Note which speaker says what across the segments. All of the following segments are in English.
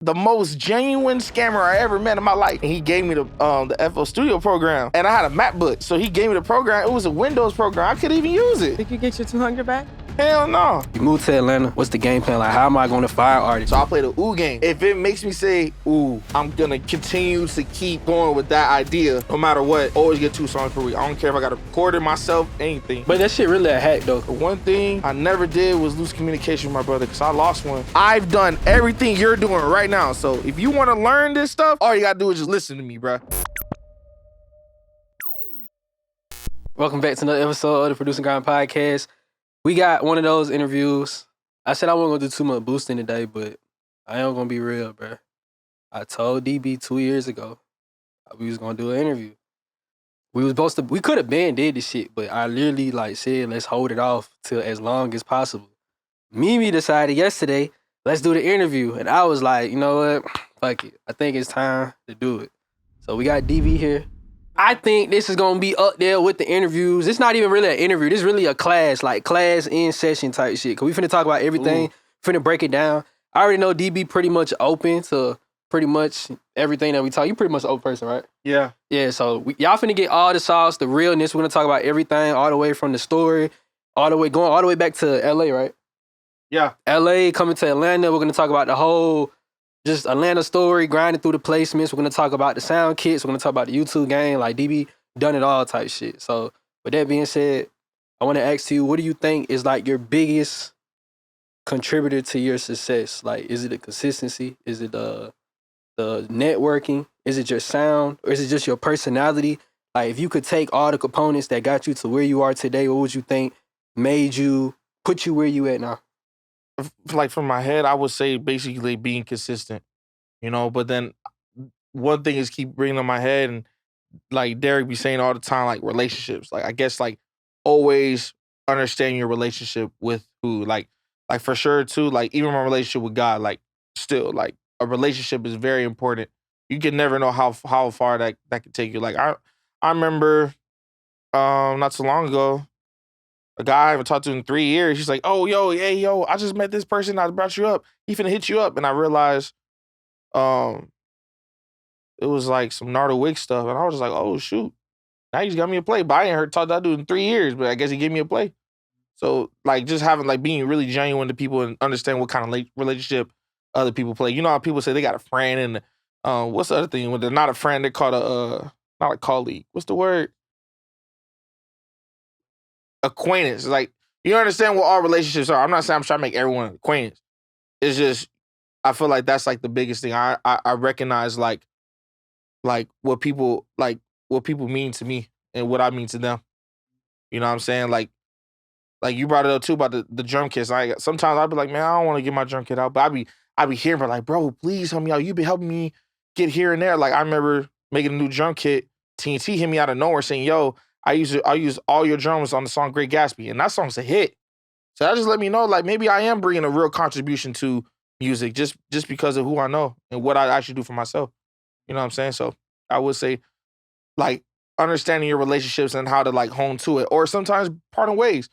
Speaker 1: the most genuine scammer I ever met in my life. And he gave me the FL Studio program. And I had a MacBook. So he gave me the program. It was a Windows program. I couldn't even use it.
Speaker 2: Think you get your 200 back?
Speaker 1: Hell no.
Speaker 3: You moved to Atlanta. What's the game plan? Like, how am I going to find artists?
Speaker 1: So I play the Ouu Game. If it makes me say, ooh, I'm gonna continue to keep going with that idea, no matter what, always get 2 songs per week. I don't care if I gotta record it myself, anything.
Speaker 3: But that shit really a hack, though.
Speaker 1: The one thing I never did was lose communication with my brother, because I lost one. I've done everything you're doing right now. So if you wanna learn this stuff, all you gotta do is just listen to me, bruh.
Speaker 3: Welcome back to another episode of the ProducerGrind podcast. We got one of those interviews. I said I wasn't gonna do too much boosting today, but I am gonna be real, bro. I told DB 2 years ago we was gonna do an interview. We could have been did this shit, but I literally like said, let's hold it off till as long as possible. Mimi decided yesterday, let's do the interview. And I was like, you know what? Fuck it. I think it's time to do it. So we got DB here. I think this is gonna be up there with the interviews. It's not even really an interview. This is really a class, like class in session type shit. Cause we finna talk about everything, finna break it down. I already know DB pretty much open to pretty much everything that we talk. You pretty much an open person, right?
Speaker 1: Yeah.
Speaker 3: Yeah, so y'all finna get all the sauce, the realness. We're gonna talk about everything, all the way from the story, all the way back to LA, right?
Speaker 1: Yeah.
Speaker 3: LA coming to Atlanta. We're gonna talk about the whole just Atlanta story, grinding through the placements. We're gonna talk about the sound kits. We're gonna talk about the YouTube game. Like DB done it all type shit. So with that being said, I wanna ask you, what do you think is like your biggest contributor to your success? Like, is it the consistency? Is it the networking? Is it your sound? Or is it just your personality? Like, if you could take all the components that got you to where you are today, what would you think put you where you at now?
Speaker 1: Like from my head, I would say basically being consistent, you know, but then one thing is keep bringing on my head, and like Derek be saying all the time, like relationships. Like I guess like always understanding your relationship with who, like for sure too, like even my relationship with God, like still like a relationship is very important. You can never know how far that can take you. Like I remember not so long ago, a guy I haven't talked to in 3 years, he's like, oh, hey, I just met this person. I brought you up. He finna hit you up. And I realized it was like some Nardo Wick stuff. And I was just like, oh, shoot. Now he's got me a play. But I ain't heard talk to that dude in 3 years. But I guess he gave me a play. So, like, just having, like, being really genuine to people and understand what kind of relationship other people play. You know how people say they got a friend and what's the other thing? When they're not a friend, they're called not a colleague. What's the word? Acquaintance. Like, you understand what all relationships are. I'm not saying I'm trying to make everyone an acquaintance. It's just, I feel like that's like the biggest thing. I recognize like what people mean to me and what I mean to them. You know what I'm saying? Like you brought it up too about the drum kits. Sometimes I'd be like, man, I don't want to get my drum kit out, but I be hearing, but like, bro, please help me out. You've been helping me get here and there. Like I remember making a new drum kit. TNT hit me out of nowhere saying, yo, I use all your drums on the song Great Gatsby, and that song's a hit. So that just let me know, like, maybe I am bringing a real contribution to music just because of who I know and what I actually do for myself. You know what I'm saying? So I would say, like, understanding your relationships and how to, like, hone to it. Or sometimes parting ways.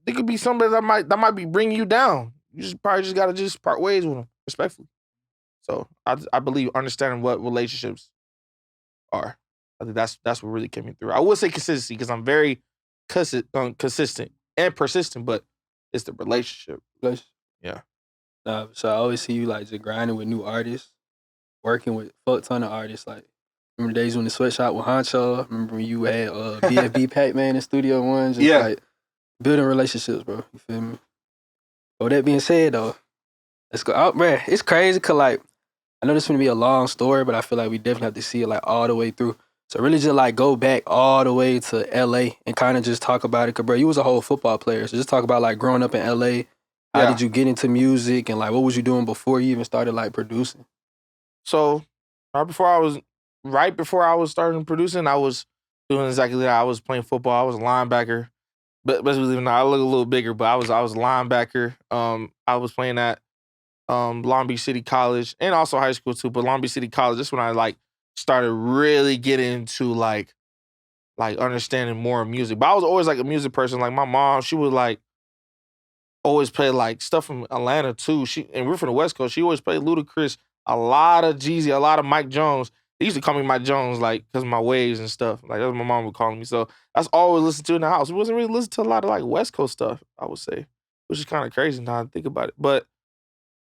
Speaker 1: It could be somebody that might be bringing you down. You probably just got to just part ways with them, respectfully. So I believe understanding what relationships are. I think that's what really came me through. I would say consistency because I'm very consistent and persistent, but it's the relationship. Yeah.
Speaker 3: So I always see you like just grinding with new artists, working with fuck ton of artists. Like, remember the days when the sweatshop with Honcho? Remember when you had BFB Pac-Man in Studio One? Just like building relationships, bro. You feel me? But with that being said, though, let's go. Oh, man, it's crazy because like I know this is gonna be a long story, but I feel like we definitely have to see it like all the way through. So really just like go back all the way to LA and kind of just talk about it. Cause bro, you was a whole football player. So just talk about like growing up in LA. How did you get into music and like what was you doing before you even started like producing?
Speaker 1: So right before I was starting producing, I was doing exactly that. I was playing football. I was a linebacker. But believe it or not, I look a little bigger, but I was a linebacker. I was playing at Long Beach City College and also high school too. But Long Beach City College, this is when I like started really getting into like understanding more of music. But I was always like a music person. Like my mom, she would like always play like stuff from Atlanta too. And we're from the West Coast. She always played Ludacris, a lot of Jeezy, a lot of Mike Jones. They used to call me Mike Jones, like, because of my waves and stuff. Like, that's what my mom would call me. So that's all we listened to in the house. We wasn't really listening to a lot of, like, West Coast stuff, I would say, which is kind of crazy now I think about it. But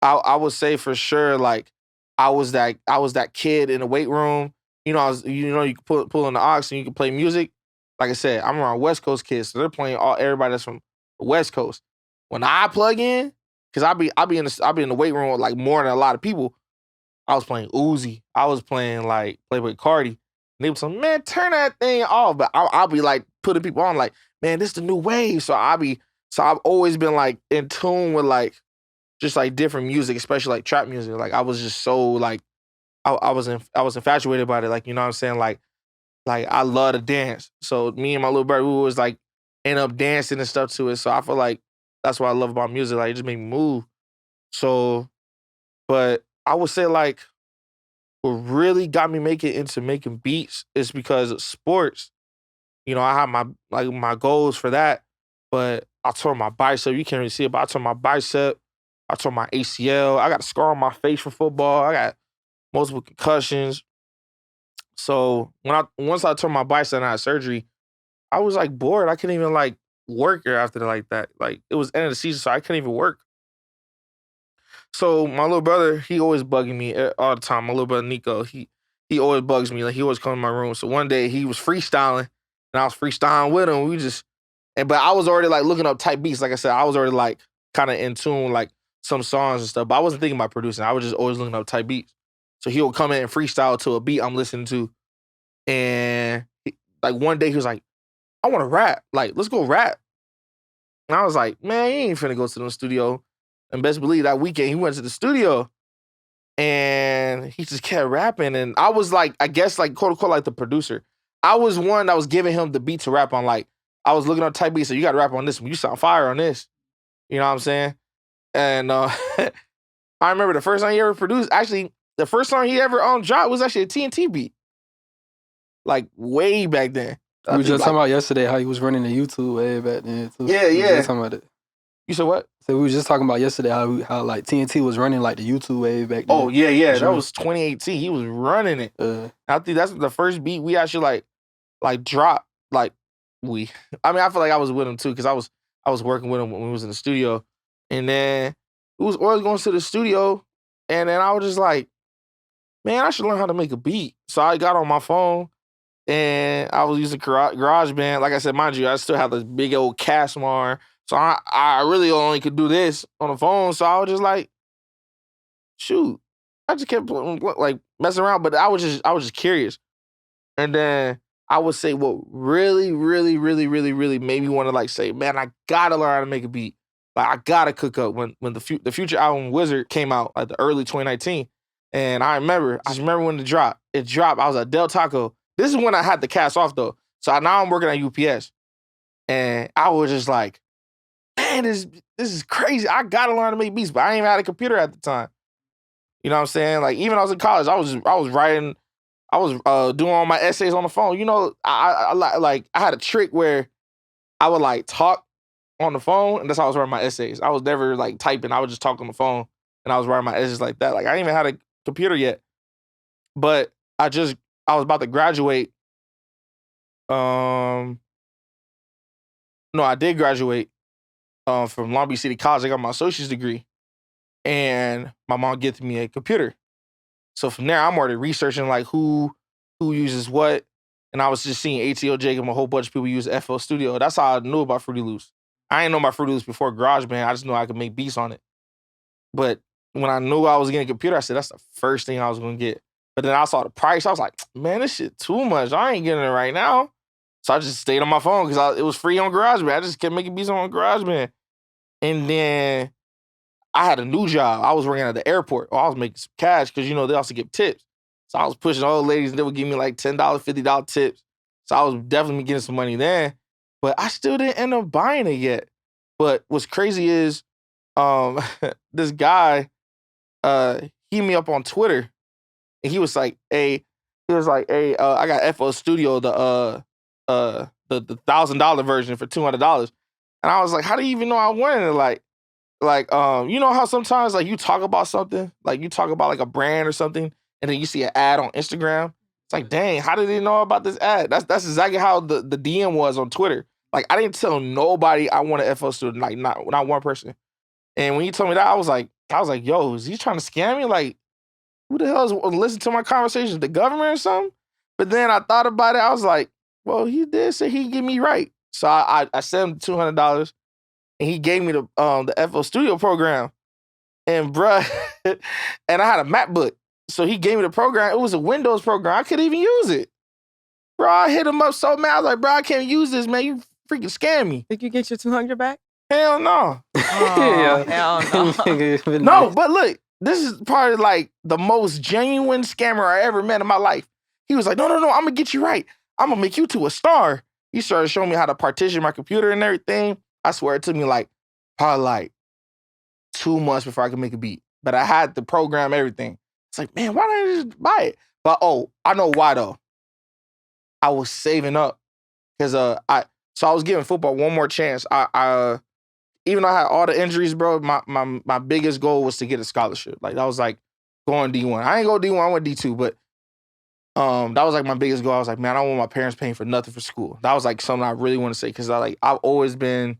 Speaker 1: I would say for sure, like, I was that kid in the weight room. You know, you could pull in the aux and you can play music. Like I said, I'm around West Coast kids, so they're playing everybody that's from the West Coast. When I plug in, because I'll be in the weight room with like more than a lot of people. I was playing Uzi. I was playing like Playboy Cardi. And they was like, man, turn that thing off. But I'll be like putting people on like, man, this the new wave. So I've always been like in tune with like just like different music, especially like trap music. Like I was just so like I was infatuated by it. Like, you know what I'm saying? Like I love to dance. So me and my little brother, we was like end up dancing and stuff to it. So I feel like that's what I love about music. Like it just made me move. So, but I would say like what really got me making beats is because of sports. You know, I have my goals for that, but I tore my bicep. You can't really see it, but I tore my bicep. I tore my ACL. I got a scar on my face from football. I got multiple concussions. So once I tore my bicep and I had surgery, I was like bored. I couldn't even like work after like that. Like it was end of the season, so I couldn't even work. So my little brother, he always bugging me all the time. My little brother Nico, he always bugs me. Like he always comes in my room. So one day he was freestyling, and I was freestyling with him. But I was already like looking up type beats. Like I said, I was already like kind of in tune, like some songs and stuff. But I wasn't thinking about producing. I was just always looking up type beats. So he would come in and freestyle to a beat I'm listening to, and like one day he was like, "I want to rap. Like let's go rap." And I was like, "Man, you ain't finna go to the studio." And best believe that weekend he went to the studio and he just kept rapping. And I was like, I guess like quote unquote like the producer. I was one that was giving him the beat to rap on. Like I was looking up type beats, so you got to rap on this one. You sound fire on this. You know what I'm saying? And I remember the first song he ever produced. Actually, the first song he ever dropped was actually a TNT beat. Like way back then.
Speaker 3: We were just talking about yesterday how he was running the YouTube way back then too.
Speaker 1: Yeah.
Speaker 3: We were just talking about it.
Speaker 1: You said what?
Speaker 3: So we were just talking about yesterday how like TNT was running like the YouTube wave back then.
Speaker 1: Oh yeah. That was 2018. He was running it. I think that's the first beat we actually like dropped. Like I mean, I feel like I was with him too because I was working with him when we was in the studio, and then we was always going to the studio, and then I was just like, man, I should learn how to make a beat. So I got on my phone. And I was using GarageBand. Like I said, mind you, I still have this big old Cashmar. So I really only could do this on the phone. So I was just like, shoot. I just kept like messing around, but I was just curious. And then I would say what really, really, really, really, really made me want to like say, man, I gotta learn how to make a beat. Like I gotta cook up when the Future album Wizard came out, like the early 2019. And I just remember when it dropped. It dropped. I was at Del Taco. This is when I had the cast off though. So now I'm working at UPS. And I was just like, man, this is crazy. I gotta learn to make beats, but I ain't even had a computer at the time. You know what I'm saying? Like even when I was in college, I was writing, I was doing all my essays on the phone. You know, I had a trick where I would like talk on the phone, and that's how I was writing my essays. I was never like typing. I would just talk on the phone, and I was writing my essays like that. Like I didn't even have a computer yet, but I was about to graduate. No, I did graduate from Long Beach City College. I got my associate's degree, and my mom gifted me a computer. So from there, I'm already researching like who uses what, and I was just seeing ATL Jacob and a whole bunch of people use FL Studio. That's how I knew about Fruity Loops. I didn't know about Fruity Loops before GarageBand. I just knew I could make beats on it. But when I knew I was getting a computer, I said that's the first thing I was gonna get. But then I saw the price. I was like, man, this shit too much. I ain't getting it right now. So I just stayed on my phone because it was free on GarageBand. I just kept making beats on GarageBand. And then I had a new job. I was working at the airport. I was making some cash because, you know, they also give tips. So I was pushing old ladies and they would give me like $10, $50 tips. So I was definitely getting some money then. But I still didn't end up buying it yet. But what's crazy is this guy, he hit me up on Twitter. And he was like, I got FL Studio, the $1,000 version for $200. And I was like, how do you even know I wanted it? Like, Like, you know how sometimes like you talk about something, like you talk about like a brand or something, and then you see an ad on Instagram. It's like, dang, how did they know about this ad? That's exactly how the DM was on Twitter. Like, I didn't tell nobody I want an FL studio, like not one person. And when you told me that, I was like, yo, is he trying to scam me? Like, who the hell is listening to my conversations? The government or something? But then I thought about it. I was like, well, he did say he'd get me right. So I sent him $200, and he gave me the FL Studio program. And bruh, and I had a MacBook. So he gave me the program. It was a Windows program. I couldn't even use it. Bro, I hit him up so mad. I was like, bro, I can't use this, man. You freaking scam me.
Speaker 2: Did you get your 200 back?
Speaker 1: Hell no.
Speaker 2: Oh, hell no.
Speaker 1: No, but look, this is probably like the most genuine scammer I ever met in my life. He was like, no, I'm gonna get you right. I'm gonna make you to a star. He started showing me how to partition my computer and everything. I swear it took me like probably like 2 months before I could make a beat. But I had the program, everything. It's like, man, why didn't I just buy it? But I know why though. I was saving up because I was giving football one more chance. I even though I had all the injuries, bro, my biggest goal was to get a scholarship. Like that was like going D1. I ain't go D1, I went D2, but that was like my biggest goal. I was like, man, I don't want my parents paying for nothing for school. That was like something I really want to say because I've always been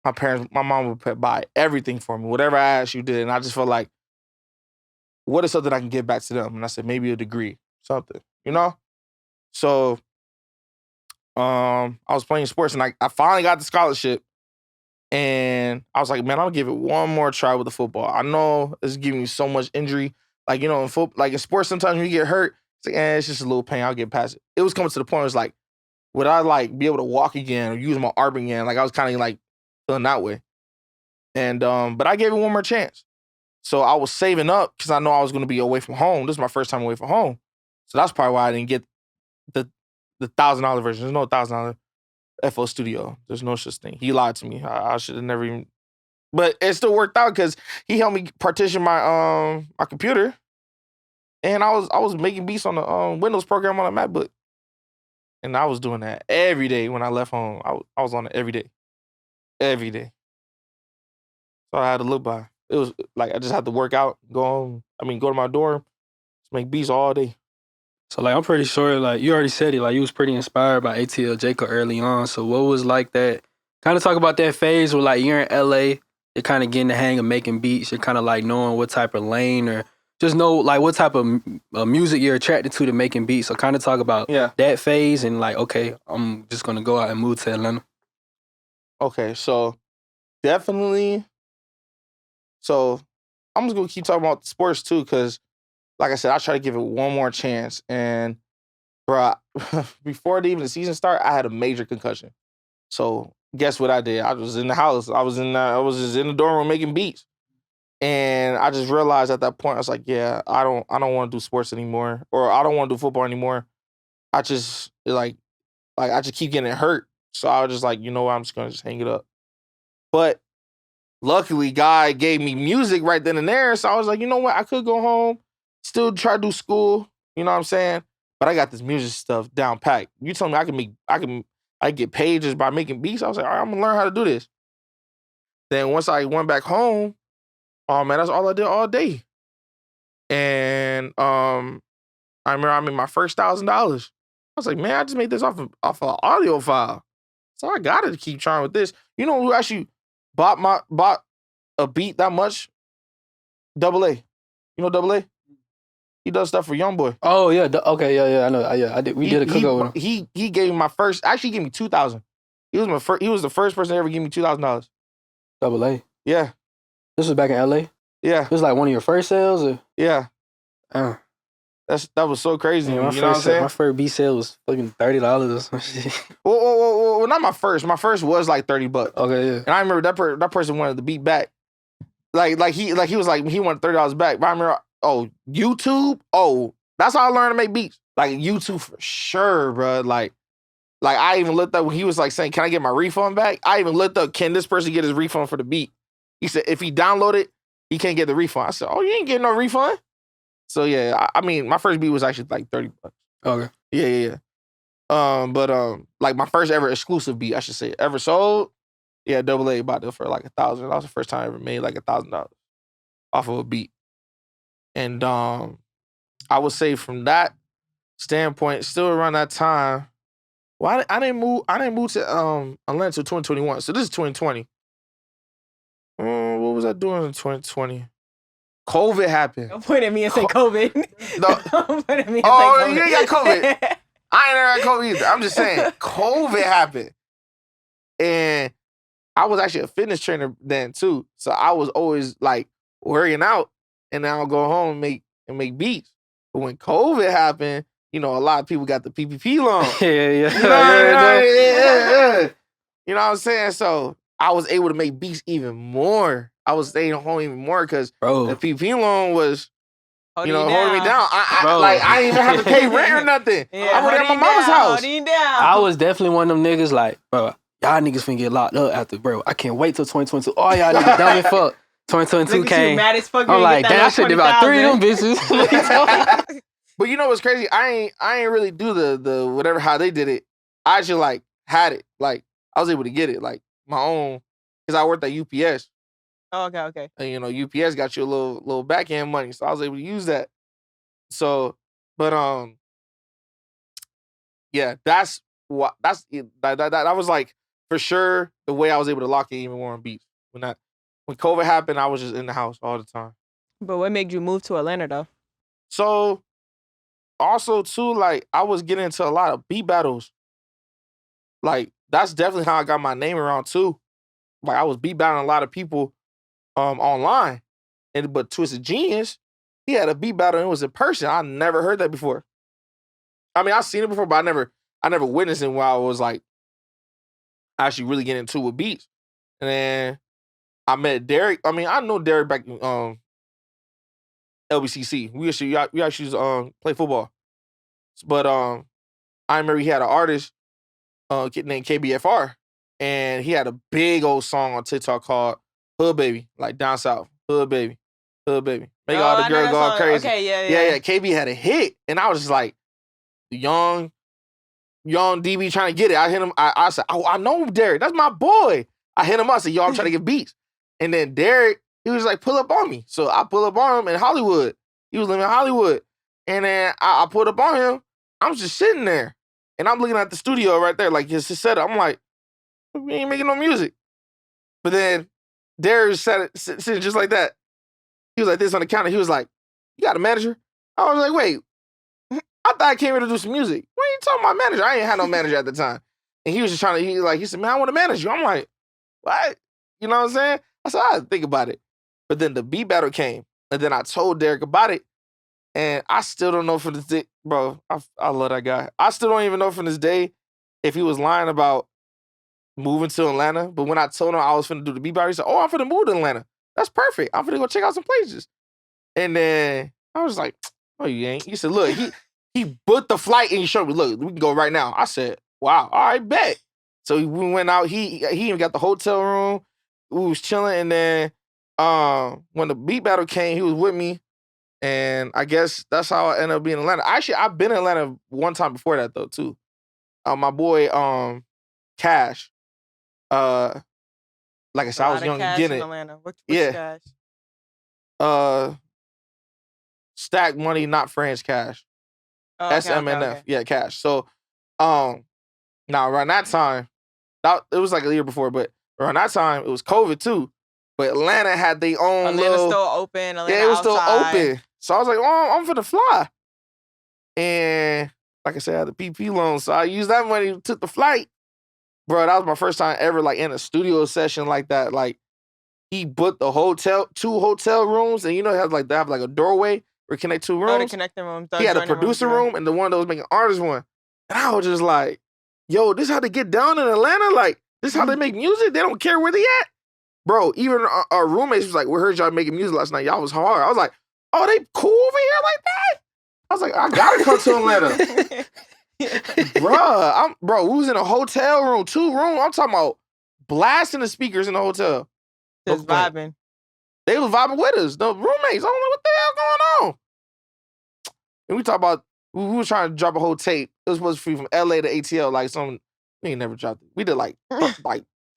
Speaker 1: my mom would buy everything for me. Whatever I asked, you did. And I just felt like, what is something I can give back to them? And I said, maybe a degree, something, you know? So I was playing sports and I finally got the scholarship. And I was like, man, I'll give it one more try with the football. I know it's giving me so much injury. Like, you know, in sports, sometimes when you get hurt, it's like, it's just a little pain. I'll get past it. It was coming to the point where it's like, would I like be able to walk again or use my arm again? Like I was kind of like feeling that way. And but I gave it one more chance. So I was saving up because I know I was going to be away from home. This is my first time away from home. So that's probably why I didn't get the $1,000 version. There's no $1,000 FL Studio. There's no such thing. He lied to me. I should have never even. But it still worked out because he helped me partition my my computer, and I was making beats on the Windows program on a MacBook, and I was doing that every day when I left home. I was on it every day. So I had to look by. It was like I just had to work out, go to my dorm, just make beats all day.
Speaker 3: So like I'm pretty sure like you already said it, like you was pretty inspired by ATL Jacob early on. So what was like that? Kind of talk about that phase where like you're in LA, you're kind of getting the hang of making beats, you're kind of like knowing what type of lane or just know like what type of music you're attracted to making beats. So kind of talk about that phase and like, okay, I'm just gonna go out and move to Atlanta.
Speaker 1: Okay, so definitely. So I'm just gonna keep talking about sports too, because like I said, I try to give it one more chance. And bro, before even the season started, I had a major concussion. So guess what I did? I was in the house. I was just in the dorm room making beats. And I just realized at that point, I was like, yeah, I don't want to do sports anymore, or I don't want to do football anymore. I just I just keep getting hurt. So I was just like, you know what, I'm just gonna just hang it up. But luckily, God gave me music right then and there. So I was like, you know what, I could go home, still try to do school. You know what I'm saying? But I got this music stuff down packed. You told me I get paid just by making beats. I was like, all right, I'm gonna learn how to do this. Then once I went back home, oh man, that's all I did all day. And I remember I made my first $1,000. I was like, man, I just made this off an audio file. So I gotta keep trying with this. You know who actually bought a beat that much? Double A. You know Double A? He does stuff for YoungBoy.
Speaker 3: Oh yeah, okay, yeah, I know. Yeah, I did. We did a cookout with him.
Speaker 1: He gave me my first. Actually, he gave me $2,000. He was the first person to ever give me $2,000.
Speaker 3: Double A.
Speaker 1: Yeah.
Speaker 3: This was back in LA.
Speaker 1: Yeah.
Speaker 3: This was like one of your first sales, or
Speaker 1: yeah. That was so crazy.
Speaker 3: Yeah, my first beat sale was fucking $30 or some shit.
Speaker 1: Well, not my first. My first was like $30.
Speaker 3: Okay, yeah.
Speaker 1: And I remember that person wanted the beat back. Like he was like he wanted $30 back. But I remember, YouTube. That's how I learned to make beats. Like YouTube for sure, bro. Like I even looked up when he was like saying, "Can I get my refund back?" I even looked up, "Can this person get his refund for the beat?" He said, "If he downloaded, he can't get the refund." I said, "Oh, you ain't getting no refund." So yeah, I mean, my first beat was actually like $30.
Speaker 3: Okay.
Speaker 1: Yeah. But like my first ever exclusive beat, I should say, ever sold. Yeah, double A bought it for like $1,000. That was the first time I ever made like $1,000 off of a beat. And I would say from that standpoint, still around that time, well, I didn't move to Atlanta until 2021. So this is 2020. What was I doing in 2020? COVID happened.
Speaker 2: Don't point at me and say COVID.
Speaker 1: No.
Speaker 2: Don't point at me and
Speaker 1: Oh,
Speaker 2: say COVID.
Speaker 1: you ain't got COVID. I ain't never had COVID either. I'm just saying, COVID happened. And I was actually a fitness trainer then too. So I was always like working out and then I'll go home and make beats. But when COVID happened, you know, a lot of people got the PPP loan.
Speaker 3: Yeah.
Speaker 1: Yeah. You know what I'm saying? So I was able to make beats even more. I was staying home even more because the PPP loan was, holding me down. I didn't even have to pay rent or nothing.
Speaker 2: Yeah,
Speaker 1: I worked at my mama's house.
Speaker 3: I was definitely one of them niggas like, bro, y'all niggas finna get locked up after, bro. I can't wait till 2022. All y'all niggas dumb as fuck. 2022 came.
Speaker 2: Mad as fuck.
Speaker 3: I'm like, damn, I should have about 3 of them bitches.
Speaker 1: But you know what's crazy? I ain't really do the whatever how they did it. I actually like had it. Like I was able to get it like my own because I worked at UPS.
Speaker 2: Oh, okay.
Speaker 1: And you know UPS got you a little back end money, so I was able to use that. So, but yeah, that was like for sure the way I was able to lock in even more on beats. When COVID happened, I was just in the house all the time.
Speaker 2: But what made you move to Atlanta though?
Speaker 1: So also too, like I was getting into a lot of beat battles. Like that's definitely how I got my name around too. Like I was beat battling a lot of people online. But Twysted Genius, he had a beat battle and it was in person. I never heard that before. I mean, I've seen it before, but I never witnessed it while I was like actually really getting into it with beats. And then I met Derek. I mean, I know Derek back in LBCC. We actually play football. But I remember he had an artist named KBFR, and he had a big old song on TikTok called Hood Baby, like down south. Hood Baby. Make all the girls go crazy. Okay, yeah. KB had a hit, and I was just like, young DB trying to get it. I hit him. I said, oh, I know Derek. That's my boy. I hit him up. I said, yo, I'm trying to get beats. And then Derek, he was like, pull up on me. So I pull up on him in Hollywood. He was living in Hollywood. And then I pulled up on him. I'm just sitting there. And I'm looking at the studio right there, like his setup. I'm like, we ain't making no music. But then Derek sitting just like that. He was like this on the counter. He was like, you got a manager? I was like, wait, I thought I came here to do some music. What are you talking about manager? I ain't had no manager at the time. And he was just trying to, he said, man, I want to manage you. I'm like, what? You know what I'm saying? I said, I had to think about it. But then the beat battle came. And then I told Derek about it. And I still don't know from this day, bro, I love that guy. I still don't even know from this day if he was lying about moving to Atlanta. But when I told him I was finna do the beat battle, he said, oh, I'm finna move to Atlanta. That's perfect. I'm finna go check out some places. And then I was like, oh, you ain't. He said, look, he booked the flight and he showed me, look, we can go right now. I said, wow, all right, bet. So we went out. He even got the hotel room. We was chilling. And then when the beat battle came, he was with me. And I guess that's how I ended up being in Atlanta. Actually, I've been in Atlanta one time before that, though, too. My boy, Cash. Like I said, I was young and getting it.
Speaker 2: What's
Speaker 1: yeah.
Speaker 2: Cash?
Speaker 1: Stack Money, Not Friends Cash.
Speaker 2: Oh, okay,
Speaker 1: SMNF.
Speaker 2: okay.
Speaker 1: Yeah, Cash. So, now around that time, it was like a year before, but around that time, it was COVID, too. But Atlanta had their own
Speaker 2: Atlanta's still open.
Speaker 1: Atlanta it was
Speaker 2: outside.
Speaker 1: Still open. So I was like, oh, I'm finna fly. And like I said, I had the PP loan. So I used that money, took the flight. Bro, that was my first time ever like in a studio session like that. Like he booked the hotel, 2 hotel rooms. And you know, they have like a doorway where you connect 2 rooms.
Speaker 2: Oh, the connecting rooms.
Speaker 1: He had a producer room and the one that was making artist one. And I was just like, yo, this how they get down in Atlanta? Like, this how they make music? They don't care where they at? Bro, even our roommates was like, we heard y'all making music last night. Y'all was hard. I was like, oh, they cool over here like that? I was like, I gotta come to Atlanta. Bro, we was in a hotel room, 2 rooms. I'm talking about blasting the speakers in the hotel.
Speaker 2: Just vibing.
Speaker 1: They was vibing with us. The roommates. I don't know what the hell going on. And we talk about, we were trying to drop a whole tape. It was supposed to be from LA to ATL, like we ain't never dropped it. We did like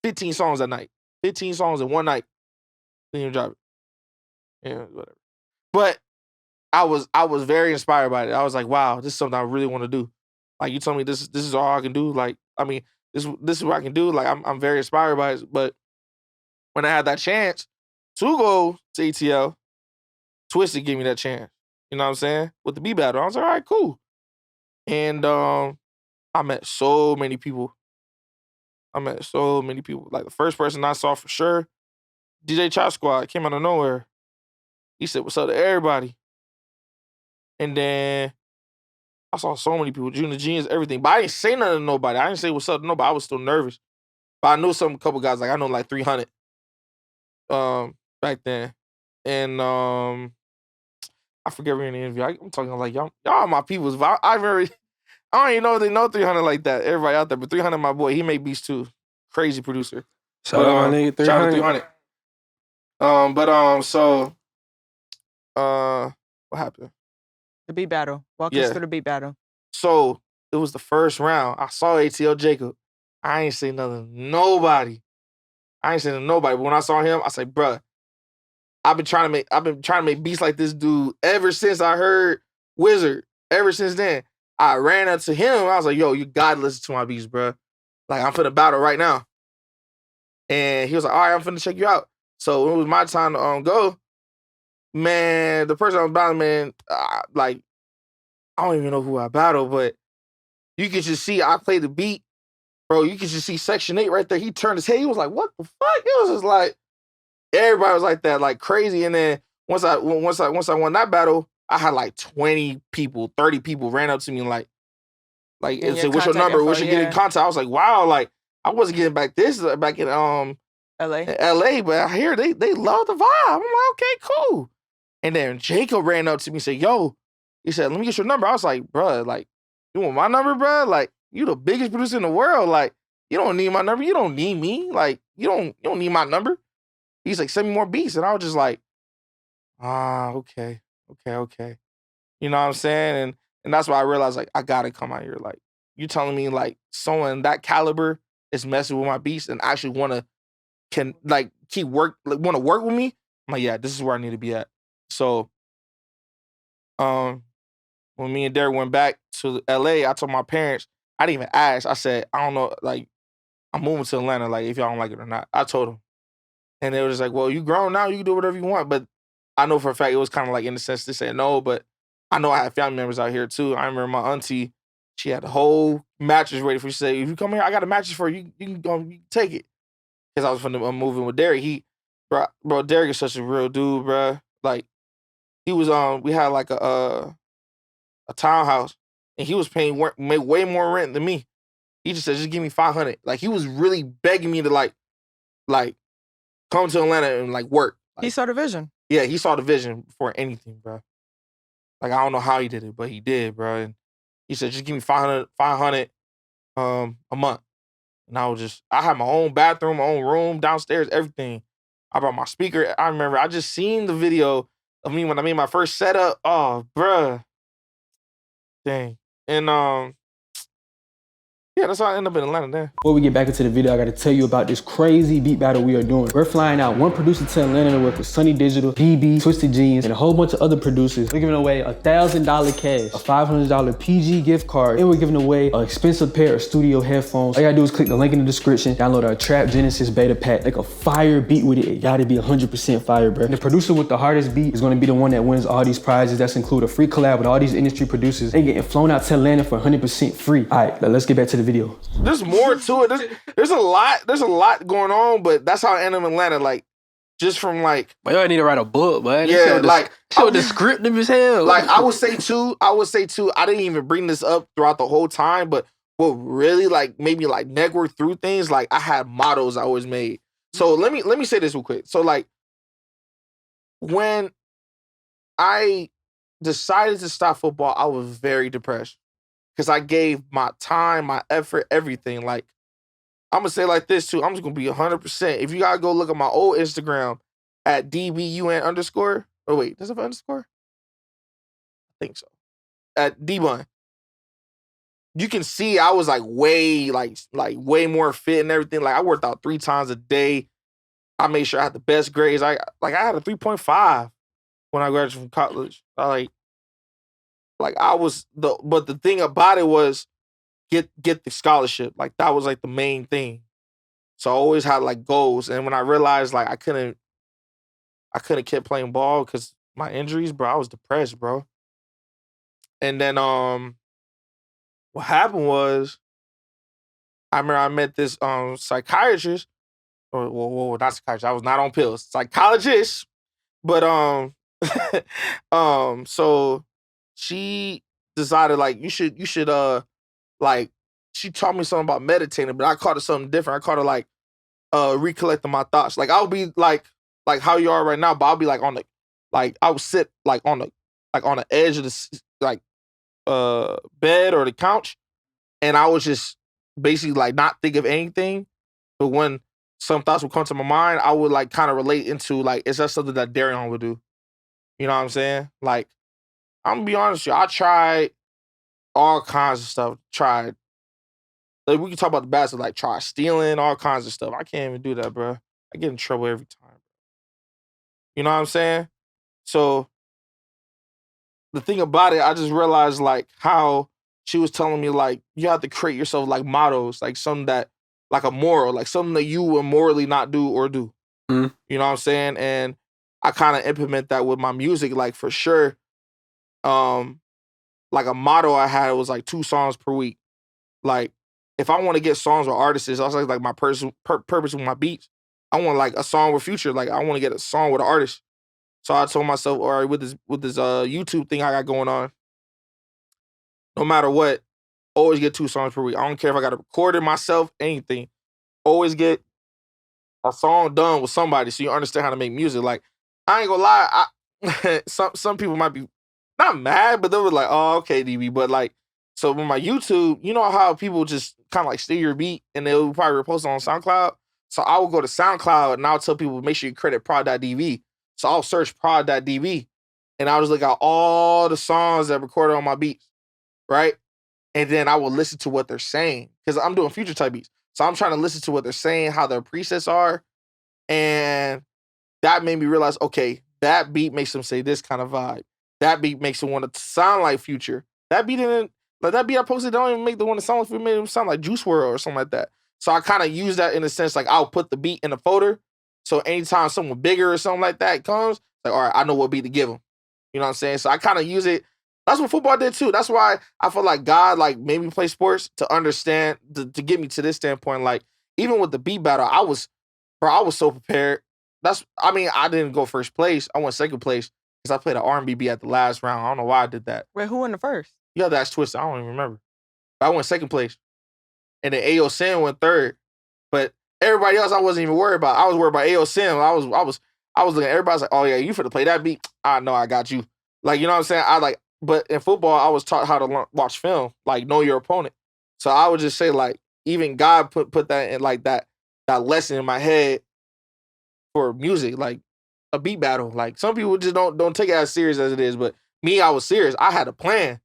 Speaker 1: 15 songs that night. 15 songs in one night. Didn't even drop it. Yeah, whatever. But I was very inspired by it. I was like, wow, this is something I really want to do. Like, you told me this is all I can do. Like, I mean, this is what I can do. Like, I'm very inspired by it. But when I had that chance to go to ATL, Twysted gave me that chance. You know what I'm saying? With the beat battle. I was like, all right, cool. And I met so many people. Like, the first person I saw for sure, DJ Chop Squad, came out of nowhere. He said, what's up to everybody? And then I saw so many people, Junior Genius, everything. But I didn't say nothing to nobody. I didn't say what's up to nobody. I was still nervous. But I knew a couple guys, like I know like 300 back then. And I forget we're in the interview. I'm talking like y'all are my peoples. But I don't even know if they know 300 like that. Everybody out there, but 300, my boy, he made beats too. Crazy producer.
Speaker 3: Shout out my nigga 300.
Speaker 1: Shout out 300. So what happened?
Speaker 2: The beat battle. Walk us through the beat battle.
Speaker 1: So it was the first round. I saw ATL Jacob. I ain't say nothing to nobody. But when I saw him, I said, bruh, I've been trying to make beats like this dude ever since I heard Wizard. Ever since then. I ran up to him. I was like, yo, you gotta listen to my beats, bruh. Like, I'm finna battle right now. And he was like, all right, I'm finna check you out. So when it was my time to go, man, the person I was battling, man, like, I don't even know who I battled, but you could just see I played the beat, bro. You could just see Section 8 right there. He turned his head. He was like, what the fuck? It was just like, everybody was like that, like crazy. And then once I won that battle, I had like 20 people, 30 people ran up to me like and said, what's your number? We should get in contact. I was like, wow, like I wasn't getting back in LA, but I hear they love the vibe. I'm like, okay, cool. And then Jacob ran up to me and said, yo, he said, let me get your number. I was like, bruh, like, you want my number, bruh? Like, you the biggest producer in the world. Like, you don't need my number. You don't need me. Like, you don't need my number. He's like, send me more beats. And I was just like, okay. You know what I'm saying? And that's why I realized, like, I gotta come out here. Like, you telling me, like, someone that caliber is messing with my beats and actually want to work with me? I'm like, yeah, this is where I need to be at. So, when me and Derek went back to LA, I told my parents, I didn't even ask. I said, I don't know, like, I'm moving to Atlanta, like, if y'all don't like it or not. I told them. And they were just like, well, you grown now, you can do whatever you want. But I know for a fact it was kind of like, in the sense, they said no, but I know I had family members out here too. I remember my auntie, she had the whole mattress ready for me. She said, if you come here, I got a mattress for you. You can go, you can take it. Because I was moving with Derek. Bro, Derek is such a real dude, bro. Like, he was we had like a townhouse, and he was paying way more rent than me. He just said, just give me $500. Like, he was really begging me to like come to Atlanta and like work. Like,
Speaker 2: he saw the vision.
Speaker 1: Yeah, he saw the vision before anything, bro. Like, I don't know how he did it, but he did, bro. And he said, just give me $500 a month. And I had my own bathroom, my own room, downstairs, everything. I brought my speaker. I remember I just seen the video of me when I made my first setup. Oh, bruh. Dang. And yeah, that's how I ended up in Atlanta then.
Speaker 3: Before we get back into the video, I gotta tell you about this crazy beat battle we are doing. We're flying out one producer to Atlanta to work with Sunny Digital, DB, Twysted Genius, and a whole bunch of other producers. We're giving away $1,000 cash, a $500 PG gift card, and we're giving away an expensive pair of studio headphones. All you gotta do is click the link in the description, download our Trap Genesis beta pack, make a fire beat with it. It gotta be 100% fire, bro. And the producer with the hardest beat is gonna be the one that wins all these prizes. That's include a free collab with all these industry producers. They getting flown out to Atlanta for 100% free. All right, let's get back to the video.
Speaker 1: There's more to it. There's a lot going on, but that's how I ended up in Atlanta. Like, just from like,
Speaker 3: but y'all need to write a book, man.
Speaker 1: Yeah, like
Speaker 3: so descriptive as hell.
Speaker 1: Like, I would say too, I didn't even bring this up throughout the whole time, but what really like made me like network through things, like I had mottos I always made. So let me say this real quick. So like, when I decided to stop football, I was very depressed. Because I gave my time, my effort, everything. Like, I'm going to say like this too. I'm just going to be 100%. If you got to go look at my old Instagram at DBUN_. Oh, wait. Does it have an underscore? I think so. At DBUN. you can see I was like way more fit and everything. Like I worked out 3 times a day. I made sure I had the best grades. I had a 3.5 when I graduated from college. But the thing about it was get the scholarship. Like that was like the main thing. So I always had like goals. And when I realized like I couldn't keep playing ball because my injuries, bro, I was depressed, bro. And then what happened was I remember I met this psychiatrist, or not psychiatrist, I was not on pills, psychologist. But so she decided like you should like she taught me something about meditating, but I called it something different. I called it like recollecting my thoughts. Like I'll be like how you are right now, but I'll be like on the like I would sit like on the edge of the like bed or the couch, and I was just basically like not think of anything. But when some thoughts would come to my mind, I would like kind of relate into like, is that something that Darion would do? You know what I'm saying? Like, I'm gonna be honest with you, I tried all kinds of stuff. Tried, like we can talk about the bad stuff, like try stealing, all kinds of stuff. I can't even do that, bro. I get in trouble every time. You know what I'm saying? So the thing about it, I just realized like how she was telling me like you have to create yourself like mottos, like something that like a moral, like something that you will morally not do or do.
Speaker 3: Mm.
Speaker 1: You know what I'm saying? And I kind of implement that with my music, like for sure. Like a motto I had was like 2 songs per week. Like if I want to get songs with artists, I was like my purpose with my beats. I want like a song with Future. Like I want to get a song with an artist. So I told myself, all right, with this YouTube thing I got going on, no matter what, always get 2 songs per week. I don't care if I got to record it myself, anything. Always get a song done with somebody so you understand how to make music. Like I ain't gonna lie, some people might be not mad, but they were like, oh, okay, DB. But like, so with my YouTube, you know how people just kind of like steal your beat and they'll probably repost it on SoundCloud. So I will go to SoundCloud and I'll tell people, make sure you credit prod.dv. So I'll search prod.dv and I'll just look at all the songs that recorded on my beats, right? And then I will listen to what they're saying because I'm doing Future type beats. So I'm trying to listen to what they're saying, how their presets are. And that made me realize, okay, that beat makes them say this kind of vibe. That beat makes them want to sound like Future. That beat I posted don't even make the one that sound like Future, made them sound like Juice WRLD or something like that. So I kind of use that in a sense, like I'll put the beat in a folder. So anytime someone bigger or something like that comes, like, all right, I know what beat to give them. You know what I'm saying? So I kind of use it. That's what football did too. That's why I feel like God like made me play sports to understand, to get me to this standpoint. Like even with the beat battle, I was so prepared. I didn't go first place. I went second place because I played an R&B beat at the last round. I don't know why I did that.
Speaker 2: Wait, who won the first?
Speaker 1: You have to ask Twysted. I don't even remember. But I went second place. And then AO Sin went third. But everybody else I wasn't even worried about. I was worried about AO Sin. I was looking at everybody's like, oh yeah, you finna play that beat? I know I got you. Like, you know what I'm saying? But in football, I was taught how to watch film, like know your opponent. So I would just say like, even God put that in like that lesson in my head for music, like a beat battle. Like some people just don't take it as serious as it is, but me, I was serious. I had a plan.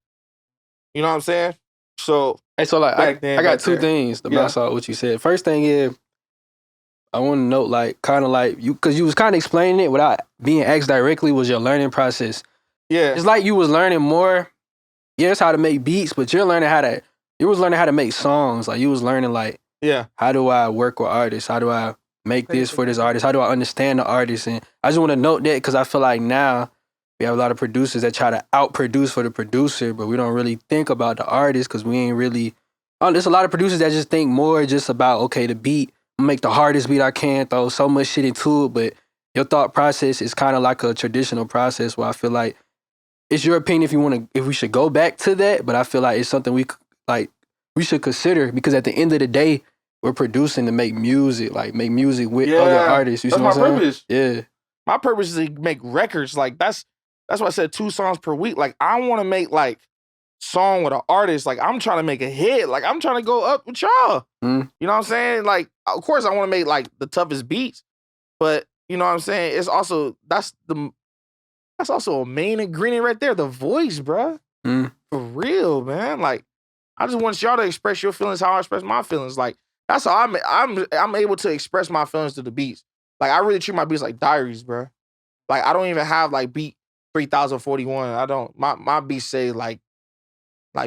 Speaker 1: You know what I'm saying? So
Speaker 3: hey, so like I got 2 things to bounce out what you said. First thing is, I want to note like kind of like you, because you was kind of explaining it without being asked directly, was your learning process.
Speaker 1: Yeah,
Speaker 3: it's like you was learning more. Yes, how to make beats, but you was learning how to make songs. Like you was learning like, how do I work with artists? How do I make this for this artist? How do I understand the artist? And I just want to note that because I feel like now we have a lot of producers that try to outproduce for the producer, but we don't really think about the artist because we ain't really. There's a lot of producers that just think more just about, okay, the beat, make the hardest beat I can, throw so much shit into it, but your thought process is kind of like a traditional process where I feel like it's your opinion if we should go back to that, but I feel like it's something we should consider because at the end of the day, we're producing to make music with other artists. You
Speaker 1: that's
Speaker 3: see
Speaker 1: my
Speaker 3: what I'm saying?
Speaker 1: purpose.
Speaker 3: Yeah.
Speaker 1: My purpose is to make records. Like that's why I said 2 songs per week. Like I want to make like song with an artist. Like I'm trying to make a hit. Like I'm trying to go up with y'all.
Speaker 3: Mm.
Speaker 1: You know what I'm saying? Like of course I want to make like the toughest beats, but you know what I'm saying? It's also that's also a main ingredient right there. The voice, bruh.
Speaker 3: Mm.
Speaker 1: For real, man. Like I just want y'all to express your feelings how I express my feelings. Like, that's how I'm able to express my feelings to the beats. Like, I really treat my beats like diaries, bro. Like, I don't even have, like, beat 3041. I don't. My beats say, like,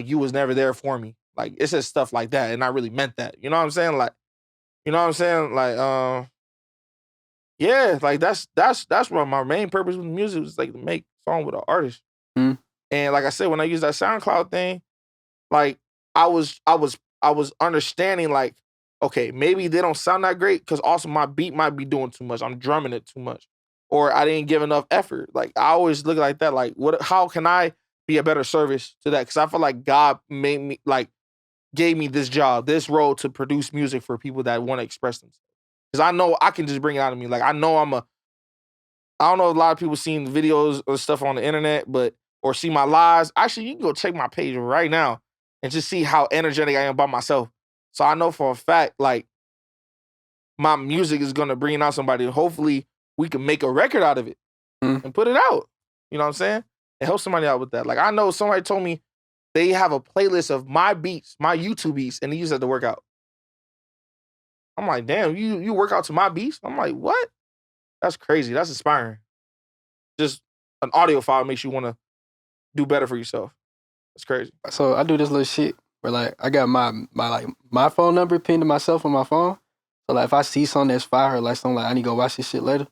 Speaker 1: you was never there for me. Like, it says stuff like that, and I really meant that. You know what I'm saying? Like, you know what I'm saying? Like, yeah, like, that's what my main purpose with music was, like, to make song with an artist.
Speaker 3: Mm.
Speaker 1: And like I said, when I used that SoundCloud thing, like, I was understanding, like, okay, maybe they don't sound that great because also my beat might be doing too much. I'm drumming it too much. Or I didn't give enough effort. Like, I always look like that. Like, how can I be a better service to that? Because I feel like God made me, like, gave me this job, this role to produce music for people that want to express themselves. Because I know I can just bring it out of me. Like, I don't know if a lot of people seen videos or stuff on the internet, or see my lives. Actually, you can go check my page right now and just see how energetic I am by myself. So I know for a fact, like, my music is gonna bring out somebody. Hopefully, we can make a record out of it and put it out. You know what I'm saying? And help somebody out with that. Like, I know somebody told me they have a playlist of my beats, my YouTube beats, and they use that to work out. I'm like, damn, you work out to my beats? I'm like, what? That's crazy. That's inspiring. Just an audio file makes you want to do better for yourself. That's crazy.
Speaker 3: So I do this little shit where, like, I got my phone number pinned to myself on my phone. So, like, if I see something that's fire, or like something like I need to go watch this shit later,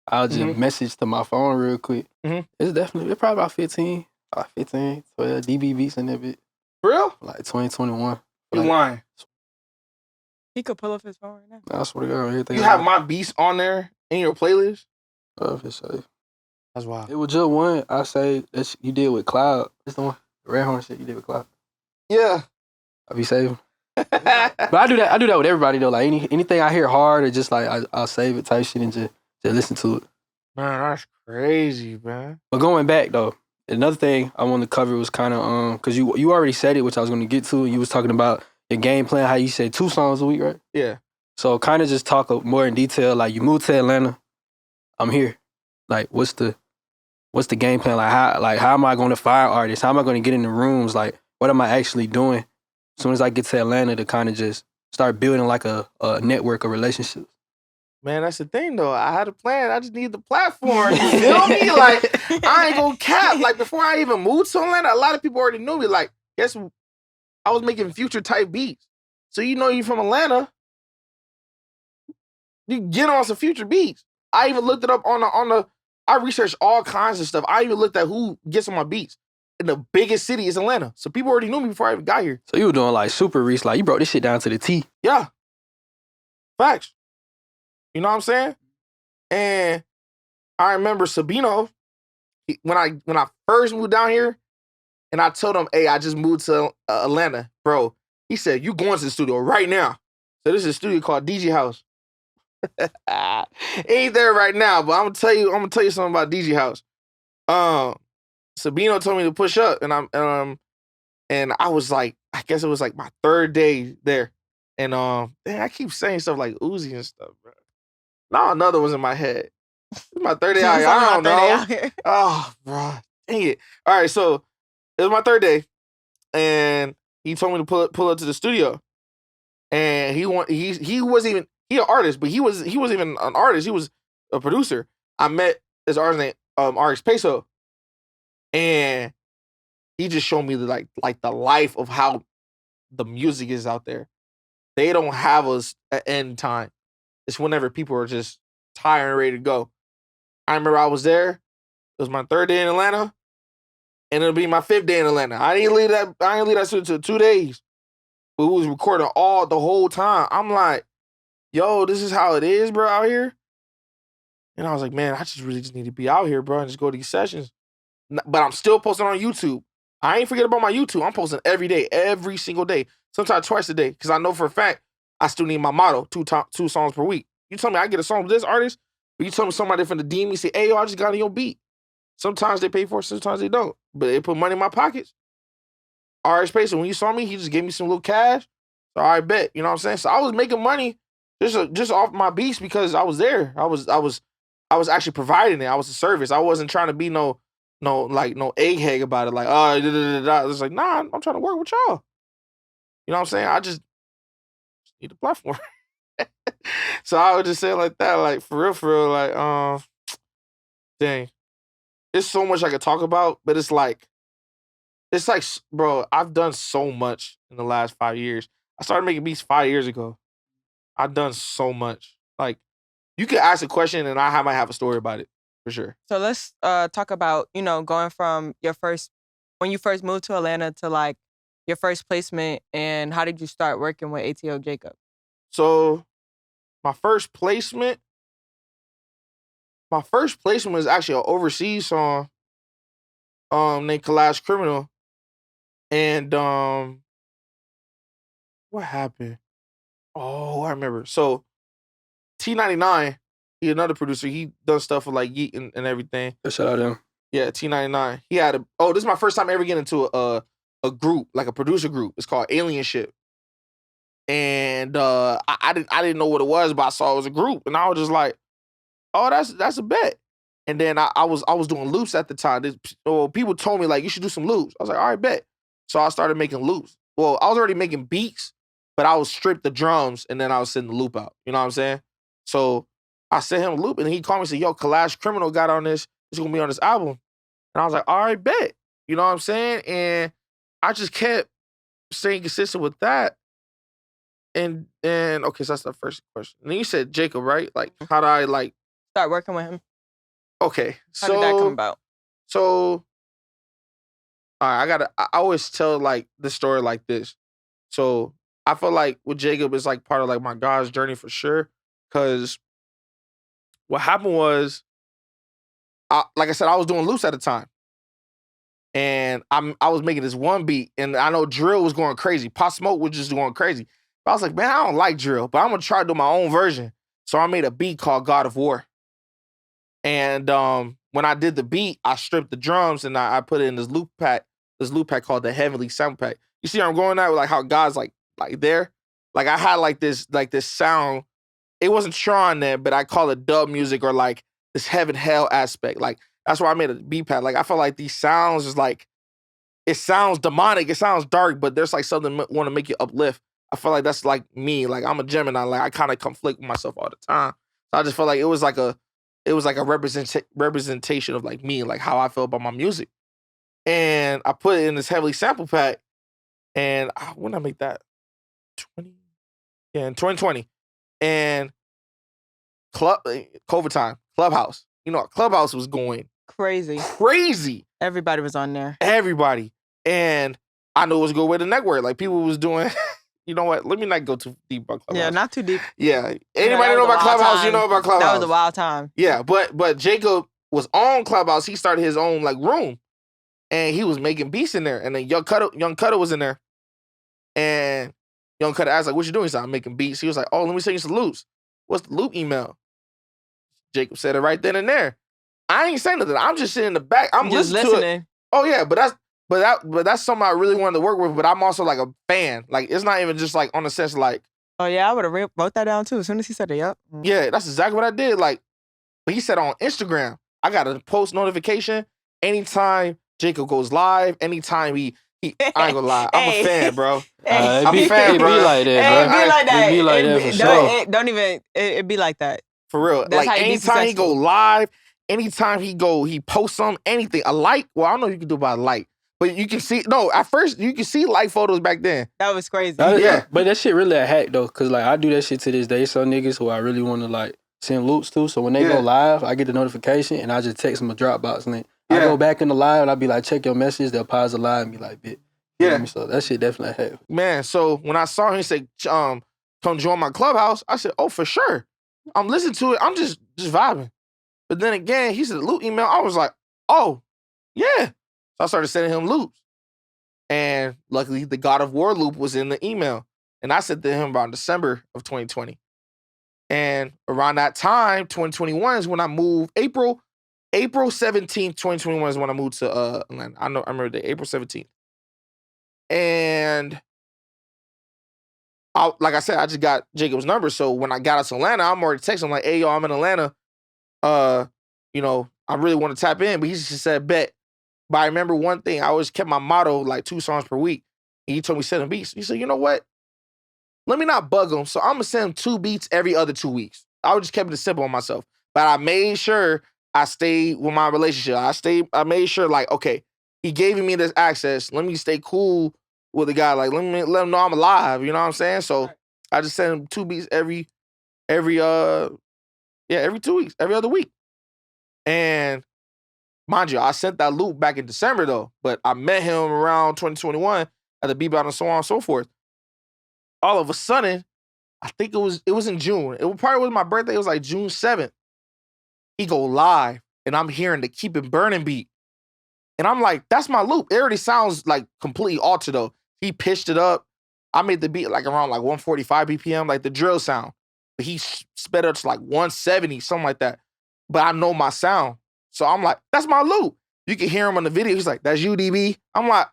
Speaker 3: I'll just message to my phone real quick. It's probably about 12 DB beats in that bit.
Speaker 1: For real?
Speaker 3: Like 2021.
Speaker 1: You lying.
Speaker 2: He could pull up his phone right now.
Speaker 3: I swear to God, everything.
Speaker 1: You have my beats on there in your playlist?
Speaker 3: For sure.
Speaker 1: That's wild.
Speaker 3: It was just one I say that you did with Cloud. It's the one, the Red Horn shit you did with Cloud.
Speaker 1: Yeah.
Speaker 3: I be saving. But I do that with everybody though. Like anything I hear hard or just like I'll save it type shit and just listen to it.
Speaker 1: Man, that's crazy, man.
Speaker 3: But going back though, another thing I wanted to cover was kind of because you already said it, which I was going to get to. And you was talking about your game plan, how you said 2 songs a week, right?
Speaker 1: Yeah.
Speaker 3: So kind of just talk more in detail. Like, you moved to Atlanta, I'm here. Like, what's the game plan? Like how am I going to find artists? How am I going to get in the rooms? Like, what am I actually doing as soon as I get to Atlanta to kind of just start building like a network of relationships?
Speaker 1: Man, that's the thing though. I had a plan. I just need the platform. You feel me? Like, I ain't gonna cap. Like, before I even moved to Atlanta, a lot of people already knew me. Like, guess I was making Future type beats. So you from Atlanta, you get on some Future beats. I even looked it up on the I researched all kinds of stuff. I even looked at who gets on my beats. And the biggest city is Atlanta. So people already knew me before I even got here.
Speaker 3: So you were doing like super research. Like, you broke this shit down to the T.
Speaker 1: Yeah. Facts. You know what I'm saying? And I remember Sabino, when I first moved down here, and I told him, hey, I just moved to Atlanta, bro. He said, you going to the studio right now. So this is a studio called DJ House. Ain't there right now, but I'm gonna tell you something about DJ House. Sabino told me to push up, and I was like, I guess it was like my 3rd day there. And I keep saying stuff like Uzi and stuff, bro. Now another one's in my head. It's my 3rd day out here. I don't know. Oh, bro. Dang it. All right, so it was my 3rd day, and he told me to pull up to the studio. And he wasn't even an artist, but he wasn't even an artist. He was a producer. I met this artist named RX Peso, and he just showed me the life of how the music is out there. They don't have us at end time. It's whenever people are just tired and ready to go. I remember I was there. It was my 3rd day in Atlanta, and it'll be my 5th day in Atlanta. I didn't leave that studio until 2 days. But we was recording the whole time. I'm like, yo, this is how it is, bro, out here. And I was like, man, I just really need to be out here, bro, and just go to these sessions. But I'm still posting on YouTube. I ain't forget about my YouTube. I'm posting every day, every single day, sometimes twice a day, because I know for a fact I still need my motto, 2 songs per week. You tell me I get a song with this artist, but you tell me somebody from the DM say, hey, yo, I just got on your beat. Sometimes they pay for it, sometimes they don't. But they put money in my pockets. RX Pacer, when you saw me, he just gave me some little cash. So I bet, you know what I'm saying? So I was making money just off my beats because I was there. I was actually providing it. I was a service. I wasn't trying to be no egghead about it. Like, oh, da, da, da, da. It's like, nah, I'm trying to work with y'all. You know what I'm saying? I just need a platform. So I would just say it like that, like for real, like, dang. There's so much I could talk about, but it's like, bro, I've done so much in the last 5 years. I started making beats 5 years ago. I've done so much. Like, you could ask a question and might have a story about it, for sure.
Speaker 2: So let's talk about, going from when you first moved to Atlanta to like your first placement, and how did you start working with ATL Jacob?
Speaker 1: So my first placement was actually an overseas song named Collage Criminal. And what happened? Oh, I remember. So T99, he another producer. He does stuff with like Yeet and everything.
Speaker 3: Shout out to him.
Speaker 1: Yeah, T99. He had this is my first time ever getting into a group, like a producer group. It's called Alienship. And I didn't know what it was, but I saw it was a group, and I was just like, oh, that's a bet. And then I was doing loops at the time. People told me like you should do some loops. I was like, all right, bet. So I started making loops. Well, I was already making beats, but I would strip the drums and then I was sending the loop out. You know what I'm saying? So I sent him a loop, and he called me and said, yo, Collage Criminal got on this. It's gonna be on this album. And I was like, all right, bet. You know what I'm saying? And I just kept staying consistent with that. And okay, so that's the first question. And then you said Jacob, right? Like, how do I like
Speaker 2: start working with him?
Speaker 1: Okay,
Speaker 2: how did that come about?
Speaker 1: So, all right, I always tell like this story like this. So I feel like with Jacob is like part of like my God's journey for sure. Cause what happened was, like I said, I was doing loops at the time. And I was making this one beat, and I know drill was going crazy. Pop Smoke was just going crazy. But I was like, man, I don't like drill, but I'm gonna try to do my own version. So I made a beat called God of War. And when I did the beat, I stripped the drums and I put it in this loop pack called the Heavenly Sound Pack. You see where I'm going at with like how God's like there? Like I had like this sound. It wasn't Tron then, but I call it dub music or like this heaven hell aspect. Like that's why I made a beat pad. Like I feel like these sounds is like, it sounds demonic, it sounds dark, but there's like something want to make you uplift. I feel like that's like me. Like I'm a Gemini. Like I kind of conflict with myself all the time. So I just felt like it was like a representation of like me, like how I feel about my music. And I put it in this heavily sample pack. And when did I make that? In 2020. And COVID time, Clubhouse. You know, Clubhouse was going crazy.
Speaker 2: Everybody was on there.
Speaker 1: Everybody. And I knew it was a good way to network. Like people was doing, you know what? Let me not go too deep about Clubhouse.
Speaker 2: Yeah, not too deep.
Speaker 1: Yeah. Anybody know about Clubhouse? You know about Clubhouse.
Speaker 2: That was a wild time.
Speaker 1: Yeah, but Jacob was on Clubhouse. He started his own like room. And he was making beats in there. And then Young Cutter was in there. And Young Cutter asked, like, what you doing? He said, I'm making beats. He was like, oh, let me send you some loops. What's the loop email? Jacob said it right then and there. I ain't saying nothing. I'm just sitting in the back. I'm
Speaker 2: just
Speaker 1: listening to it. Oh yeah, but that's something I really wanted to work with. But I'm also like a fan. Like it's not even just like on the sense like.
Speaker 2: Oh yeah, I would have wrote that down too as soon as he said it. Yep.
Speaker 1: Yeah, that's exactly what I did. Like, but he said on Instagram, I got a post notification anytime Jacob goes live. Anytime he I ain't gonna lie, I'm a fan, bro. I'm a fan, bro.
Speaker 3: It be like that, bro.
Speaker 2: It be like that.
Speaker 3: It be like that for sure.
Speaker 2: Don't even. It be like that.
Speaker 1: For real.
Speaker 2: That's
Speaker 1: like anytime he go live, anytime he posts something, anything. A like, well, I don't know if you can do by a like, but you can see, no, at first you can see like photos back then.
Speaker 2: That was crazy.
Speaker 1: Yeah.
Speaker 3: But that shit really a hack though, cause like I do that shit to this day. Some niggas who I really want to like send loops to. So when they go live, I get the notification and I just text them a Dropbox link. I go back in the live and I be like, check your message. They'll pause the live and be like, bitch.
Speaker 1: Yeah.
Speaker 3: So that shit definitely a hack.
Speaker 1: Man, so when I saw him say, come join my Clubhouse, I said, oh, for sure. I'm listening to it. I'm just vibing. But then again, he said loop email. I was like, oh, yeah. So I started sending him loops. And luckily, the God of War loop was in the email. And I sent to him around December of 2020. And around that time, 2021 is when I moved. April 17th, 2021 is when I moved to Atlanta. I remember the April 17th. And like I said, I just got Jacob's number. So when I got out to Atlanta, I'm already texting him like, hey, yo, I'm in Atlanta. You know, I really want to tap in. But he just said, bet. But I remember one thing. I always kept my motto like 2 songs per week. And he told me send him beats. He said, you know what? Let me not bug him. So I'm gonna send him 2 beats every other 2 weeks. I just kept it simple on myself. But I made sure I stayed with my relationship. I made sure, like, okay, he gave me this access. Let me stay cool with the guy. Like, let him know I'm alive. You know what I'm saying? So I just sent him 2 beats every 2 weeks, every other week. And mind you, I sent that loop back in December though, but I met him around 2021 at the Beat Battle and so on and so forth. All of a sudden, I think it was in June. It probably was my birthday. It was like June 7th. He go live, and I'm hearing the Keep It Burning beat. And I'm like, that's my loop. It already sounds like completely altered though. He pitched it up. I made the beat like around like 145 BPM, like the drill sound. But he sped up to like 170, something like that. But I know my sound. So I'm like, that's my loop. You can hear him on the video. He's like, that's you, DB. I'm like,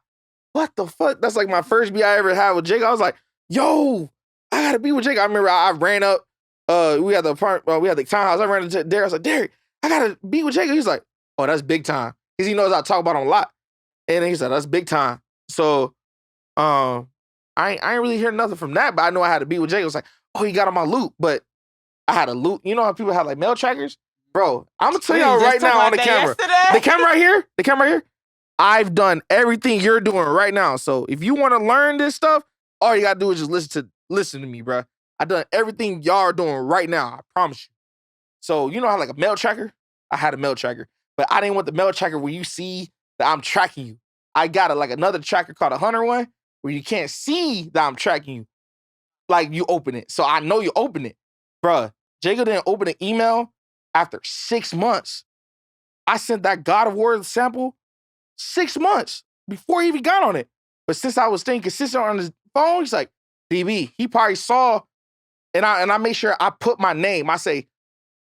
Speaker 1: what the fuck? That's like my first beat I ever had with Jake. I was like, yo, I gotta be with Jake. I remember I ran up, we had the townhouse. I ran into Derek. I was like, Derek, I gotta be with Jake. He's like, oh, that's big time. Because he knows I talk about him a lot. And he said, that's big time. So I ain't really hear nothing from that, but I know I had to be with Jake. It was like, oh, he got on my loop. But I had a loop. You know how people have like mail trackers? Bro, I'm gonna tell y'all right now on the camera. The camera right here. I've done everything you're doing right now. So if you want to learn this stuff, all you gotta do is just listen to me, bro. I done everything y'all are doing right now. I promise you. So you know how like a mail tracker? I had a mail tracker, but I didn't want the mail tracker where you see that I'm tracking you. I got another tracker called a Hunter one where you can't see that I'm tracking you. Like you open it. So I know you open it. Bruh, Jacob didn't open an email after 6 months. I sent that God of War sample 6 months before he even got on it. But since I was staying consistent on his phone, he's like, DB, he probably saw, and I made sure I put my name. I say,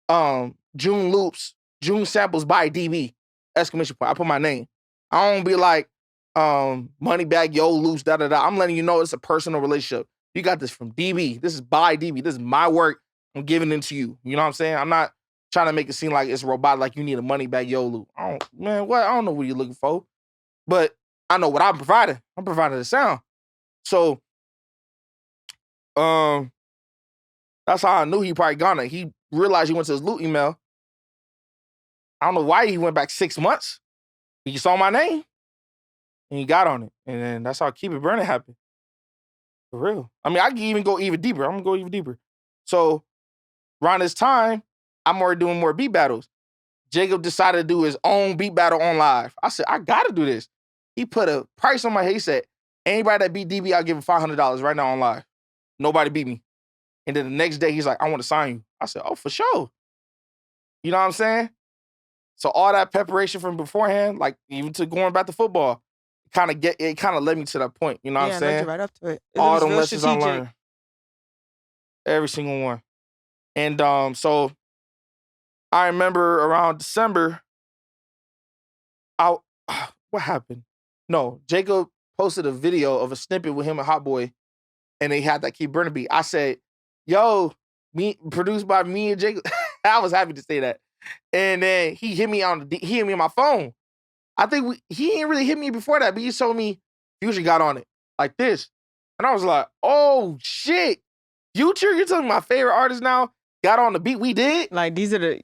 Speaker 1: June loops, June samples by DB, exclamation point. I put my name. I don't be like, money bag, yo, loops, da-da-da. I'm letting you know it's a personal relationship. You got this from DB. This is by DB. This is my work. I'm giving it to you. You know what I'm saying? I'm not trying to make it seem like it's robotic, like you need a money bag, yo, loop. I don't know what you're looking for. But I know what I'm providing. I'm providing the sound. So, that's how I knew he probably gone it. He realized he went to his loot email. I don't know why he went back 6 months. He saw my name and he got on it. And then that's how Keep It Burning happened. For real. I mean, I can even go even deeper. I'm gonna go even deeper. So around this time, I'm already doing more beat battles. Jacob decided to do his own beat battle on live. I said, I gotta do this. He put a price on my head. He said, anybody that beat DB, I'll give him $500 right now on live. Nobody beat me. And then the next day, he's like, I want to sign you. I said, oh, for sure. You know what I'm saying? So all that preparation from beforehand, like even to going back to football, kind of led me to that point. You know what I'm saying?
Speaker 2: Led you right up to it.
Speaker 1: All the lessons I learned. Every single one. And so I remember around December, what happened? No, Jacob posted a video of a snippet with him and Hot Boy, and they had that Keep Burning beat. I said, yo, produced by me and Jacob. I was happy to say that. And then he hit me on my phone. I think he didn't really hit me before that, but he told me Future got on it like this. And I was like, oh shit. Future, you're telling me my favorite artist now got on the beat we did?
Speaker 2: Like these are the,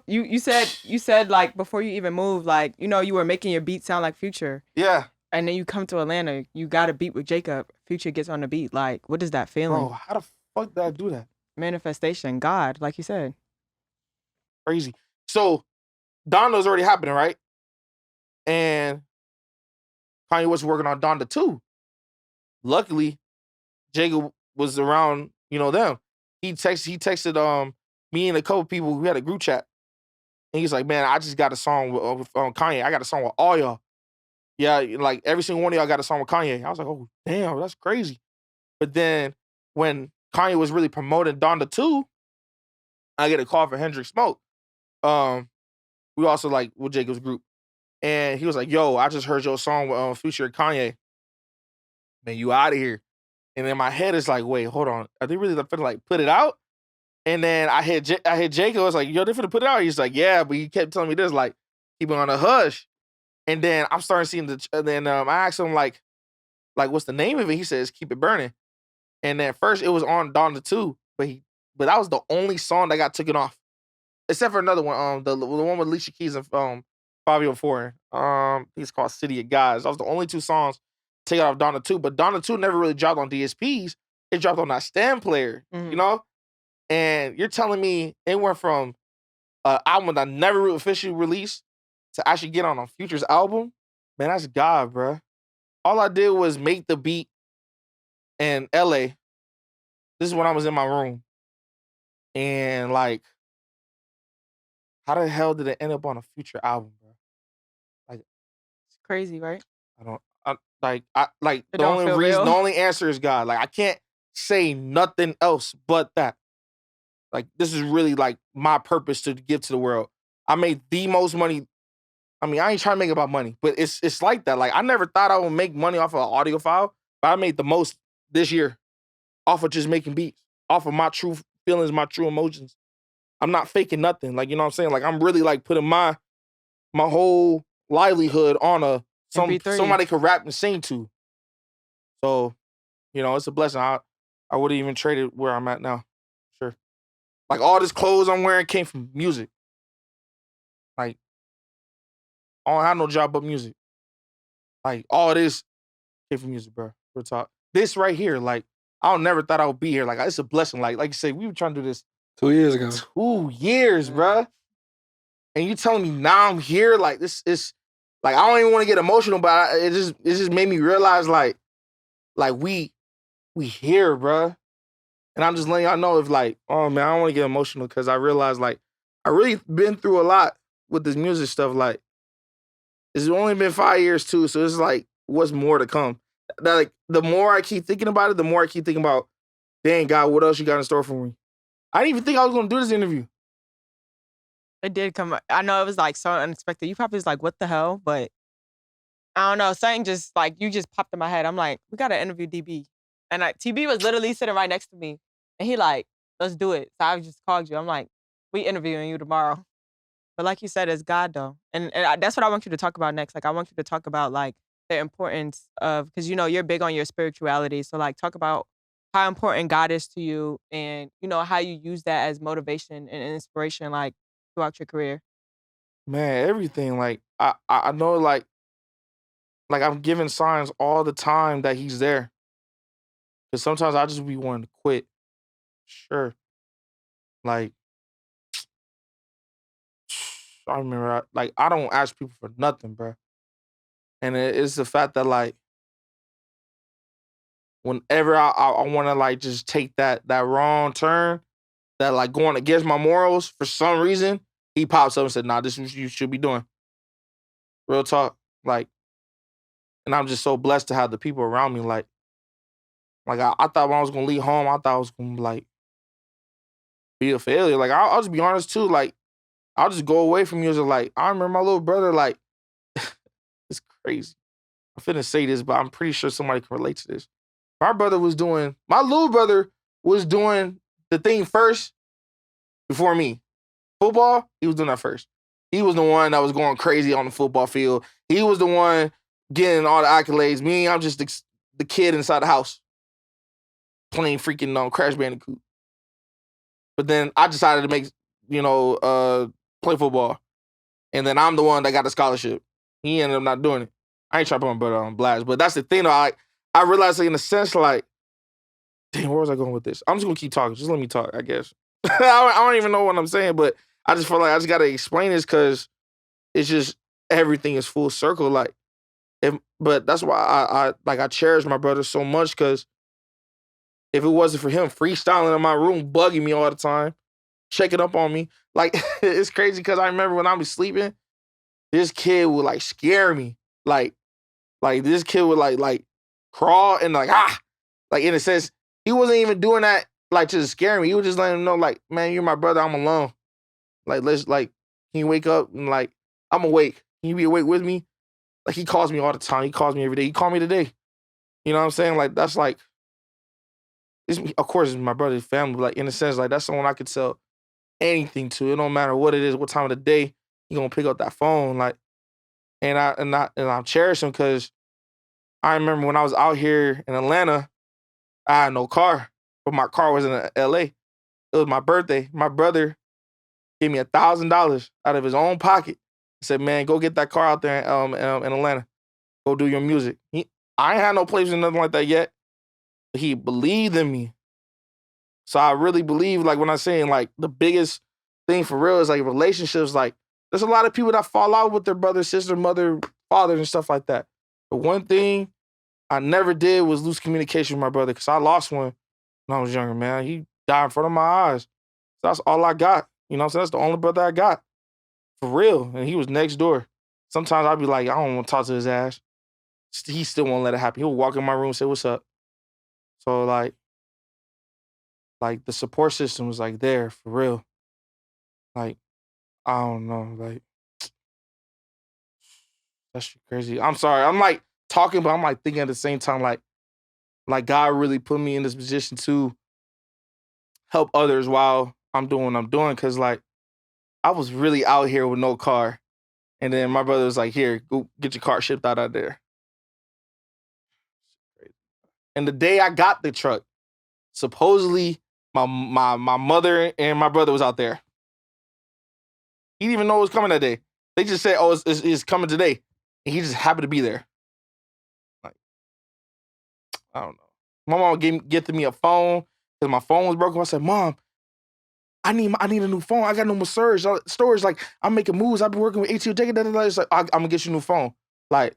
Speaker 2: you said like before you even moved, like, you were making your beat sound like Future.
Speaker 1: Yeah.
Speaker 2: And then you come to Atlanta, you got a beat with Jacob, Future gets on the beat. Like, what is that feeling?
Speaker 1: Bro, how the fuck did I do that?
Speaker 2: Manifestation, God, like you said.
Speaker 1: Crazy. So Donda's already happening, right? And Kanye was working on Donda 2. Luckily, Jacob was around, them. He texted me and a couple people who had a group chat. And he's like, man, I just got a song with Kanye. I got a song with all y'all. Yeah, like every single one of y'all got a song with Kanye. I was like, oh, damn, that's crazy. But then when Kanye was really promoting Donda 2, I get a call from Hendrix Smoke. We also like with Jacob's group. And he was like, yo, I just heard your song with Future and Kanye. Man, you out of here. And then my head is like, wait, hold on. Are they really finna like put it out? And then I hit Jacob. I was like, yo, they finna put it out? He's like, yeah, but he kept telling me this, like, keep it on a hush. And then I'm starting seeing I asked him, like, like, what's the name of it? He says, Keep It Burning. And then at first it was on Dawn to 2, but that was the only song that got taken off. Except for another one, the one with Alicia Keys and Fabio Foreign. I think it's called City of Gods. That was the only 2 songs taken off Dawn to 2. But Dawn to 2 never really dropped on DSPs. It dropped on that stand player, you know? And you're telling me it went from an album that never officially released to actually get on a Future's album? Man, that's God, bro. All I did was make the beat in LA. This is when I was in my room. And like, how the hell did it end up on a Future album, bro? Like,
Speaker 2: it's crazy, right?
Speaker 1: The only answer is God. Like, I can't say nothing else but that. Like, this is really like my purpose to give to the world. I made the most money. I mean, I ain't trying to make it about money, but it's like that. Like, I never thought I would make money off of an audio file, but I made the most this year off of just making beats, off of my true feelings, my true emotions. I'm not faking nothing. Like, you know what I'm saying? Like, I'm really like putting my whole livelihood on somebody could rap and sing to. So, you know, it's a blessing. I wouldn't even trade it where I'm at now. Sure. Like, all this clothes I'm wearing came from music. Like, I don't have no job but music. Like, all this came from music, bro. Real talk. This right here, like, I never thought I would be here. Like, it's a blessing. Like you said, we were trying to do this
Speaker 3: 2 years ago.
Speaker 1: 2 years, bruh. And you telling me now I'm here? Like, this is, like, I don't even want to get emotional, but it just made me realize, like we here, bruh. And I'm just letting y'all know if, like, oh man, I don't want to get emotional because I realized, like, I really been through a lot with this music stuff. Like, it's only been 5 years too, so it's like, what's more to come? Like, the more I keep thinking about it, the more I keep thinking about, dang God, what else you got in store for me? I didn't even think I was gonna do this interview.
Speaker 2: It did come. I know it was like so unexpected. You probably was like, what the hell? But I don't know. Something just like, you just popped in my head. I'm like, we got to interview DB. And TB was literally sitting right next to me. And he like, let's do it. So I just called you. I'm like, we interviewing you tomorrow. But like you said, it's God though. And that's what I want you to talk about next. Like, I want you to talk about like the importance of, because, you know, you're big on your spirituality. So like, talk about how important God is to you and, you know, how you use that as motivation and inspiration, like throughout your career.
Speaker 1: Man, everything. Like, I know, like I'm giving signs all the time that he's there. Because sometimes I just be wanting to quit. Sure. Like, I remember, I don't ask people for nothing, bro. And it's the fact that, like, whenever I want to, like, just take that wrong turn, that, like, going against my morals, for some reason, he pops up and said, nah, this is what you should be doing. Real talk. Like, and I'm just so blessed to have the people around me. Like I thought when I was going to leave home, I thought I was going to, like, be a failure. Like, I'll just be honest, too. Like, I'll just go away from music. Like, I remember my little brother, like, it's crazy. I'm finna say this, but I'm pretty sure somebody can relate to this. My little brother was doing the thing first before me. Football, he was doing that first. He was the one that was going crazy on the football field. He was the one getting all the accolades. Me, I'm just the kid inside the house playing freaking Crash Bandicoot. But then I decided to make, play football. And then I'm the one that got the scholarship. He ended up not doing it. I ain't trying to put my brother on blast. But that's the thing, though. I realized, like, in a sense, like, damn, where was I going with this? I'm just going to keep talking. Just let me talk, I guess. I don't even know what I'm saying, but I just feel like I just got to explain this because it's just everything is full circle. Like, but that's why I cherish my brother so much, because if it wasn't for him freestyling in my room, bugging me all the time, checking up on me, like, it's crazy because I remember when I was sleeping, this kid would, like, scare me. Like this kid would like crawl and like, in a sense, he wasn't even doing that like to scare me. He was just letting him know, like, man, you're my brother, I'm alone. Like, let's, like, can you wake up? And, like, I'm awake. Can you be awake with me? Like, he calls me all the time. He calls me every day. He called me today. You know what I'm saying? Like, that's like, of course, it's my brother's family, but, like, in a sense, like, that's someone I could tell anything to. It don't matter what it is, what time of the day, he gonna pick up that phone. Like, and I cherish him because I remember when I was out here in Atlanta, I had no car, but my car was in LA. It was my birthday. My brother gave me $1,000 out of his own pocket. He said, man, go get that car out there in Atlanta. Go do your music. I ain't had no place or nothing like that yet, but he believed in me. So I really believe, like, when I'm saying, like, the biggest thing for real is, like, relationships. Like, there's a lot of people that fall out with their brother, sister, mother, father, and stuff like that. But one thing I never did was lose communication with my brother, because I lost one when I was younger, man. He died in front of my eyes. So that's all I got. You know what I'm saying? That's the only brother I got. For real. And he was next door. Sometimes I'd be like, I don't want to talk to his ass. He still won't let it happen. He'll walk in my room and say, what's up? So, like the support system was, like, there for real. Like, I don't know. Like, that's crazy. I'm sorry. I'm, like, talking, but I'm, like, thinking at the same time, like God really put me in this position to help others while I'm doing what I'm doing. Because, like, I was really out here with no car. And then my brother was like, here, go get your car shipped out there. And the day I got the truck, supposedly my mother and my brother was out there. He didn't even know it was coming that day. They just said, oh, it's coming today. And he just happened to be there. Like, I don't know. My mom gifted me a phone because my phone was broken. I said, Mom, I need a new phone. I got no more storage. Like, I'm making moves. I've been working with ATL Jacob. It's like, I'm going to get you a new phone. Like,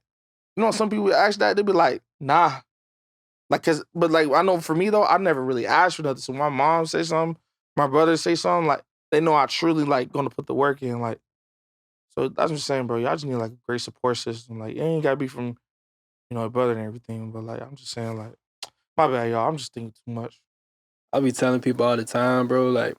Speaker 1: you know, some people ask that, they'd be like, nah. Like, but like, I know for me though, I never really asked for nothing. So my mom say something, my brother say something, like, they know I truly, like, gonna put the work in. Like, so that's what I'm saying, bro. Y'all just need, like, a great support system. Like, it ain't gotta be from, a brother and everything. But, like, I'm just saying, like, my bad, y'all. I'm just thinking too much.
Speaker 3: I be telling people all the time, bro. Like,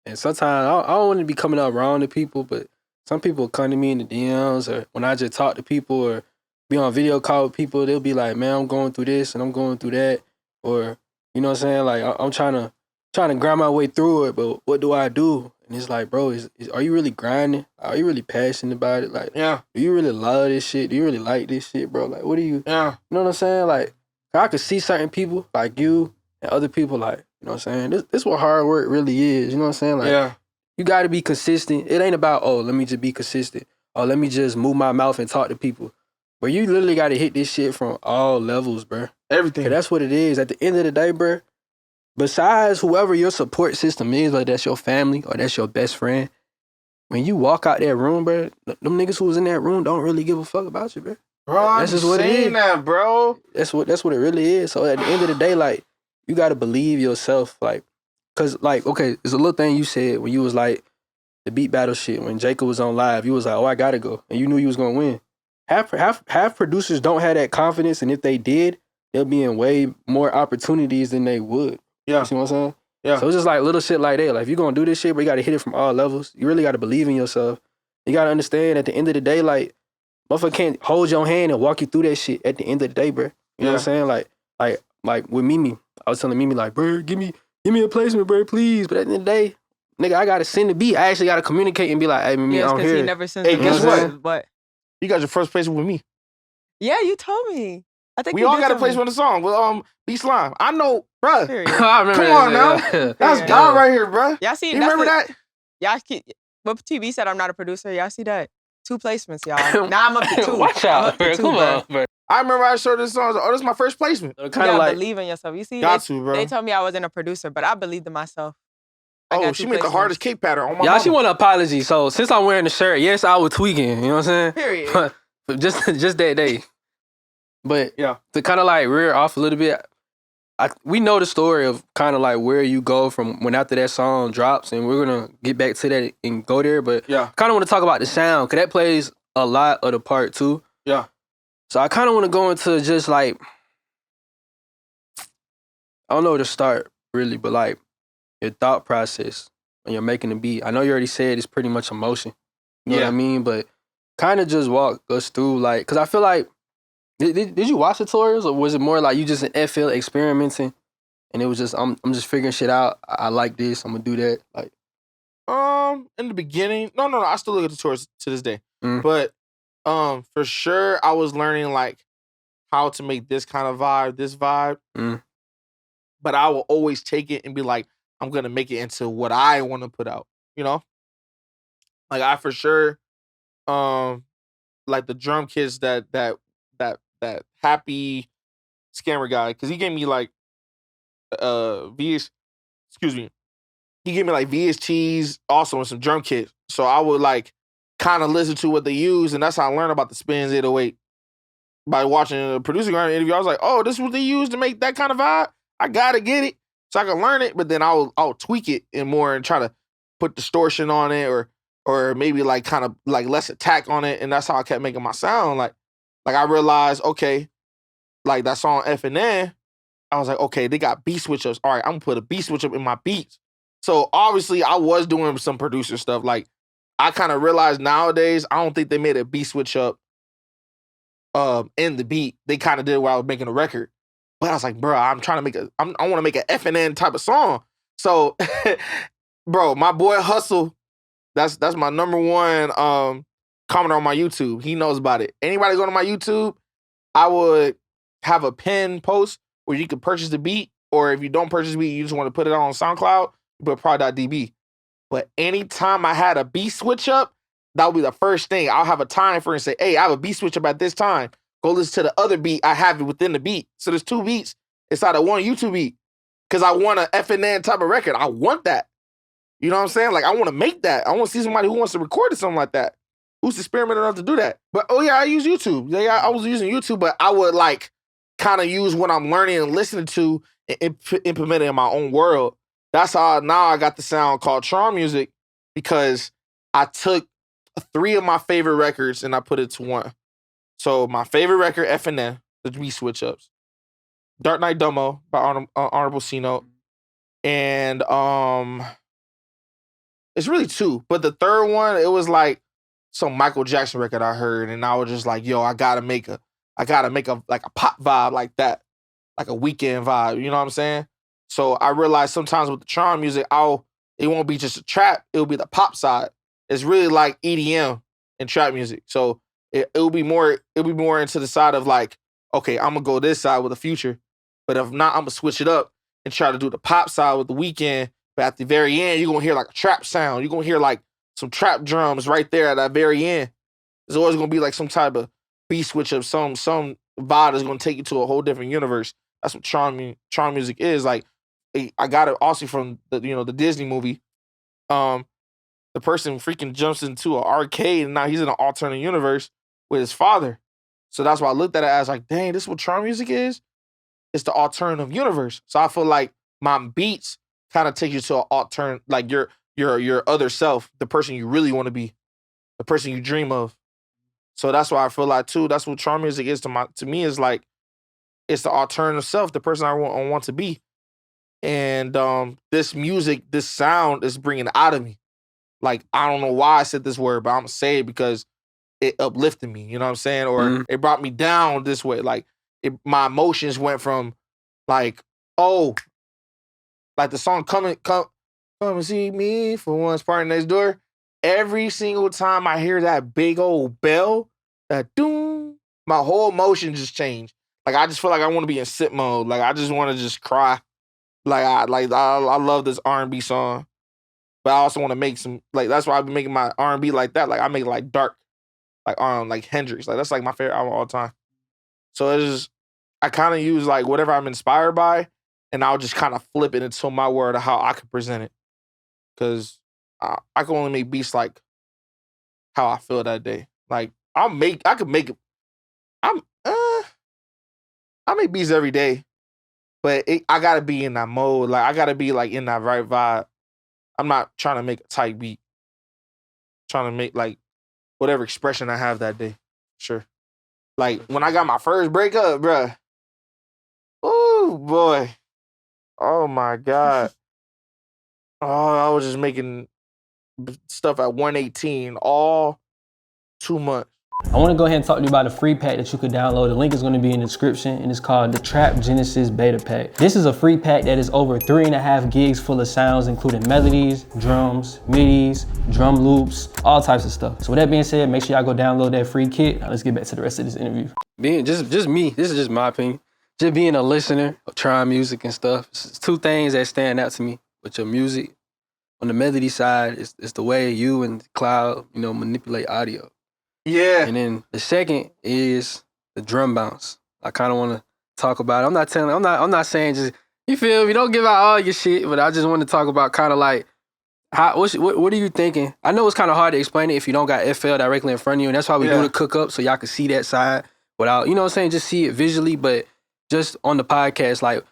Speaker 3: and sometimes I don't want to be coming out wrong to people, but some people come to me in the DMs, or when I just talk to people or be on video call with people, they'll be like, man, I'm going through this and I'm going through that. Or, you know what I'm saying? Like, I'm trying to grind my way through it, but what do I do? And it's like, bro, are you really grinding? Are you really passionate about it? Like,
Speaker 1: Yeah.
Speaker 3: Do you really love this shit? Do you really like this shit, bro? Like, what do you,
Speaker 1: Yeah.
Speaker 3: You know what I'm saying? Like, I could see certain people like you and other people like, you know what I'm saying? This is what hard work really is, you know what I'm saying? Like,
Speaker 1: Yeah.
Speaker 3: You got to be consistent. It ain't about, oh, let me just be consistent. Or let me just move my mouth and talk to people. But you literally got to hit this shit from all levels, bro.
Speaker 1: Everything.
Speaker 3: That's what it is. At the end of the day, bro, besides whoever your support system is, whether that's your family or that's your best friend, when you walk out that room, bro, them niggas who was in that room don't really give a fuck about you, bro.
Speaker 1: Bro, that's just what it is. That, bro.
Speaker 3: That's what it really is. So at the end of the day, like, you got to believe yourself, like, cause like, okay, it's a little thing you said when you was like, the beat battle shit, when Jacob was on live, you was like, oh, I gotta go. And you knew you was gonna win. Half producers don't have that confidence, and if they did, they'll be in way more opportunities than they would.
Speaker 1: Yeah.
Speaker 3: You see what I'm saying?
Speaker 1: Yeah.
Speaker 3: So it's just like little shit like that. Like, if you're gonna do this shit, but you gotta hit it from all levels. You really gotta believe in yourself. You gotta understand at the end of the day, like, motherfucker can't hold your hand and walk you through that shit at the end of the day, bro. You know what I'm saying? Like with Mimi, I was telling Mimi, like, bro, give me a placement, bro, please. But at the end of the day, nigga, I gotta send the beat. I actually gotta communicate and be like, hey, Mimi, I'm here.
Speaker 2: He never sends
Speaker 1: hey, guess what?
Speaker 2: But
Speaker 1: you got your first placement with me.
Speaker 2: Yeah, you told me. I think
Speaker 1: we all got a placement in the song with B Slime. I know, bruh.
Speaker 3: I remember
Speaker 1: Come on now. That's God right here, bruh.
Speaker 2: Y'all see?
Speaker 1: You remember that?
Speaker 2: Y'all keep. What TV said I'm not a producer. Y'all see that? 2 placements, y'all. Now I'm up to 2.
Speaker 3: Watch out, bro. Come on, bro.
Speaker 1: I remember I showed this song. I was like, oh, this is my first placement.
Speaker 2: You gotta like, believe in yourself. You see,
Speaker 1: bro.
Speaker 2: They told me I wasn't a producer, but I believed in myself.
Speaker 1: Oh, she made the hardest cake pattern on my
Speaker 3: Y'all, she want an apology. So since I'm wearing the shirt, yes, I was tweaking. You know what I'm saying?
Speaker 2: Period.
Speaker 3: But just that day. But
Speaker 1: yeah,
Speaker 3: to kind of like rear off a little bit, we know the story of kind of like where you go from when after that song drops, and we're gonna get back to that and go there. But
Speaker 1: yeah,
Speaker 3: kind of want to talk about the sound, because that plays a lot of the part too.
Speaker 1: Yeah.
Speaker 3: So I kind of want to go into just like, I don't know where to start really, but like your thought process when you're making the beat. I know you already said it's pretty much emotion. You know what I mean? But kind of just walk us through, like, because I feel like, did you watch the tutorials, or was it more like you just in FL experimenting and it was just, I'm just figuring shit out. I like this, I'm gonna do that. Like,
Speaker 1: in the beginning, no, I still look at the tutorials to this day. But for sure I was learning like how to make this kind of vibe, this vibe.
Speaker 3: Mm.
Speaker 1: But I will always take it and be like, I'm gonna make it into what I want to put out. You know, like I for sure, like the drum kits that happy scammer guy, because he gave me like VS, excuse me, he gave me like VSTs also and some drum kits. So I would like kind of listen to what they use, and that's how I learned about the Spins 808 by watching a ProducerGrind interview. I was like, oh, this is what they use to make that kind of vibe. I gotta get it so I can learn it, but then I'll tweak it and more and try to put distortion on it or maybe like kind of like less attack on it, and that's how I kept making my sound. Like I realized, okay, like that song F and N, I was like, okay, they got beat switch ups. All right, I'm gonna put a beat switch up in my beats. So obviously I was doing some producer stuff. Like I kind of realized nowadays, I don't think they made a beat switch up in the beat. They kind of did while I was making a record. But I was like, bro, I'm trying to make I want to make an F and N type of song. So, bro, my boy Hustle, that's my number one commenter on my YouTube. He knows about it. Anybody go to my YouTube, I would have a pin post where you could purchase the beat, or if you don't purchase the beat, you just want to put it on SoundCloud, you put prod.db. But anytime I had a beat switch up, that would be the first thing. I'll have a time for it and say, hey, I have a beat switch up at this time. Go listen to the other beat. I have it within the beat. So there's 2 beats inside of one YouTube beat. Because I want an F&N type of record. I want that. You know what I'm saying? Like, I want to make that. I want to see somebody who wants to record something like that. Who's experimenting enough to do that. But, oh yeah, I use YouTube. Yeah, I was using YouTube, but I would, like, kind of use what I'm learning and listening to and implement it in my own world. That's how now I got the sound called Tron Music, because I took 3 of my favorite records and I put it to 1. So my favorite record, F&N, the beat switch ups. Dark Knight Dumbo by Honorable C Note. And it's really 2. But the third one, it was like some Michael Jackson record I heard, and I was just like, yo, I gotta make a like a pop vibe like that. Like a weekend vibe, you know what I'm saying? So I realized sometimes with the Tron music, it won't be just a trap, it'll be the pop side. It's really like EDM and trap music. So it'll be more into the side of like, okay, I'm gonna go this side with the Future, but if not, I'm gonna switch it up and try to do the pop side with the Weeknd. But at the very end, you're gonna hear like a trap sound. You're gonna hear like some trap drums right there at that very end. There's always gonna be like some type of beat switch of some vibe that's gonna take you to a whole different universe. That's what Tron music is. Like, I got it also from the Disney movie. The person freaking jumps into an arcade and now he's in an alternate universe with his father. So that's why I looked at it as like, dang, this is what Tron music is? It's the alternative universe. So I feel like my beats kind of take you to an alternate, like your other self, the person you really want to be, the person you dream of. So that's why I feel like too, that's what Tron music is to me is like, it's the alternative self, the person I want to be. And this music, this sound is bringing it out of me. Like, I don't know why I said this word, but I'm going to say it because it uplifted me, you know what I'm saying? Or it brought me down this way. Like, my emotions went from like, oh, like the song come and see me for once, party next door. Every single time I hear that big old bell, that doom, my whole emotion just changed. Like, I just feel like I want to be in sit mode. Like, I just want to just cry. Like, I love this R&B song. But I also want to make some, like, that's why I've been making my R&B like that. Like, I make it like dark, like Hendrix. Like, that's like my favorite album of all time. So it's just, I kind of use like whatever I'm inspired by, and I'll just kind of flip it into my word of how I could present it. Because I can only make beats like how I feel that day. Like, I make beats every day, but I gotta be in that mode. Like, I gotta be like in that right vibe. I'm not trying to make a tight beat. I'm trying to make like whatever expression I have that day. Sure. Like when I got my first breakup, bruh. Oh boy. Oh my God. Oh, I was just making stuff at 118 all 2 months.
Speaker 3: I want to go ahead and talk to you about a free pack that you could download. The link is going to be in the description, and it's called the Trap Genesis Beta Pack. This is a free pack that is over 3.5 gigs full of sounds, including melodies, drums, midis, drum loops, all types of stuff. So with that being said, make sure y'all go download that free kit. Now let's get back to the rest of this interview. Being just me, this is just my opinion. Just being a listener of trying music and stuff. It's two things that stand out to me with your music. On the melody side, it's the way you and Cloud, manipulate audio.
Speaker 1: Yeah.
Speaker 3: And then the second is the drum bounce. I kind of want to talk about it. I'm not saying just, you feel me, don't give out all your shit, but I just want to talk about kind of like, what are you thinking? I know it's kind of hard to explain it if you don't got FL directly in front of you, and that's why we do the cook up, so y'all can see that side without, just see it visually, but just on the podcast, like,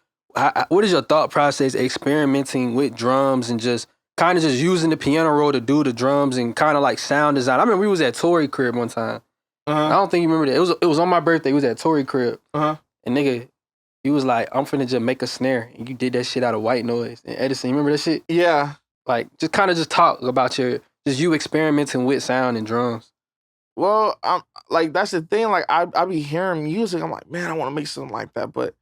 Speaker 3: what is your thought process experimenting with drums and just kind of just using the piano roll to do the drums and kind of like sound design? I remember we was at Tory crib one time. I don't think you remember that. It was on my birthday. We was at Tory crib. And nigga, you was like, I'm finna just make a snare. And you did that shit out of white noise. And Edison, you remember that shit?
Speaker 1: Yeah.
Speaker 3: Like, just kind of just talk about you experimenting with sound and drums.
Speaker 1: Well, I'm like, that's the thing. Like, I be hearing music. I'm like, man, I want to make something like that, but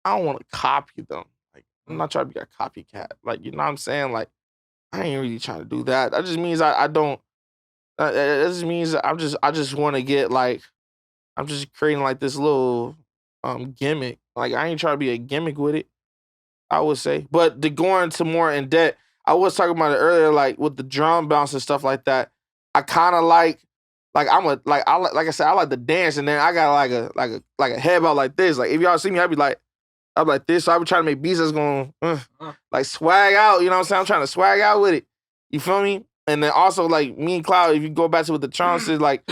Speaker 1: I don't want to copy them. Like, I'm not trying to be a copycat. Like, you know what I'm saying? Like, I ain't really trying to do that. That just means I don't. That just means I just want to get like, I'm just creating like this little gimmick. Like, I ain't trying to be a gimmick with it, I would say. But to go into more in depth, I was talking about it earlier, like with the drum bounce and stuff like that. I kind of like I said, I like to dance, and then I got like a head bout like this. Like, if y'all see me, I'd be like this. So I be trying to make beats that's going like swag out. You know what I'm saying? I'm trying to swag out with it. You feel me? And then also, like, me and Cloud, if you go back to what the trance is, like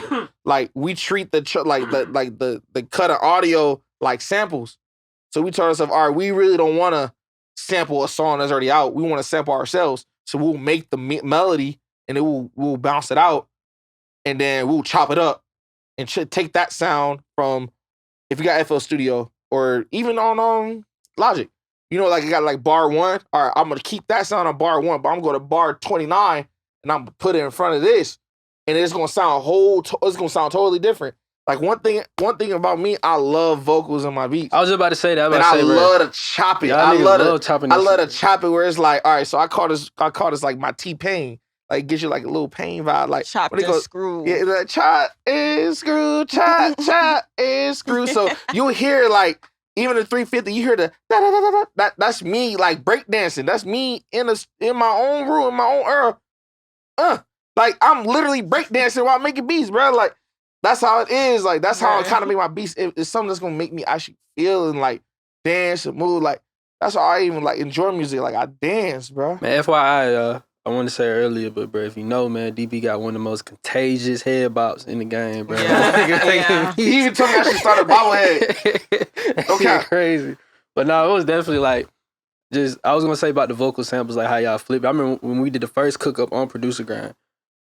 Speaker 1: we treat the cut of audio like samples. So we told ourselves, all right, we really don't want to sample a song that's already out. We want to sample ourselves. So we'll make the melody, and then we'll bounce it out, and then we'll chop it up and take that sound from, if you got FL Studio or even on Logic, like you got like bar 1. All right, I'm gonna keep that sound on bar 1, but I'm gonna go to bar 29 and I'm gonna put it in front of this, and it's gonna sound totally different. Like, one thing about me, I love vocals in my beats.
Speaker 3: I was about to say that.
Speaker 1: I love to chop it. I love to chop it where it's like, all right, so I call this like my T-Pain. Like, it gives you like a little pain vibe. Like,
Speaker 2: chop and screw.
Speaker 1: Yeah, like chop and screw, chop and screw. So you'll hear, like, even the 350, you hear the da da da da. That's me like breakdancing. That's me in my own room, in my own era. Like, I'm literally breakdancing while making beats, bro. Like, that's how it is. Like, that's how I kind of make my beats. It's something that's gonna make me actually feel and like dance and move. Like, that's how I even like enjoy music. Like, I dance, bro.
Speaker 3: Man, FYI, I wanted to say earlier, but bro, if you know, man, DB got one of the most contagious head bops in the game, bro.
Speaker 2: Yeah.
Speaker 1: He even told me I should start a bobblehead.
Speaker 3: Okay, crazy. But no, it was definitely like, I was gonna say about the vocal samples, like how y'all flip. I remember when we did the first cook up on ProducerGrind.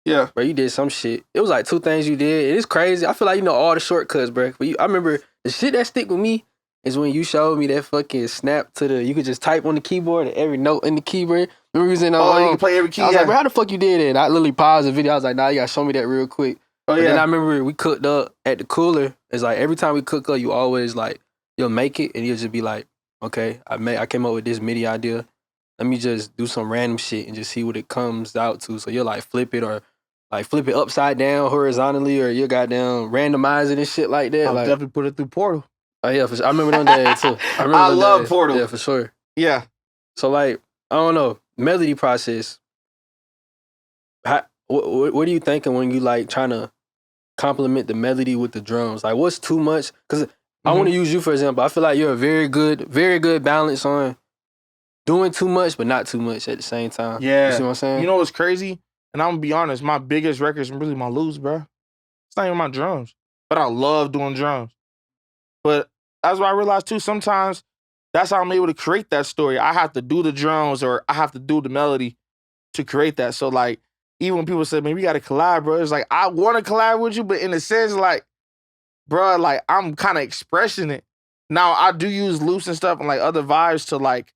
Speaker 1: Yeah,
Speaker 3: bro, you did some shit. It was like 2 things you did. It's crazy. I feel like you know all the shortcuts, bro. But I remember the shit that stick with me is when you showed me that fucking snap to you could just type on the keyboard and every note in the keyboard. Remember we was in
Speaker 1: you can play every key.
Speaker 3: I was like, bro, how the fuck you did it? And I literally paused the video. I was like, nah, you gotta show me that real quick. But then I remember we cooked up at the cooler. It's like every time we cook up, you always like, you'll make it and you'll just be like, okay, I came up with this MIDI idea. Let me just do some random shit and just see what it comes out to. So you'll like flip it or like flip it upside down horizontally, or you goddamn randomize it and shit like that.
Speaker 1: I'll
Speaker 3: like,
Speaker 1: definitely put it through Portal.
Speaker 3: Oh yeah, for sure. I remember them days too.
Speaker 1: I love Portal.
Speaker 3: Yeah, for sure.
Speaker 1: Yeah.
Speaker 3: So like, I don't know, melody process. What are you thinking when you like trying to complement the melody with the drums? Like, what's too much? Because I want to use you for example. I feel like you're a very good balance on doing too much but not too much at the same time.
Speaker 1: Yeah.
Speaker 3: You see what I'm saying?
Speaker 1: You know what's crazy? And I'm gonna be honest, my biggest records are really my loops, bro. It's not even my drums. But I love doing drums. But that's what I realized too. Sometimes that's how I'm able to create that story. I have to do the drums or I have to do the melody to create that. So like, even when people say, man, we gotta collab, bro, it's like, I wanna collab with you, but in a sense, like, bro, like, I'm kind of expressing it. Now, I do use loops and stuff and like other vibes to like,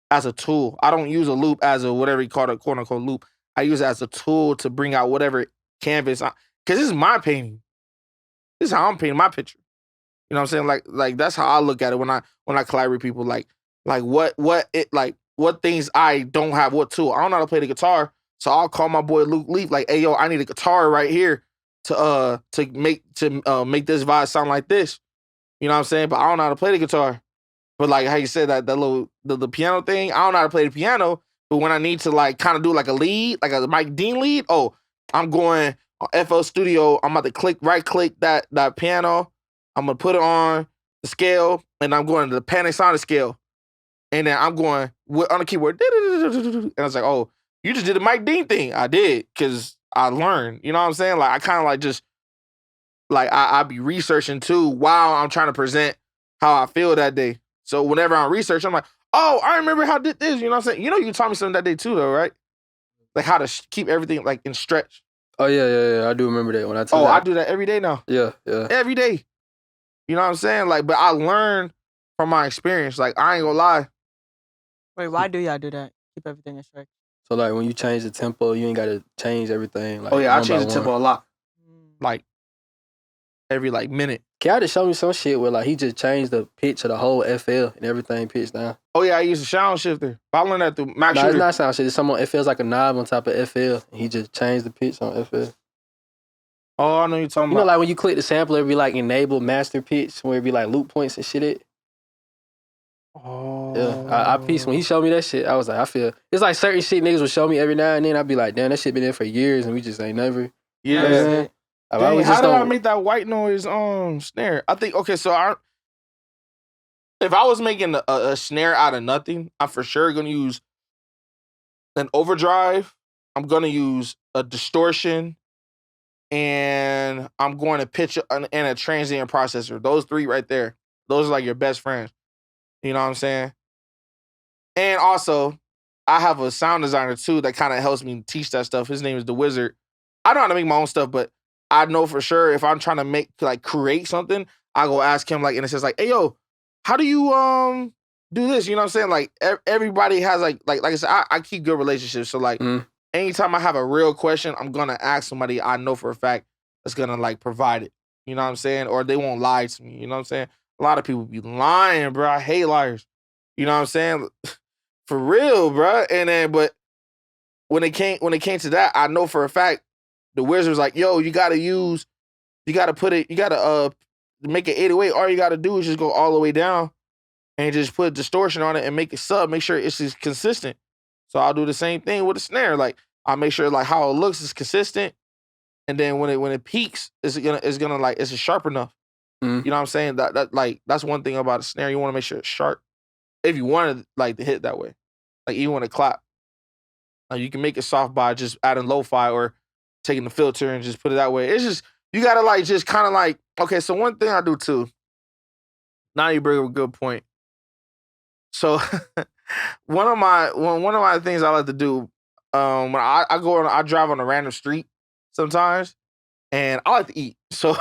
Speaker 1: as a tool. I don't use a loop as a whatever you call it, quote unquote loop. I use it as a tool to bring out whatever canvas. Because this is my painting. This is how I'm painting my picture. You know what I'm saying? Like that's how I look at it when I collaborate with people. Like what things I don't have, what tool. I don't know how to play the guitar, so I'll call my boy Luke Leaf, like, hey yo, I need a guitar right here to make this vibe sound like this. You know what I'm saying? But I don't know how to play the guitar. But like how you said that the piano thing, I don't know how to play the piano. But when I need to like kind of do like a lead, like a Mike Dean lead, I'm going on FL Studio. I'm about to right click that piano. I'm gonna put it on the scale, and I'm going to the Panasonic scale. And then I'm going on the keyboard. And I was like, oh, you just did the Mike Dean thing. I did, because I learned. You know what I'm saying? Like I kind of like just like I be researching too while I'm trying to present how I feel that day. So whenever I'm researching, I'm like, oh, I remember how I did this. You know what I'm saying? You know, you taught me something that day too, though, right? Like how to keep everything like in stretch.
Speaker 3: Oh yeah. I do remember that when I
Speaker 1: I do that every day now.
Speaker 3: Yeah.
Speaker 1: Every day. You know what I'm saying? Like, but I learned from my experience. Like, I ain't gonna lie.
Speaker 2: Wait, why do y'all do that? Keep everything in stretch.
Speaker 3: So like when you change the tempo, you ain't gotta change everything. Like,
Speaker 1: I change the tempo a lot. Like every like minute.
Speaker 3: Kyle just showed me some shit where like he just changed the pitch of the whole FL and everything pitched down.
Speaker 1: Oh yeah, I use a sound shifter. But I learned that through Max Shooter.
Speaker 3: It's not sound shifter. It's something. It feels like a knob on top of FL, and he just changed the pitch on FL.
Speaker 1: Oh, I know you're talking about.
Speaker 3: You know, like when you click the sampler, it'd be like enable master pitch, where it'd be like loop points and shit.
Speaker 1: Oh.
Speaker 3: Yeah, I pieced when he showed me that shit. I was like, I feel it's like certain shit niggas would show me every now and then. I'd be like, damn, that shit been there for years, and we just ain't never.
Speaker 1: Yeah.
Speaker 3: Dang,
Speaker 1: how did I make that white noise snare? I think if I was making a snare out of nothing, I'm for sure gonna use an overdrive. I'm gonna use a distortion, and I'm going to pitch and a transient processor. Those three right there. Those are like your best friends. You know what I'm saying? And also, I have a sound designer too that kind of helps me teach that stuff. His name is The Wizard. I know how to make my own stuff, but I know for sure if I'm trying to create something, I go ask him and it says hey yo, how do you do this? You know what I'm saying? Like everybody has like I said, I keep good relationships. So anytime I have a real question, I'm gonna ask somebody I know for a fact that's gonna provide it. You know what I'm saying? Or they won't lie to me. You know what I'm saying? A lot of people be lying, bro. I hate liars. You know what I'm saying? For real, bro. And then, but when it came to that, I know for a fact the Wizard was like, yo, you gotta make it 808. All you gotta do is just go all the way down and just put distortion on it and make it sub. Make sure it's just consistent. So I'll do the same thing with the snare. Like I'll make sure how it looks is consistent. And then when it peaks, it's sharp enough.
Speaker 3: Mm-hmm.
Speaker 1: You know what I'm saying? That's one thing about a snare. You want to make sure it's sharp. If you want to to hit that way, even when it clap, you can make it soft by just adding lo-fi or taking the filter and just put it that way. It's just you gotta just kind of okay. So one thing I do too. Now you bring up a good point. So one of my things I like to do when I drive on a random street sometimes, and I like to eat. So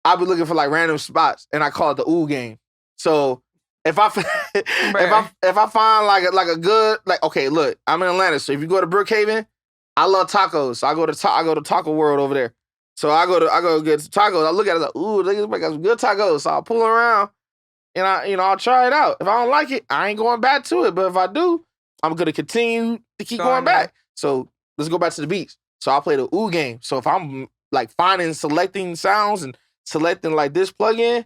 Speaker 1: I'll be looking for random spots, and I call it the Ouu Game. So if I if I find a good okay, look, I'm in Atlanta, so if you go to Brookhaven, I love tacos. So I go to Taco World over there. So I go get tacos. I look at it ooh, they got some good tacos. So I'll pull around, and I'll try it out. If I don't like it, I ain't going back to it. But if I do, I'm gonna continue to keep going back. So let's go back to the beach. So I'll play the Ouu Game. So if I'm selecting sounds and selecting this plugin,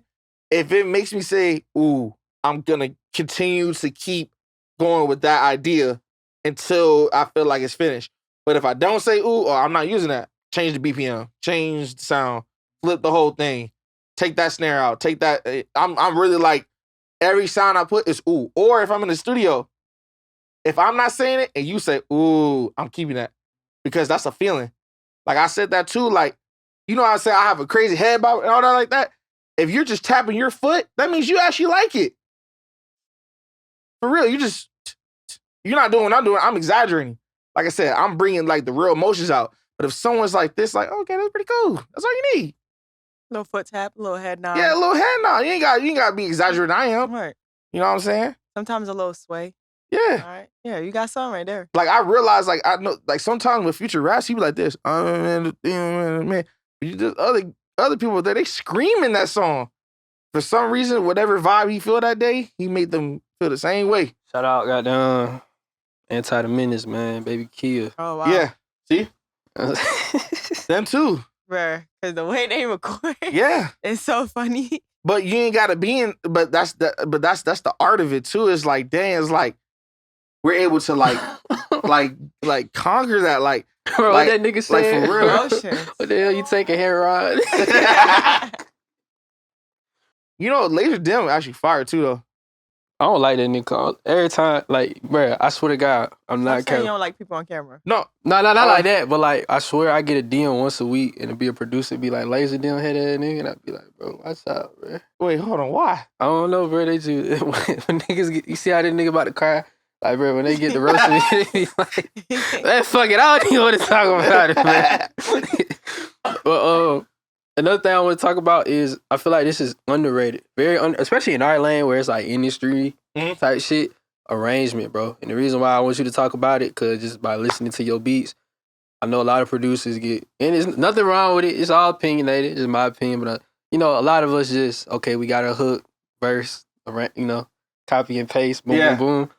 Speaker 1: if it makes me say, ooh, I'm gonna continue to keep going with that idea until I feel like it's finished. But if I don't say ooh, or I'm not using that, change the BPM, change the sound, flip the whole thing, take that snare out, take that. I'm really every sound I put is ooh. Or if I'm in the studio, if I'm not saying it and you say ooh, I'm keeping that because that's a feeling. I said that too. I say I have a crazy head bob and all that like that. If you're just tapping your foot, that means you actually like it. For real, you're not doing what I'm doing. I'm exaggerating. Like I said, I'm bringing the real emotions out. But if someone's like this, okay, that's pretty cool. That's all you need.
Speaker 2: Little foot tap, little head nod.
Speaker 1: Yeah, a little head nod. You ain't got to be exaggerating. I am.
Speaker 2: Right.
Speaker 1: You know what I'm saying?
Speaker 2: Sometimes a little sway.
Speaker 1: Yeah.
Speaker 2: All right. Yeah, you got something right there.
Speaker 1: I realize, I know, sometimes with future raps, he be like this. Man. This other other people there, they screaming that song. For some reason, whatever vibe he feel that day, he made them feel the same way.
Speaker 3: Shout out, goddamn, Anti the Menace, man, Baby Kia.
Speaker 2: Oh wow.
Speaker 1: Yeah, see, them too.
Speaker 2: Bruh, because the way they record,
Speaker 1: Yeah,
Speaker 2: it's so funny.
Speaker 1: but you ain't gotta be in. But that's the art of it too. It's like, dang, it's like we're able to like conquer that. Like,
Speaker 3: bro,
Speaker 1: like,
Speaker 3: what that nigga said?
Speaker 1: like for real.
Speaker 2: Emotions.
Speaker 3: What the hell you taking hair on?
Speaker 1: You know, Laser Dim actually fired too though.
Speaker 3: I don't like that nigga. Every time, like, bro, I swear to God, I'm
Speaker 2: Stop
Speaker 3: not
Speaker 2: saying
Speaker 3: kidding.
Speaker 2: you don't like people on camera.
Speaker 1: No,
Speaker 3: Not like that, but like, I swear I get a DM once a week and it'd be a producer, be like, Laser Dim head that nigga, and I'd be like, bro, watch out, bro.
Speaker 1: wait, hold on, why?
Speaker 3: I don't know, bro. They just, when niggas get, you see how that nigga about to cry? Like, bro, when they get the roast of me, they be like, man, fuck it, I don't even want to talk about it, man. But, another thing I want to talk about is I feel like this is underrated, especially in our lane where it's like industry type shit, arrangement, bro. And the reason why I want you to talk about it, because just by listening to your beats, I know a lot of producers get, and there's nothing wrong with it. It's all opinionated, it's my opinion, but you know, a lot of us just, okay, we got a hook, verse, you know, copy and paste, boom, boom, boom.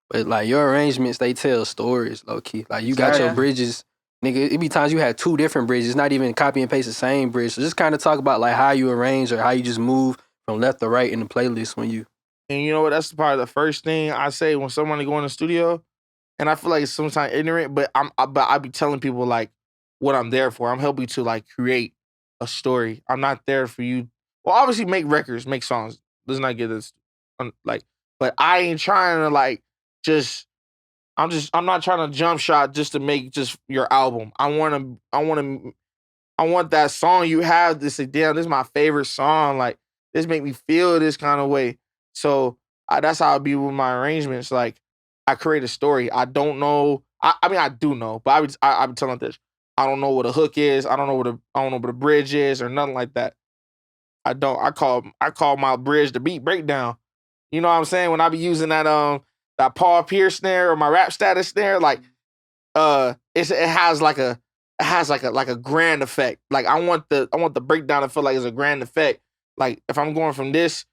Speaker 3: But like your arrangements, they tell stories, low key. Like you got your bridges. Nigga, it be times you had 2 different bridges, not even copy and paste the same bridge. So just kind of talk about like how you arrange or how you just move from left to right in the playlist when you.
Speaker 1: And you know what? That's probably the first thing I say when someone go in the studio. And I feel like it's sometimes ignorant, but I be telling people like what I'm there for. I'm helping to like create a story. I'm not there for you. Well, obviously make records, make songs. Let's not get this like, but I ain't trying to like I'm not trying to jump shot just to make just your album. I want that song you have to say, damn, this is my favorite song. Like, this make me feel this kind of way. So that's how I be with my arrangements. Like, I create a story. I don't know. I mean, I do know, but I be telling this. I don't know what a hook is. I don't know what a bridge is or nothing like that. I don't. I call my bridge the beat breakdown. You know what I'm saying? When I be using that Paul Pierce snare or my rap status snare, like it has like a grand effect. Like I want the breakdown to feel like it's a grand effect. Like if I'm going from this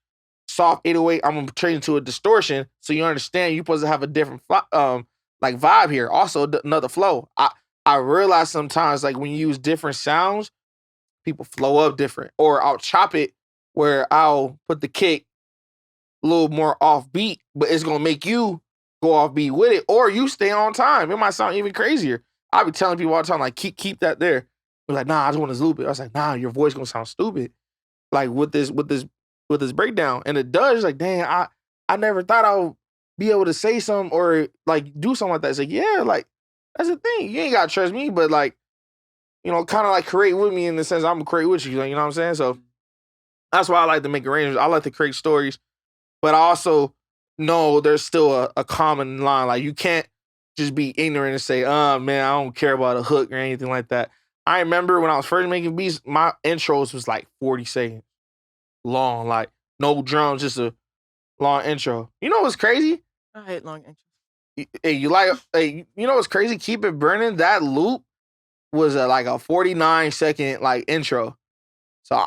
Speaker 1: soft 808, I'm gonna change to a distortion, so you understand you're supposed to have a different like vibe here. Also another flow. I realize sometimes like when you use different sounds, people flow up different. Or I'll chop it where I'll put the kick a little more off beat, but it's gonna make you go off beat with it, or you stay on time. It might sound even crazier. I be telling people all the time, like keep that there. They're like, nah, I just want to loop it. I was like, nah, your voice gonna sound stupid, like with this breakdown, and it does. Like, dang, I never thought I would be able to say something or like do something like that. It's like, yeah, like that's the thing. You ain't gotta trust me, but like, you know, kind of like create with me in the sense I'm gonna create with you. Like, you know what I'm saying? So that's why I like to make arrangements. I like to create stories. But I also know there's still a common line. Like you can't just be ignorant and say, man, I don't care about a hook or anything like that. I remember when I was first making beats, my intros was like 40 seconds long. Like no drums, just a long intro. You know what's crazy?
Speaker 2: I hate long intros.
Speaker 1: You know what's crazy? Keep It Burning, that loop was like a 49-second like intro. So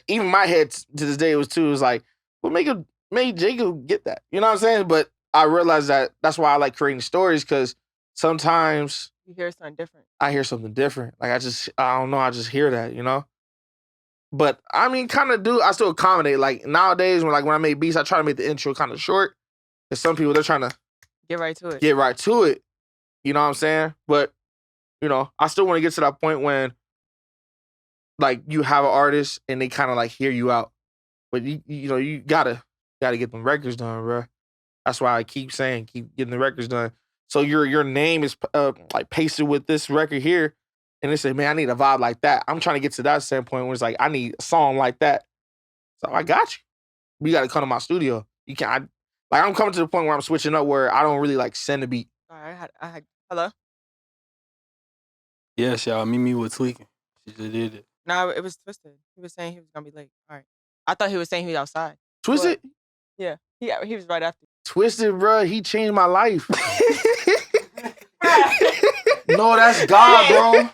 Speaker 1: even my head to this day was like, well, made Jacob get that. You know what I'm saying? But I realized that's why I like creating stories, because sometimes
Speaker 2: you hear something different.
Speaker 1: I hear something different. Like I don't know, I just hear that, you know? But I mean, I still accommodate. Like nowadays when I make beats, I try to make the intro kind of short. Because some people, they're trying to
Speaker 2: get right to it.
Speaker 1: You know what I'm saying? But, you know, I still want to get to that point when like you have an artist and they kind of like hear you out. But you know, you gotta get them records done, bro. That's why I keep saying, keep getting the records done. So your name is like pasted with this record here, and they say, man, I need a vibe like that. I'm trying to get to that standpoint where it's like, I need a song like that. So I got you. You got to come to my studio. You can't. I'm coming to the point where I'm switching up where I don't really like send a beat.
Speaker 2: All right, hello.
Speaker 3: Yes, y'all. Mimi was tweaking. She just did it.
Speaker 2: No, it was Twysted. He was saying he was gonna be late. All right. I thought he was saying he was outside.
Speaker 1: Twysted?
Speaker 2: Yeah. He was right after.
Speaker 1: Twysted, bro. He changed my life. No, that's God, bro.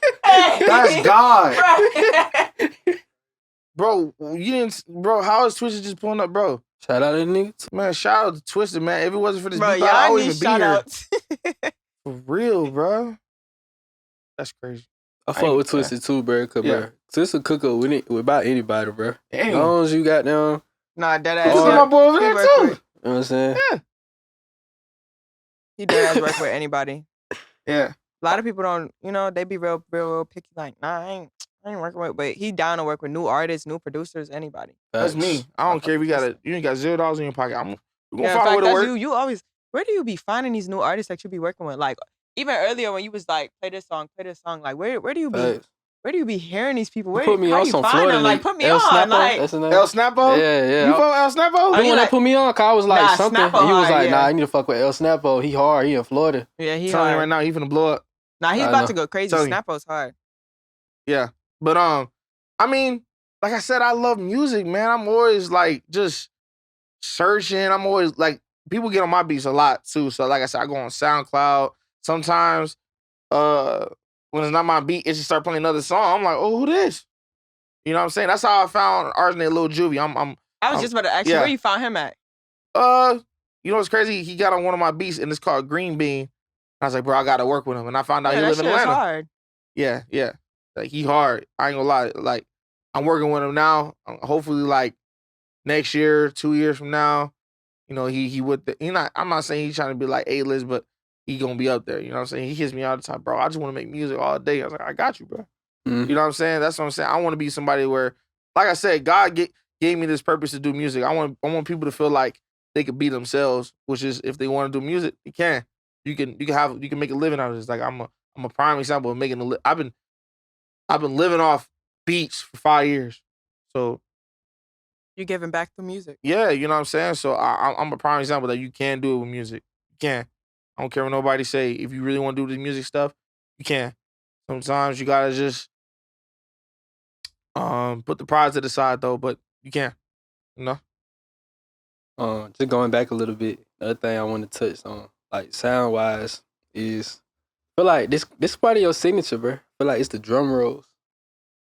Speaker 1: That's God. Bro, you didn't, bro. How is Twysted just pulling up, bro?
Speaker 3: Shout out to niggas.
Speaker 1: Man, shout out to Twysted, man. If it wasn't for this
Speaker 2: Bro,
Speaker 1: beef, I
Speaker 2: y'all
Speaker 1: wouldn't
Speaker 2: need
Speaker 1: even be
Speaker 2: shout
Speaker 1: here.
Speaker 2: outs.
Speaker 1: For real, bro. That's crazy.
Speaker 3: I fuck with Twysted too, bro. Cause bro, Twysted cook up with about anybody, bro.
Speaker 1: Damn.
Speaker 3: As long as you got them.
Speaker 2: Nah, dead
Speaker 1: This is
Speaker 2: ass.
Speaker 1: my boy over there too.
Speaker 3: You know what I'm saying?
Speaker 1: Yeah.
Speaker 2: He dead ass work with anybody.
Speaker 1: Yeah.
Speaker 2: A lot of people don't, they be real picky. Like, nah, I ain't working with. But he down to work with new artists, new producers, anybody.
Speaker 1: That's me. I don't care if you ain't got $0 in your pocket. I'm gonna find a way to work.
Speaker 2: You always. Where do you be finding these new artists that you be working with? Like even earlier when you was like, play this song. Like where do you be? Where do you be hearing these people? Where
Speaker 3: put me
Speaker 2: how
Speaker 3: on
Speaker 2: you
Speaker 3: some
Speaker 2: find
Speaker 3: Florida.
Speaker 2: them? Like put me
Speaker 3: El
Speaker 2: on.
Speaker 3: Snappo,
Speaker 2: Like
Speaker 3: that's his name.
Speaker 1: El Snappo?
Speaker 3: Yeah.
Speaker 1: You from El Snappo?
Speaker 3: The one that put me on, cause I was like something.
Speaker 2: Snappo
Speaker 3: And he was
Speaker 2: hard,
Speaker 3: like,
Speaker 2: yeah.
Speaker 3: nah, I need to fuck with El Snappo. He hard. He in Florida.
Speaker 2: Yeah, he
Speaker 1: telling
Speaker 2: hard.
Speaker 1: you right now, he finna blow up.
Speaker 2: Nah, he's about to go crazy.
Speaker 1: Tell you.
Speaker 2: Snappo's hard.
Speaker 1: Yeah. But I mean, like I said, I love music, man. I'm always like just searching. I'm always like, people get on my beats a lot too. So like I said, I go on SoundCloud. Sometimes when it's not my beat, it just start playing another song. I'm like, oh, who this? You know what I'm saying? That's how I found artist named Lil Juvie.
Speaker 2: I was just about to ask you where you found him at.
Speaker 1: You know what's crazy? He got on one of my beats and it's called Green Bean. I was like, bro, I gotta work with him. And I found out he live in Atlanta.
Speaker 2: Hard.
Speaker 1: Yeah. Like he hard. I ain't gonna lie. Like I'm working with him now. Hopefully, like next year, 2 years from now, he would. I'm not saying he's trying to be like A-list, but he gonna be up there. You know what I'm saying? He hits me all the time, bro. I just want to make music all day. I was like, I got you, bro.
Speaker 3: Mm-hmm.
Speaker 1: You know what I'm saying? That's what I'm saying. I want to be somebody where, like I said, God gave me this purpose to do music. I want people to feel like they could be themselves, which is if they want to do music, you can. You can make a living out of this. Like I'm a prime example of making a. I've been living off beats for 5 years, so
Speaker 2: you giving back to music.
Speaker 1: Yeah, you know what I'm saying. So I'm a prime example that you can do it with music. You can. I don't care what nobody say. If you really want to do the music stuff, you can. Sometimes you gotta just put the pride to the side though, but you can.
Speaker 3: Just going back a little bit, the other thing I want to touch on, like sound wise, is I feel like this part of your signature, bro. I feel like it's the drum rolls.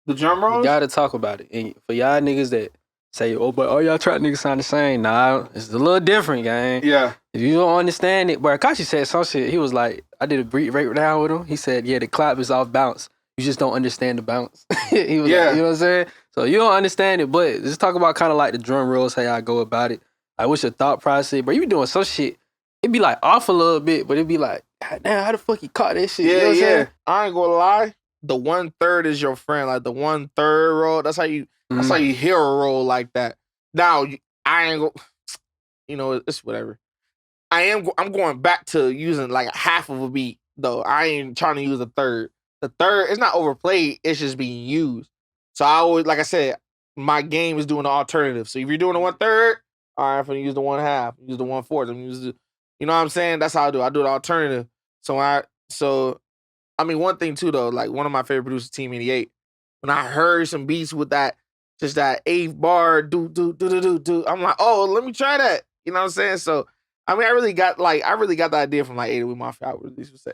Speaker 1: The drum rolls?
Speaker 3: You gotta talk about it. And for y'all niggas that say, oh, but all y'all trap niggas sound the same. Nah, it's a little different, gang.
Speaker 1: Yeah.
Speaker 3: If you don't understand it, bro, Akashi said some shit. He was like, I did a beat right down with him. He said, yeah, the clap is off bounce. You just don't understand the bounce. He was like, you know what I'm saying? So you don't understand it, but just talk about kind of like the drum rolls, how y'all go about it. Like, what's your thought process? But you be doing some shit, it be like off a little bit, but it be like, God damn, how the fuck you caught that shit?
Speaker 1: Yeah,
Speaker 3: you know what I'm saying?
Speaker 1: I ain't gonna lie. The 1/3 is your friend. Like the 1/3 roll. That's how you hear a roll like that. Now I ain't go. It's whatever. I'm going back to using like a half of a beat though. I ain't trying to use a third. The third, it's not overplayed. It's just being used. So I always, like I said, my game is doing the alternative. So if you're doing the 1/3, all right, I'm gonna use the 1/2. Use the 1/4. I'm gonna use the. You know what I'm saying? That's how I do. I do the alternative. I mean, one thing too though, like one of my favorite producers, Team 88. When I heard some beats with that, just that 8th bar, do, I'm like, oh, let me try that. You know what I'm saying? So, I mean, I really got the idea from like 8 with Mafia, I would at least say.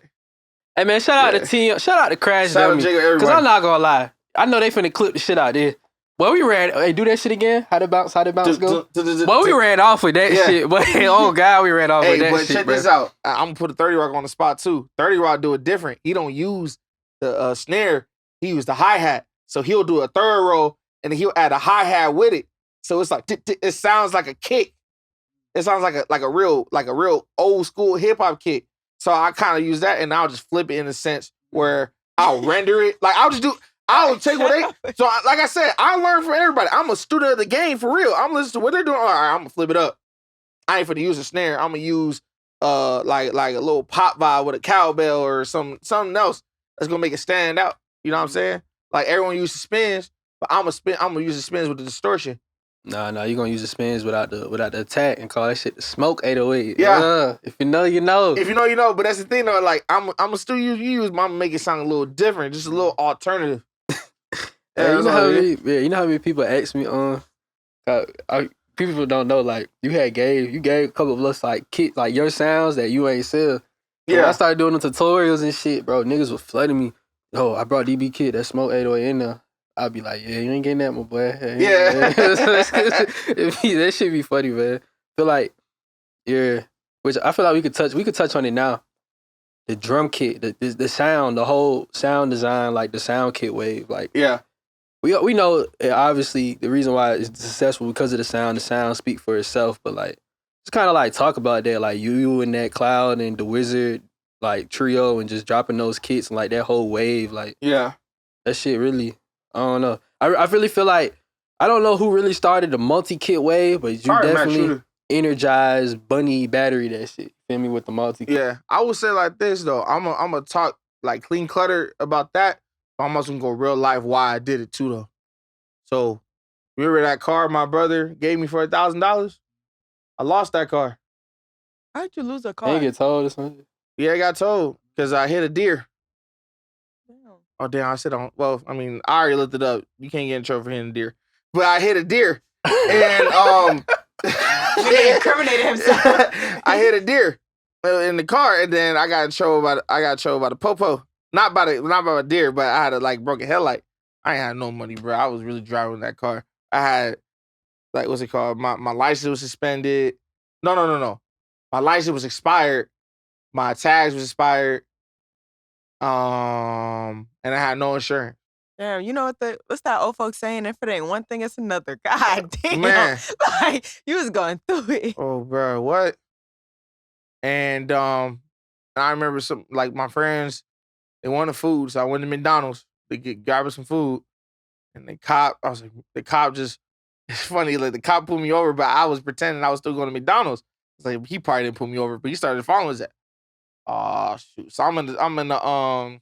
Speaker 3: Hey man, shout out to Team, shout out to Crash
Speaker 1: Shout out
Speaker 3: Dummy.
Speaker 1: to Jacob, everybody.
Speaker 3: Cause I'm not gonna lie, I know they finna clip the shit out there. Well, we ran. Hey, do that shit again. How the bounce go? Well, we ran off with that shit. But oh god, we ran off with that shit.
Speaker 1: Hey, but check this out. I'm gonna put a 30 Rock on the spot too. 30 Rock do it different. He don't use the snare. He use the hi-hat. So he'll do a third roll and then he'll add a hi-hat with it. So it's like it sounds like a kick. It sounds like a real old school hip hop kick. So I kind of use that and I'll just flip it in a sense where I'll render it. Like I'll take what they. So like I said, I learn from everybody. I'm a student of the game for real. I'm listening to what they're doing. All right, I'm gonna flip it up. I ain't finna use a snare. I'm gonna use like a little pop vibe with a cowbell or something else that's gonna make it stand out. You know what I'm saying? Like everyone uses spins, but I'm gonna use the spins with the distortion.
Speaker 3: Nah, you're gonna use the spins without the attack and call that shit the smoke 808.
Speaker 1: Yeah.
Speaker 3: If you know, you know.
Speaker 1: If you know, you know. But that's the thing though. Like I'm gonna still use, but I'm gonna make it sound a little different, just a little alternative.
Speaker 3: You know how many people ask me people don't know, like you gave a couple of us like kits, like your sounds that you ain't sell. So when I started doing the tutorials and shit, bro, niggas was flooding me. Oh, I brought DB Kid, that smoke 808 in there. I'll be like, yeah, you ain't getting that, my boy. Hey,
Speaker 1: Yeah.
Speaker 3: That shit be funny, man. Feel like, yeah, which I feel like we could touch on it now. The drum kit, the sound, the whole sound design, like the sound kit wave, like
Speaker 1: Yeah.
Speaker 3: we know obviously the reason why it's successful because of the sound speak for itself, but like just kind of like talk about that, like you and that Cloud and the Wizard like trio and just dropping those kits and like that whole wave, like
Speaker 1: Yeah.
Speaker 3: that shit really, I don't know. I really feel like I don't know who really started the multi-kit wave, but you
Speaker 1: Sorry, Matt
Speaker 3: definitely
Speaker 1: Shooter.
Speaker 3: energized Bunny battery that shit. Feel me with the multi-kit.
Speaker 1: Yeah. I would say like this though. I'm gonna talk like clean clutter about that. I'm also gonna go real life why I did it too though. So remember that car my brother gave me for $1,000? I lost that car.
Speaker 2: How'd you lose a
Speaker 3: Ain't
Speaker 2: car?
Speaker 3: get told or something.
Speaker 1: Yeah, I got told because I hit a deer.
Speaker 2: Damn.
Speaker 1: Oh damn! I said on. Well, I mean, I already looked it up. You can't get in trouble for hitting a deer, but I hit a deer, and
Speaker 2: He incriminated himself.
Speaker 1: I hit a deer in the car, and then I got in trouble by the popo. Not by a deer, but I had a like broken headlight. I ain't had no money, bro. I was really driving that car. I had like what's it called? My license was suspended. No. My license was expired. My tags was expired. And I had no insurance.
Speaker 2: Damn, you know what's that old folks saying? If it ain't one thing, it's another. God damn.
Speaker 1: Man.
Speaker 2: Like, you was going through it.
Speaker 1: Oh, bro, what? And I remember some like my friends, they wanted food, so I went to McDonald's to grab us some food. And the cop just it's funny, like the cop pulled me over, but I was pretending I was still going to McDonald's. It's like he probably didn't pull me over, but he started following us at. Oh shoot. So I'm in the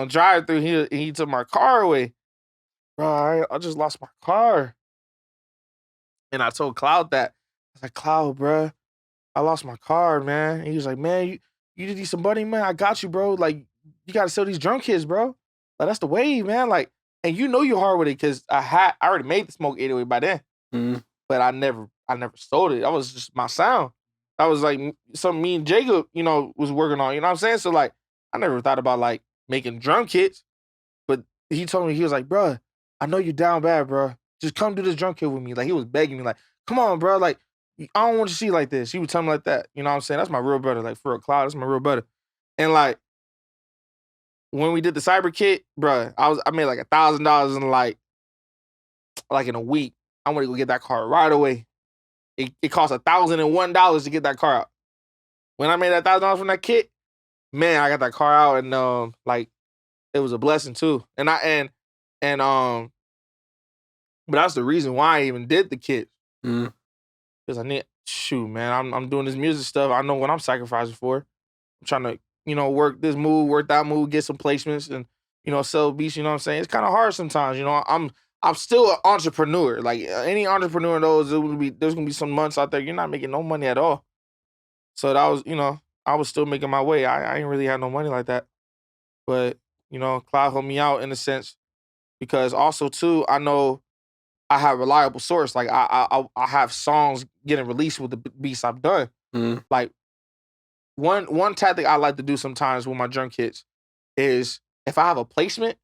Speaker 1: drive-through. He took my car away. Bro, I just lost my car. And I told Cloud that. I was like, Cloud, bro, I lost my car, man. And he was like, man, you need some money, man. I got you, bro. Like, you gotta sell these Drumkits, bro. Like, that's the wave, man. Like, and you know you're hard with it because I already made the Smoke 808 by then.
Speaker 3: Mm-hmm.
Speaker 1: But I never sold it. That was just my sound. That was like something me and Jacob, was working on. You know what I'm saying? So like, I never thought about like making drum kits. But he told me, he was like, bro, I know you're down bad, bro. Just come do this drum kit with me. Like he was begging me, like, come on, bro. Like, I don't want you to see like this. He would tell me like that. You know what I'm saying? That's my real brother. Like for a Cloud, that's my real brother. And like, when we did the cyber kit, bro, I made like $1,000 in like in a week. I want to go get that car right away. It cost $1,001 to get that car out. When I made that $1,000 from that kit, man, I got that car out and like it was a blessing too. But that's the reason why I even did the kit. Because I'm doing this music stuff. I know what I'm sacrificing for. I'm trying to, work this move, work that move, get some placements and, sell beats, you know what I'm saying? It's kind of hard sometimes, I'm still an entrepreneur. Like any entrepreneur knows there's gonna be some months out there you're not making no money at all. So that was, I was still making my way. I ain't really had no money like that. But, Cloud helped me out in a sense because also too, I know I have a reliable source. Like I have songs getting released with the beats I've done. Like one tactic I like to do sometimes with my drum kits is if I have a placement,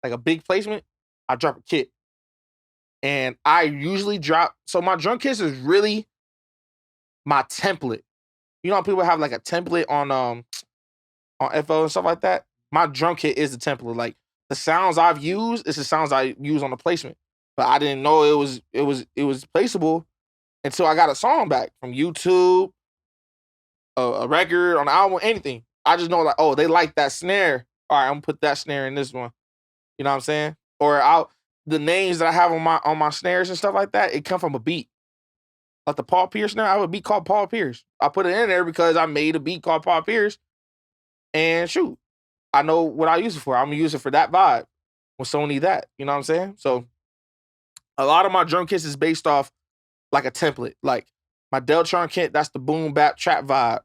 Speaker 1: like a big placement, I drop a kit. And I usually drop, so my drum kits is really my template. You know how people have like a template on FL and stuff like that? My drum kit is the template. Like the sounds I've used is the sounds I use on the placement. But I didn't know it was placeable until I got a song back from YouTube, a record on the album, anything. I just know like, oh, they like that snare. All right, I'm gonna put that snare in this one. You know what I'm saying? Or the names that I have on my snares and stuff like that, it come from a beat. Like the Paul Pierce snare, I have a beat called Paul Pierce. I put it in there because I made a beat called Paul Pierce. And shoot, I know what I use it for. I'm gonna use it for that vibe. When someone need that. You know what I'm saying? So a lot of my drum kits is based off like a template. Like my Deltron kit, that's the boom bap trap vibe.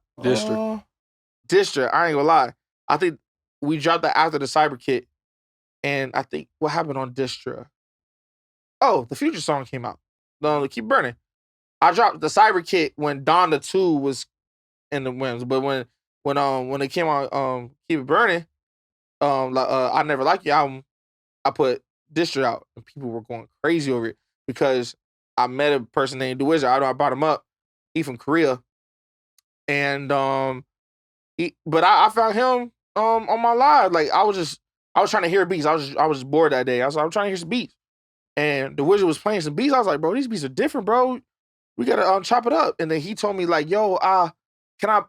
Speaker 1: District, I ain't gonna lie. I think we dropped that after the cyber kit. And I think what happened on Distra? Oh, the Future song came out. No, Keep Burning. I dropped the cyber kit when Donda 2 was in the wins. But when it came out, Keep It Burning, I Never Like Your album, I put distro out, and people were going crazy over it because I met a person named Twysted. I brought him up. He from Korea, and but I found him on my live. Like I was trying to hear beats. I was bored that day. I was trying to hear some beats, and the Wizard was playing some beats. I was like, bro, these beats are different, bro. We gotta chop it up. And then he told me like, yo, can I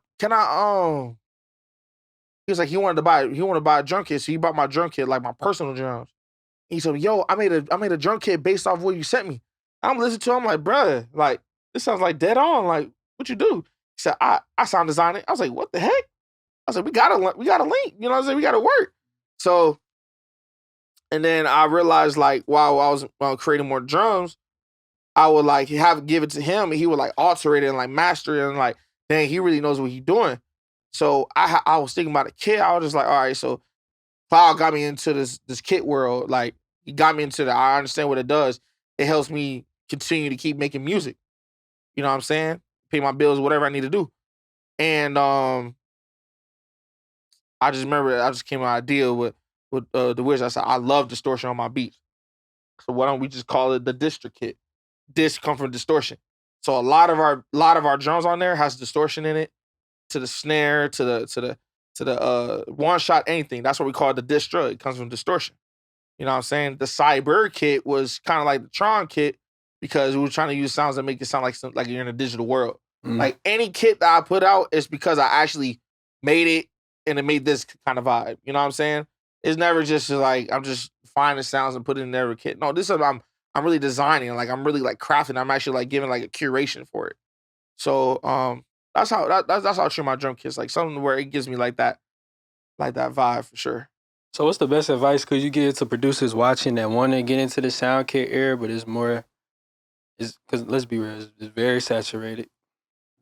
Speaker 1: he was like, he wanted to buy a drum kit, so he bought my drum kit, like my personal drums. He said, yo, I made a drum kit based off what you sent me. I'm listening to him like, bruh, like, this sounds like dead on. Like, what you do? He said, I sound design it. I was like, what the heck? I said, we gotta link. You know what I'm saying? We gotta work. So, and then I realized like while I was creating more drums, I would like give it to him, and he would like alter it and like master it, and like, dang, he really knows what he's doing. So I was thinking about a kit. I was just like, all right, so Cloud got me into this kit world. Like he got me into I understand what it does. It helps me continue to keep making music. You know what I'm saying? Pay my bills, whatever I need to do. And I just remember I just came with an idea with the Wiz. I said, I love distortion on my beats. So why don't we just call it the Distor kit? Disc come from distortion. So a lot of our drums on there has distortion in it, to the snare, to the one shot, anything. That's what we call it, the distro. It comes from distortion. You know what I'm saying? The Cyber kit was kind of like the Tron kit because we were trying to use sounds that make it sound like you're in a digital world. Like any kit that I put out is because I actually made it and it made this kind of vibe. You know what I'm saying? It's never just like I'm just finding sounds and putting it in every kit. No, this is I'm really designing, like I'm really like crafting. I'm actually like giving like a curation for it. So that's how I treat my drum kits, like something where it gives me like that vibe for sure.
Speaker 3: So what's the best advice could you give to producers watching that want to get into the sound kit era, but it's because let's be real, it's very saturated.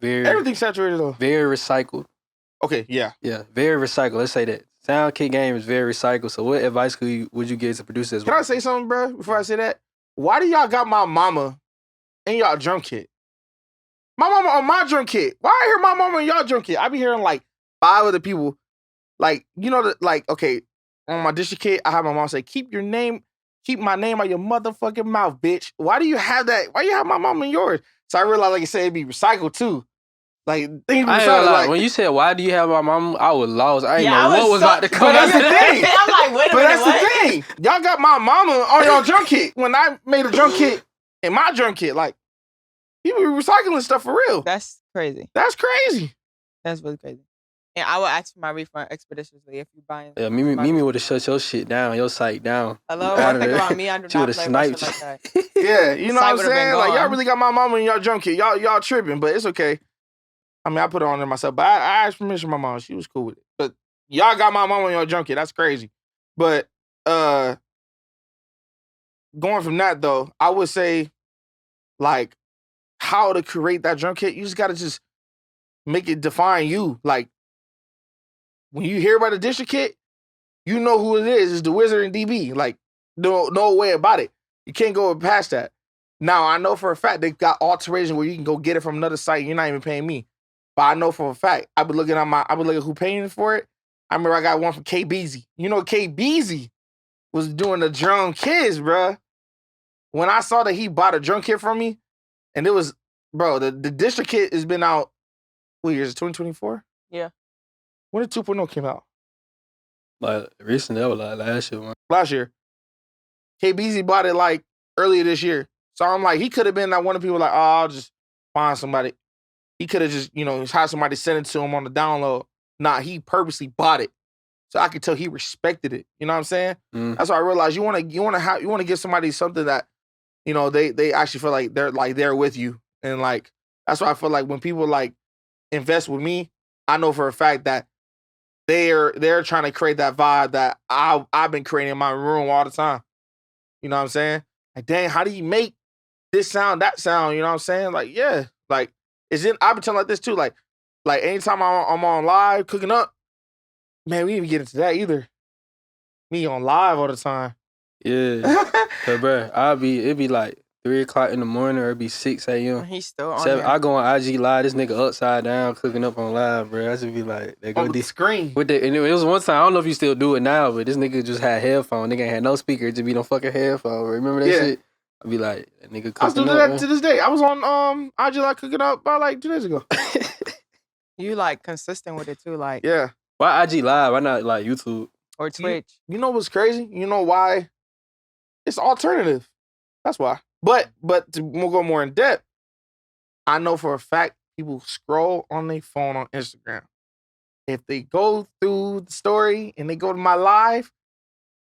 Speaker 1: Everything's saturated though.
Speaker 3: Very recycled.
Speaker 1: Okay, yeah.
Speaker 3: Yeah, very recycled. Let's say that. Sound kit game is very recycled. So what advice would you give to producers?
Speaker 1: Can I say something, bro, before I say that? Why do y'all got my mama in y'all drum kit? My mama on my drum kit. Why I hear my mama in y'all drum kit? I be hearing like 5 other people. Like, you know, like, okay, on my district kit, I have my mom say, keep my name out your motherfucking mouth, bitch. Why do you have that? Why you have my mama in yours? So I realized, like you said, it'd be recycled too. Like,
Speaker 3: when you said, why do you have my mom? I was lost. I didn't know what was about to come out.
Speaker 1: That's the thing.
Speaker 2: I'm like, wait a minute,
Speaker 1: but that's the thing. Y'all got my mama on your drum kit. When I made a drum kit in my drum kit, like, people be recycling stuff for real.
Speaker 2: That's crazy.
Speaker 1: That's crazy.
Speaker 2: That's really crazy. And I will ask for my refund expeditiously if you buying.
Speaker 3: Yeah, Mimi would have shut your shit down, your site down.
Speaker 2: Hello, one thing about me, I do not play like that.
Speaker 1: Yeah, you know what I'm saying? Like, y'all really got my mama in y'all drum kit. Y'all tripping, but it's okay. I mean, I put it on there myself, but I asked permission from my mom. She was cool with it. But y'all got my mama in your drum kit. That's crazy. But going from that though, I would say, like, how to create that drum kit, you just gotta just make it define you. Like, when you hear about the district kit, you know who it is. It's the Wizard and DB. Like, no way about it. You can't go past that. Now, I know for a fact they got alteration where you can go get it from another site. You're not even paying me. But I know for a fact, I've been looking at who paying for it. I remember I got one from K Beezy. You know, K Beezy was doing the drum kits, bruh. When I saw that he bought a drum kit from me, and it was, bro, the district kit has been out, what year is it, 2024?
Speaker 2: Yeah.
Speaker 1: When did 2.0 came out?
Speaker 3: Like, recently, that was like last year.
Speaker 1: Last year. KBZ bought it like earlier this year. So I'm like, he could have been that one of the people like, oh, I'll just find somebody. He could have just, had somebody send it to him on the download. Nah, he purposely bought it. So I could tell he respected it. You know what I'm saying? That's why I realized you want to give somebody something that, they actually feel like they're with you. And like, that's why I feel like when people like invest with me, I know for a fact that they're trying to create that vibe that I've been creating in my room all the time. You know what I'm saying? Like, dang, how do you make this sound, that sound? You know what I'm saying? Like, yeah. Like, I've been telling like this too. Like anytime I'm on live cooking up, man, we didn't even get into that either. Me on live all the time.
Speaker 3: Yeah. So, bro, it'd be like 3 o'clock in the morning or it be 6 a.m.
Speaker 2: He's still on
Speaker 3: 7,
Speaker 2: there.
Speaker 3: I go on IG live. This nigga upside down cooking up on live, bro. I just be like, they go
Speaker 1: On the screen.
Speaker 3: and it was one time, I don't know if you still do it now, but this nigga just had headphones. Nigga ain't had no speaker. It just be no fucking headphone. Remember that shit? I be like, that nigga cooking
Speaker 1: I still do
Speaker 3: up,
Speaker 1: that to this day. I was on IG Live cooking up about like 2 days ago.
Speaker 2: You like consistent with it too, like
Speaker 1: Yeah.
Speaker 3: Why IG live? Why not like YouTube?
Speaker 2: or Twitch?
Speaker 1: You know what's crazy? You know why? It's alternative. That's why. But to go more in depth, I know for a fact people scroll on their phone on Instagram. If they go through the story and they go to my live,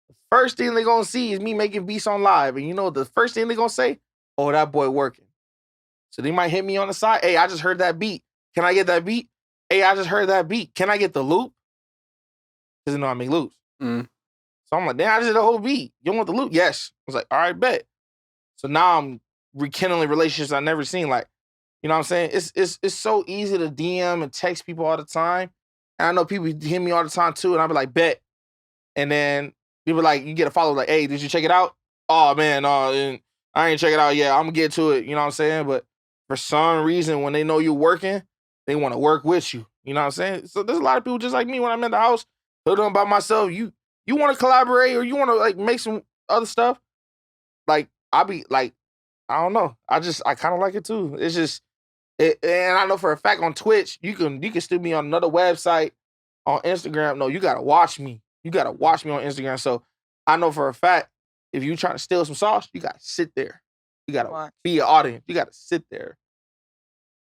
Speaker 1: the first thing they're gonna see is me making beats on live. And you know the first thing they're gonna say? Oh, that boy working. So they might hit me on the side. Hey, I just heard that beat. Can I get that beat? Hey, I just heard that beat. Can I get the loop? Because you know I make loops.
Speaker 3: Mm.
Speaker 1: So I'm like, damn, I just did the whole beat. You want the loop? Yes. I was like, all right, bet. So now I'm rekindling relationships I've never seen. Like, you know what I'm saying? It's so easy to DM and text people all the time. And I know people hit me all the time too. And I'll be like, bet. And then people like, you get a follow like, hey, did you check it out? Oh man, I ain't check it out yet. I'm gonna get to it. You know what I'm saying? But for some reason, when they know you're working, they want to work with you. You know what I'm saying? So there's a lot of people just like me when I'm in the house, holding by myself. You want to collaborate or you want to like make some other stuff? Like I'll be like, I don't know. I kind of like it too. It's just, and I know for a fact on Twitch, you can still be on another website, on Instagram. No, you gotta watch me. You gotta watch me on Instagram. So I know for a fact, if you trying to steal some sauce, you gotta sit there. You gotta be an audience. You gotta sit there.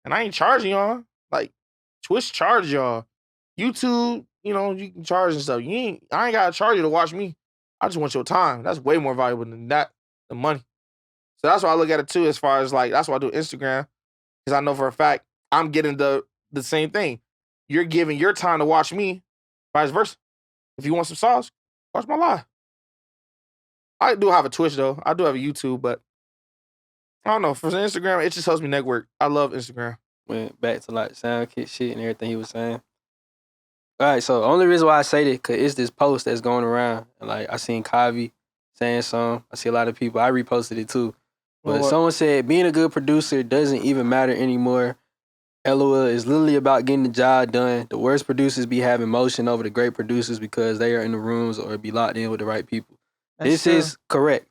Speaker 1: And I ain't charging y'all. Like Twitch charge y'all. YouTube, you know, you can charge and stuff. I ain't gotta charge you to watch me. I just want your time. That's way more valuable than the money. So that's why I look at it too, as far as like, that's why I do Instagram. Because I know for a fact, I'm getting the same thing. You're giving your time to watch me, vice versa. If you want some sauce, watch my live. I do have a Twitch though. I do have a YouTube, but I don't know. For Instagram, it just helps me network. I love Instagram.
Speaker 3: Went back to like sound kit shit and everything he was saying. All right, so the only reason why I say this, because it's this post that's going around. And like, I seen Kavi saying something. I see a lot of people. I reposted it too. But someone said, being a good producer doesn't even matter anymore. LOL is literally about getting the job done. The worst producers be having motion over the great producers because they are in the rooms or be locked in with the right people. This is correct.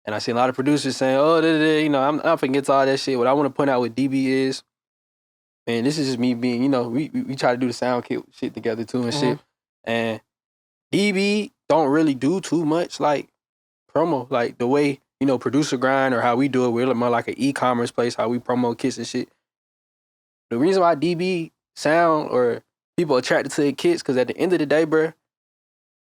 Speaker 3: And I see a lot of producers saying, oh, you know, I'm not forget all that shit. What I want to point out with DB is, and this is just me being, you know, we try to do the sound kit shit together too and shit. And DB don't really do too much like promo, like the way, you know, ProducerGrind or how we do it. We're more like an e-commerce place, how we promote kits and shit. The reason why DB sound or people attracted to the kits, because at the end of the day, bro,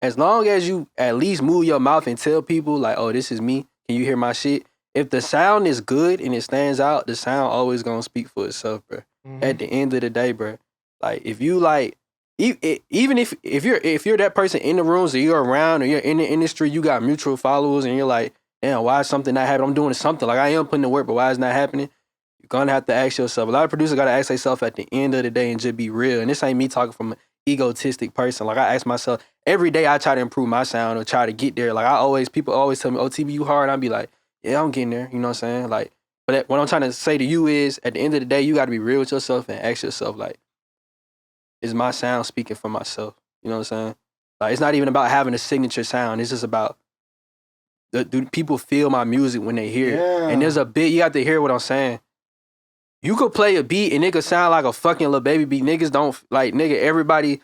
Speaker 3: as long as you at least move your mouth and tell people like, oh, this is me, can you hear my shit? If the sound is good and it stands out, the sound always gonna speak for itself, bro. At the end of the day, bro. Like if you like, even if you're that person in the rooms or you're around or you're in the industry, you got mutual followers and you're like, damn, why is something not happening? I'm doing something. Like I am putting the work, but why is it not happening? You're gonna have to ask yourself. A lot of producers gotta ask themselves at the end of the day and just be real. And this ain't me talking from an egotistic person. Like I ask myself every day, I try to improve my sound or try to get there. Like people always tell me, "Oh, TB, you hard." I'd be like, "Yeah, I'm getting there." You know what I'm saying? Like, but what I'm trying to say to you is, at the end of the day, you got to be real with yourself and ask yourself, like, is my sound speaking for myself? You know what I'm saying? Like, it's not even about having a signature sound. It's just about do people feel my music when they hear it? And there's a bit you have to hear what I'm saying. You could play a beat and it could sound like a fucking Lil Baby beat. Niggas don't, like, nigga, everybody,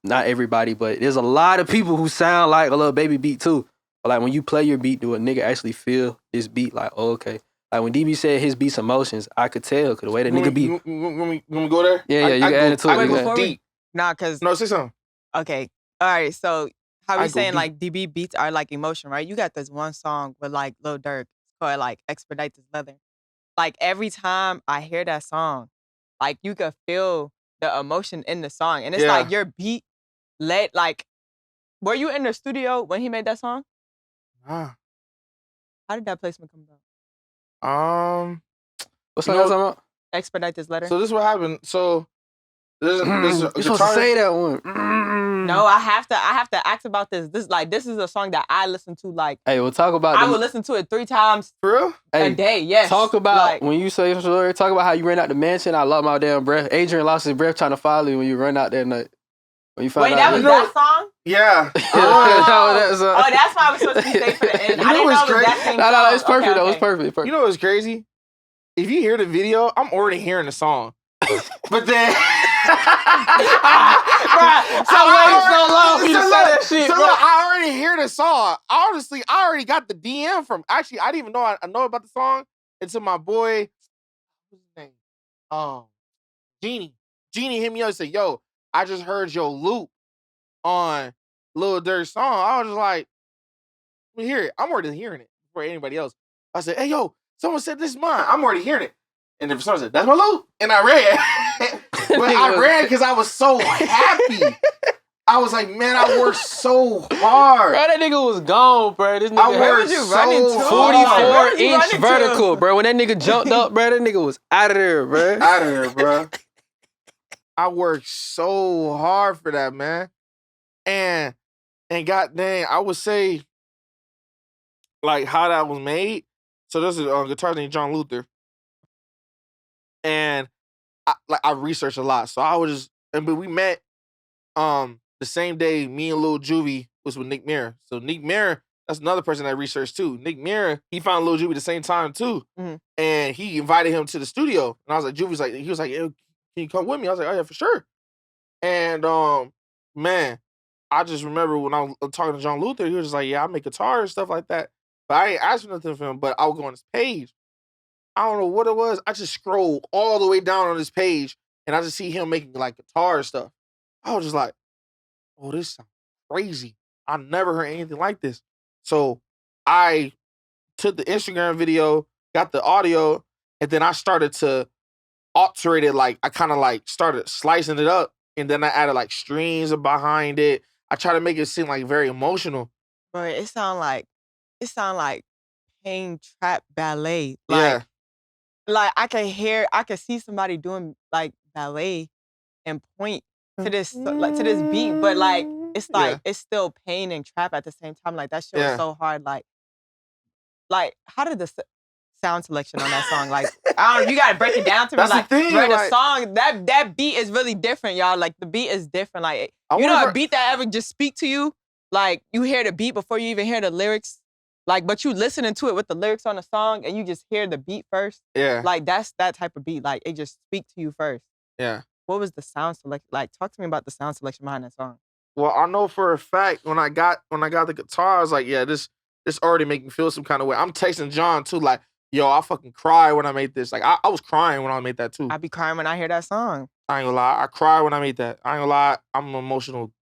Speaker 3: not everybody, but there's a lot of people who sound like a Lil Baby beat too. But like when you play your beat, do a nigga actually feel this beat? Like, oh, okay. Like when DB said his beats emotions, I could tell because the way that nigga beat.
Speaker 1: When we go there?
Speaker 3: Yeah, you can add it to it.
Speaker 2: Before deep. Nah, cause
Speaker 1: no, say something.
Speaker 2: Okay, all right. So how we saying like DB beats are like emotion, right? You got this one song with like Lil Durk. It's called like Expedite This Leather. Like every time I hear that song, like you could feel the emotion in the song, and it's like your beat let like. Were you in the studio when he made that song?
Speaker 1: Nah.
Speaker 2: How did that placement come about?
Speaker 3: What's that talking about?
Speaker 2: Expedite This Letter.
Speaker 1: So this is what happened. So there's
Speaker 3: you're supposed to say that one.
Speaker 2: No, I have to ask about this. This is a song that I listen to like.
Speaker 3: Hey, we'll talk about.
Speaker 2: I would listen to it 3 times
Speaker 1: For real?
Speaker 2: a day. Yes.
Speaker 3: Talk about when you say your story. Talk about how you ran out the mansion. I lost my damn breath. Adrian lost his breath trying to follow you when you run out that night. When you found
Speaker 2: Wait,
Speaker 3: out
Speaker 2: that was that song?
Speaker 1: Yeah.
Speaker 2: Oh, that's why I was supposed to be safe for the end.
Speaker 1: You know what's crazy?
Speaker 2: That same song.
Speaker 3: No, it's perfect.
Speaker 2: Okay,
Speaker 3: though.
Speaker 2: okay.
Speaker 3: It's perfect.
Speaker 1: You know what's crazy? If you hear the video, I'm already hearing the song. But then, I already hear the song. Honestly, I already got the DM from. Actually, I didn't even know I know about the song until my boy, what's his name? Genie. Genie hit me up and said, "Yo, I just heard your loop on Lil Durk's song." I was just like, "Let me hear it." I'm already hearing it before anybody else. I said, "Hey, yo, someone said this is mine." I'm already hearing it. And then someone said, "That's my loop." And I ran. But I ran because I was so happy. I was like, man, I worked so hard.
Speaker 3: Bro, that nigga was gone, bro. This nigga
Speaker 1: I worked so hard.
Speaker 3: 44-inch vertical, bro. When that nigga jumped up, bro, that nigga was out of there, bro.
Speaker 1: Out of there, bro. I worked so hard for that, man. And goddamn, I would say, like, how that was made. So this is a guitar named John Luther. And I researched a lot. So I was just, but we met the same day me and Lil Juvie was with Nick Mirror. So Nick Mirror, that's another person I researched too. Nick Mirror, he found Lil Juvie the same time too.
Speaker 2: Mm-hmm.
Speaker 1: And he invited him to the studio. And I was like, Juvie's like, he was like, "Can you come with me?" I was like, "Oh yeah, for sure." And man, I just remember when I was talking to John Luther, he was just like, "Yeah, I make guitar and stuff like that." But I ain't asked for nothing from him, but I would go on his page. I don't know what it was. I just scrolled all the way down on his page and I just see him making like guitar stuff. I was just like, oh, this sounds crazy. I never heard anything like this. So I took the Instagram video, got the audio, and then I started to alter it. Like I kind of like started slicing it up, and then I added like strings behind it. I try to make it seem like very emotional.
Speaker 2: But it sound like pain trap ballet.
Speaker 1: Yeah.
Speaker 2: Like I can see somebody doing like ballet and point to this beat, but like it's like it's still pain and trap at the same time. Like that shit was so hard. Like how did the sound selection on that song? Like I don't know, you gotta break it down to me.
Speaker 1: That's
Speaker 2: Like
Speaker 1: the thing,
Speaker 2: bro, the
Speaker 1: like,
Speaker 2: song that beat is really different, y'all. Like the beat is different. Like you know a beat that ever just speak to you. Like you hear the beat before you even hear the lyrics. Like, but you listening to it with the lyrics on the song and you just hear the beat first.
Speaker 1: Yeah.
Speaker 2: Like that's that type of beat. Like it just speak to you first.
Speaker 1: Yeah.
Speaker 2: What was the sound selection? Like talk to me about the sound selection behind that song.
Speaker 1: Well, I know for a fact when I got the guitar, I was like, yeah, this already make me feel some kind of way. I'm texting John too, like, yo, I fucking cry when I made this. Like I was crying when I made that too.
Speaker 2: I be crying when I hear that song.
Speaker 1: I ain't gonna lie. I cry when I made that. I ain't gonna lie. I'm emotional.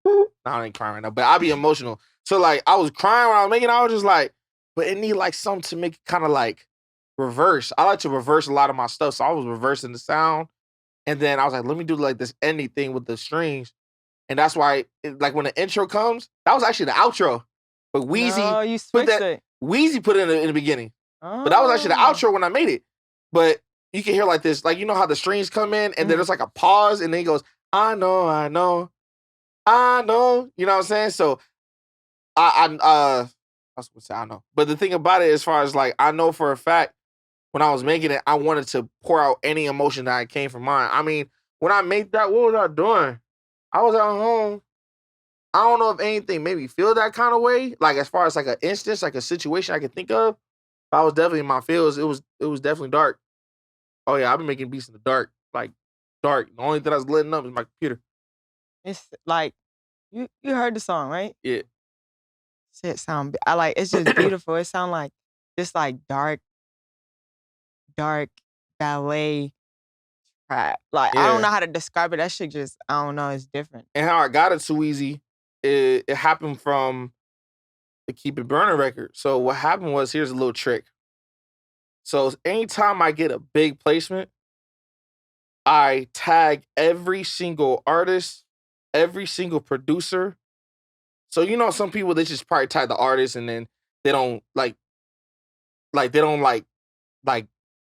Speaker 1: No, I ain't crying right now, but I be emotional. So like I was crying when I was making it. I was just like, but it need like something to make it kind of like reverse. I like to reverse a lot of my stuff. So I was reversing the sound. And then I was like, let me do like this ending thing with the strings. And that's why like when the intro comes, that was actually the outro. But Wheezy put it in the beginning. But that was actually the outro when I made it. But you can hear like this, like you know how the strings come in and then there's like a pause and then he goes, I know. You know what I'm saying? So I was gonna say I know. But the thing about it, as far as like I know for a fact, when I was making it, I wanted to pour out any emotion that came from mine. I mean, when I made that, what was I doing? I was at home. I don't know if anything made me feel that kind of way. Like as far as like an instance, like a situation I could think of. I was definitely in my feels. It was definitely dark. Oh yeah, I've been making beats in the dark. Like dark. The only thing that's lit up is my computer.
Speaker 2: It's like you heard the song, right?
Speaker 1: Yeah.
Speaker 2: Shit sound it's just beautiful. It sound like just like dark ballet trap. Like I don't know how to describe it. That shit just I don't know, it's different.
Speaker 1: And how I got it too easy, it happened from the Keep It Burning record. So what happened was, here's a little trick. So anytime I get a big placement, I tag every single artist, every single producer. So you know some people, they just probably tag the artist and then they don't like they don't like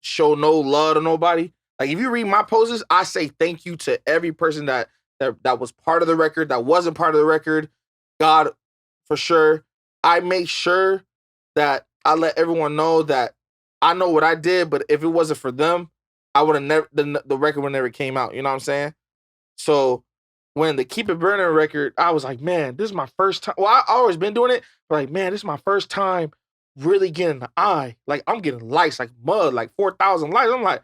Speaker 1: show no love to nobody. Like if you read my posts, I say thank you to every person that that was part of the record, that wasn't part of the record. God, for sure. I make sure that I let everyone know that I know what I did, but if it wasn't for them, I would have never, the record would never came out. You know what I'm saying? So when the Keep It Burning record, I was like, man, this is my first time. Well, I always been doing it, but like, man, this is my first time really getting the eye. Like, I'm getting likes like mud, like 4,000 likes. I'm like,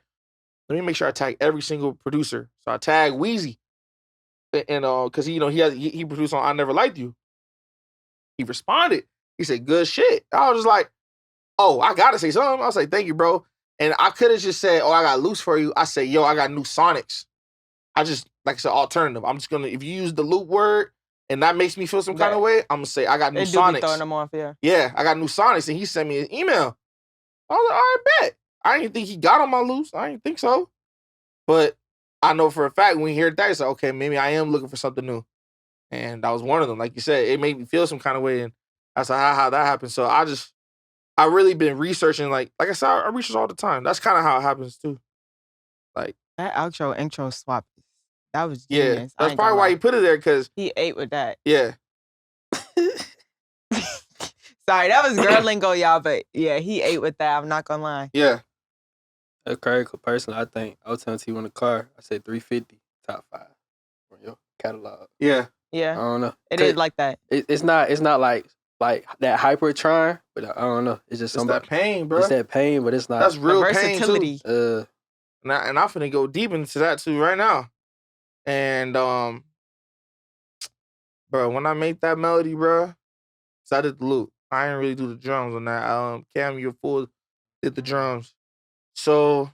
Speaker 1: let me make sure I tag every single producer. So I tag Wheezy, and because he produced on I Never Liked You. He responded. He said, good shit. I was just like, oh, I gotta say something. I was like, thank you, bro. And I could have just said, oh, I got loose for you. I said, yo, I got new sonics. I just, like I said, alternative. I'm just gonna, if you use the loop word and that makes me feel some kind of way, I'm gonna say I got new sonics.
Speaker 2: Throwing them off, yeah.
Speaker 1: Yeah, I got new sonics, and he sent me an email. I was like, all right, bet. I didn't think he got on my loose. I didn't think so. But I know for a fact when he heard that, he's like, okay, maybe I am looking for something new. And that was one of them. Like you said, it made me feel some kind of way, and that's how that happened. So I really been researching, like I said, I research all the time. That's kind of how it happens too. Like
Speaker 2: that outro intro swap, that was genius.
Speaker 1: Yeah, that's probably why he put it there, because
Speaker 2: he ate with that.
Speaker 1: Yeah.
Speaker 2: Sorry, that was girl lingo, y'all, but yeah, he ate with that. I'm not gonna lie.
Speaker 1: Yeah.
Speaker 3: A critical person, I think. I was telling you in the car, I said 350, top 5 from your catalog.
Speaker 1: Yeah.
Speaker 2: Yeah.
Speaker 3: I don't know.
Speaker 2: It is like that.
Speaker 3: It's not like that hyper trying, but I don't know. It's just something.
Speaker 1: It's that pain, bro.
Speaker 3: It's that pain, but it's not.
Speaker 1: That's real
Speaker 2: versatility.
Speaker 1: Pain too. And I'm finna go deep into that too right now. And bro, when I made that melody, bro, so I did the loop. I didn't really do the drums on that. Cam, you're full, did the drums. So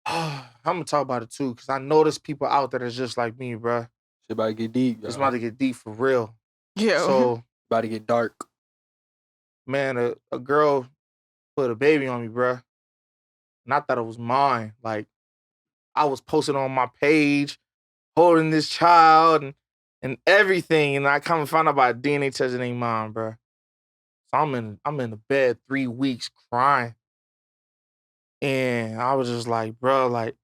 Speaker 1: I'm gonna talk about it too, because I know there's people out there that's just like me, bro.
Speaker 3: It's about to get deep.
Speaker 1: It's about to get deep for real.
Speaker 2: Yeah.
Speaker 1: So
Speaker 3: about to get dark.
Speaker 1: Man, a girl put a baby on me, bro. Not that it was mine. Like, I was posting on my page, holding this child and everything, and I come and find out about a DNA test it ain't mine, bro. So I'm in the bed 3 weeks crying. And I was just like, bro, like,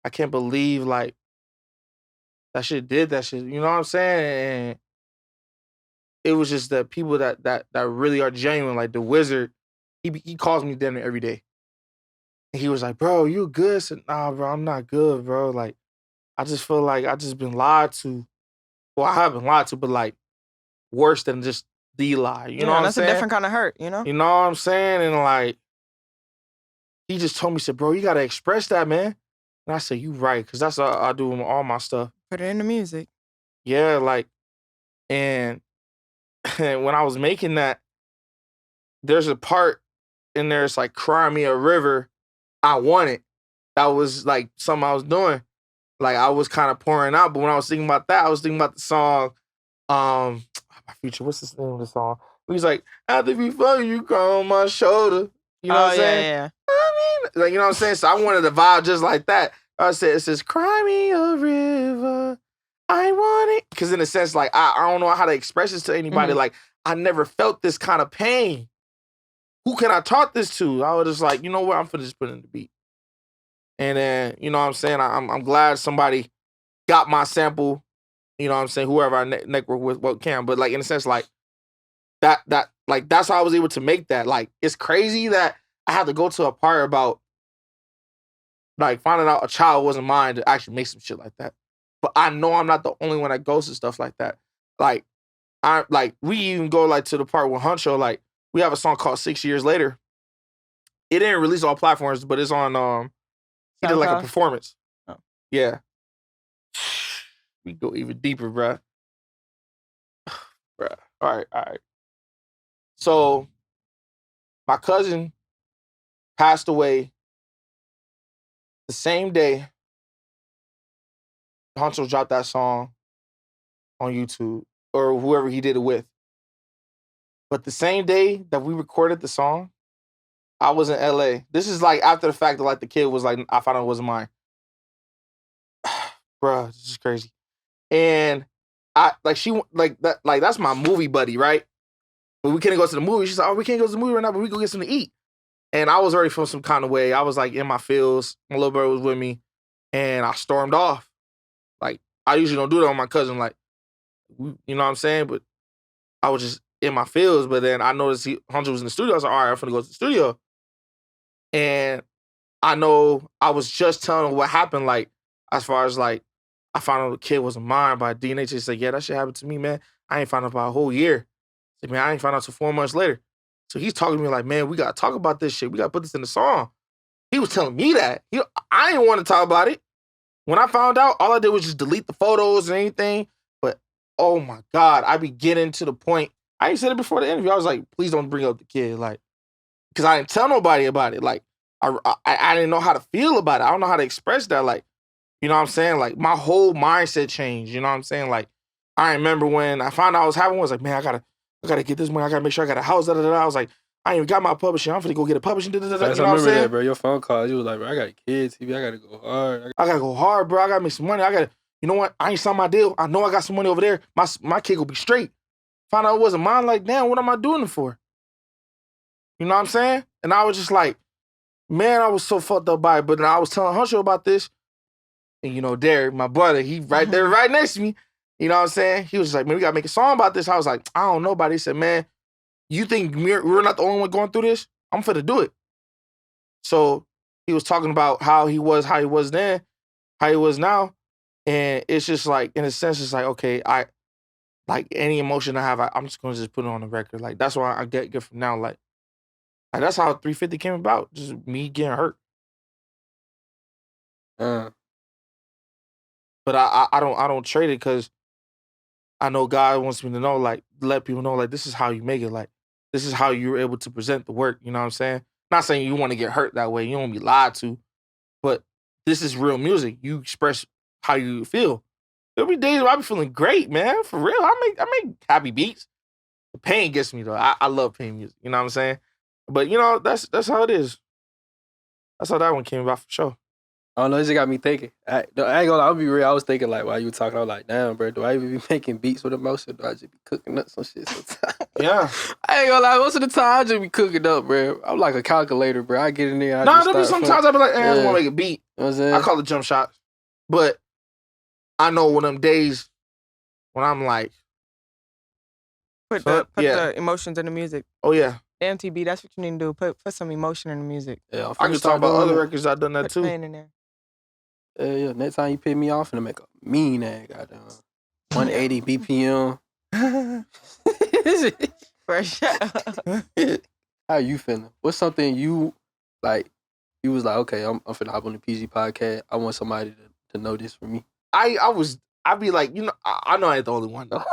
Speaker 1: I can't believe, like, that shit did that shit. You know what I'm saying? And it was just the people that really are genuine, like the Wizard. He calls me dinner every day. And he was like, bro, you good? I said, nah, bro, I'm not good, bro. Like, I just feel like I just been lied to. Well, I haven't lied to, but like worse than just the lie. You know what I'm
Speaker 2: that's
Speaker 1: saying?
Speaker 2: a different kind of hurt, you know?
Speaker 1: You know what I'm saying? And like, he just told me, said, bro, you gotta express that, man. And I said, you right, because that's how I do all my stuff.
Speaker 2: Put it in the music.
Speaker 1: Yeah, like, and when I was making that, there's a part in there, it's like, cry me a river, I want it. That was like something I was doing. Like, I was kind of pouring out, but when I was thinking about that, I was thinking about the song, my future, what's the name of the song? He was like, after before you cry on my shoulder. You know what I'm saying?
Speaker 2: Yeah.
Speaker 1: I mean, like, you know what I'm saying? So I wanted to vibe just like that. I said, it says, cry me a river, I want it. Because in a sense, like, I don't know how to express this to anybody. Like, I never felt this kind of pain. Who can I talk this to? I was just like, you know what? I'm finna just put it in the beat. And then, you know what I'm saying? I'm glad somebody got my sample. You know what I'm saying? Whoever I network with, what can. But like, in a sense, like, like, that's how I was able to make that. Like, it's crazy that I had to go to a part about, like, finding out a child wasn't mine to actually make some shit like that. But I know I'm not the only one that goes to stuff like that. Like, we even go, like, to the part with Huncho, like, we have a song called 6 Years Later. It didn't release on all platforms, but it's on, he did, like, a performance.
Speaker 2: Oh.
Speaker 1: Yeah. We go even deeper, bruh. Bruh. All right. So, my cousin passed away the same day Huncho dropped that song on YouTube, or whoever he did it with. But the same day that we recorded the song, I was in LA. This is like after the fact that, like, the kid was like, I found out it wasn't mine. Bruh, this is crazy. And I, like, she, like, that, like, that's my movie buddy, right? But we couldn't go to the movie. She said, oh, we can't go to the movie right now, but we go get something to eat. And I was already feeling some kind of way. I was, like, in my feels. My little brother was with me. And I stormed off. Like, I usually don't do that with my cousin. Like, you know what I'm saying? But I was just in my fields. But then I noticed Hunter was in the studio. I was like, all right, I'm finna go to the studio. And I know I was just telling him what happened. Like, as far as like, I found out the kid wasn't mine by DNA. He said, yeah, that shit happened to me, man. I ain't found out about a whole year. I said, man, I ain't found out till 4 months later. So he's talking to me like, man, we got to talk about this shit. We got to put this in the song. He was telling me that. I didn't want to talk about it. When I found out, all I did was just delete the photos and anything. But, oh my God, I be getting to the point. I ain't said it before the interview. I was like, please don't bring up the kid. Like, because I didn't tell nobody about it. Like, I didn't know how to feel about it. I don't know how to express that. Like, you know what I'm saying? Like, my whole mindset changed. You know what I'm saying? Like, I remember when I found out I was having one, I was like, man, I gotta get this money. I gotta make sure I got a house. Da, da, da. I was like, I ain't even got my publishing. I'm finna go get a publishing. Da, da, da, da. You know
Speaker 3: I remember
Speaker 1: what I'm saying?
Speaker 3: that, bro. Your phone calls, you was like, bro, I got kids, TV. I gotta go hard.
Speaker 1: I gotta go hard, bro. I gotta make some money. You know what? I ain't signed my deal. I know I got some money over there. My kid will be straight. Found out it wasn't mine. Like, damn, what am I doing it for? You know what I'm saying? And I was just like, man, I was so fucked up by it. But then I was telling Hunter about this. And, you know, Derek, my brother, he right there, right next to me. You know what I'm saying? He was like, man, we gotta make a song about this. I was like, I don't know about it. He said, man, you think we're not the only one going through this? I'm finna do it. So he was talking about how he was then, how he was now. And it's just like, in a sense, it's like, okay, like any emotion I have, I'm just gonna just put it on the record. Like, that's why I get good from now. Like that's how 350 came about. Just me getting hurt. But I don't trade it because I know God wants me to know, like, let people know, like, this is how you make it. Like, this is how you're able to present the work. You know what I'm saying? Not saying you want to get hurt that way. You don't want to be lied to. But this is real music. You express how you feel. There'll be days where I be feeling great, man. For real. I make happy beats. The pain gets me, though. I love pain music. You know what I'm saying? But, you know, that's how it is. That's how that one came about for sure.
Speaker 3: I don't know, it just got me thinking. I ain't gonna lie, I'll be real. I was thinking, like, while you were talking, I was like, damn, bro, do I even be making beats with emotion? Do I just be cooking up some shit sometimes?
Speaker 1: Yeah.
Speaker 3: I ain't gonna lie, most of the time, I just be cooking up, bro. I'm like a calculator, bro. I get in there,
Speaker 1: there'll be sometimes I be like, I just want to make a beat.
Speaker 3: You know what I'm saying?
Speaker 1: I call it jump shots. But I know when them days when I'm like...
Speaker 2: Put the emotions in the music.
Speaker 1: Oh, yeah.
Speaker 2: MTB, that's what you need to do. Put some emotion in the music.
Speaker 3: Yeah,
Speaker 1: I can talk about other records I've done that
Speaker 2: put
Speaker 1: too.
Speaker 2: Pain in there.
Speaker 3: Yeah. Next time you pick me off, I'm gonna make a mean ass goddamn 180 BPM.
Speaker 2: For sure.
Speaker 3: How you feeling? What's something you like? You was like, okay, I'm finna hop on the PG podcast. I want somebody to know this for me.
Speaker 1: I'd be like, you know, I know I ain't the only one though.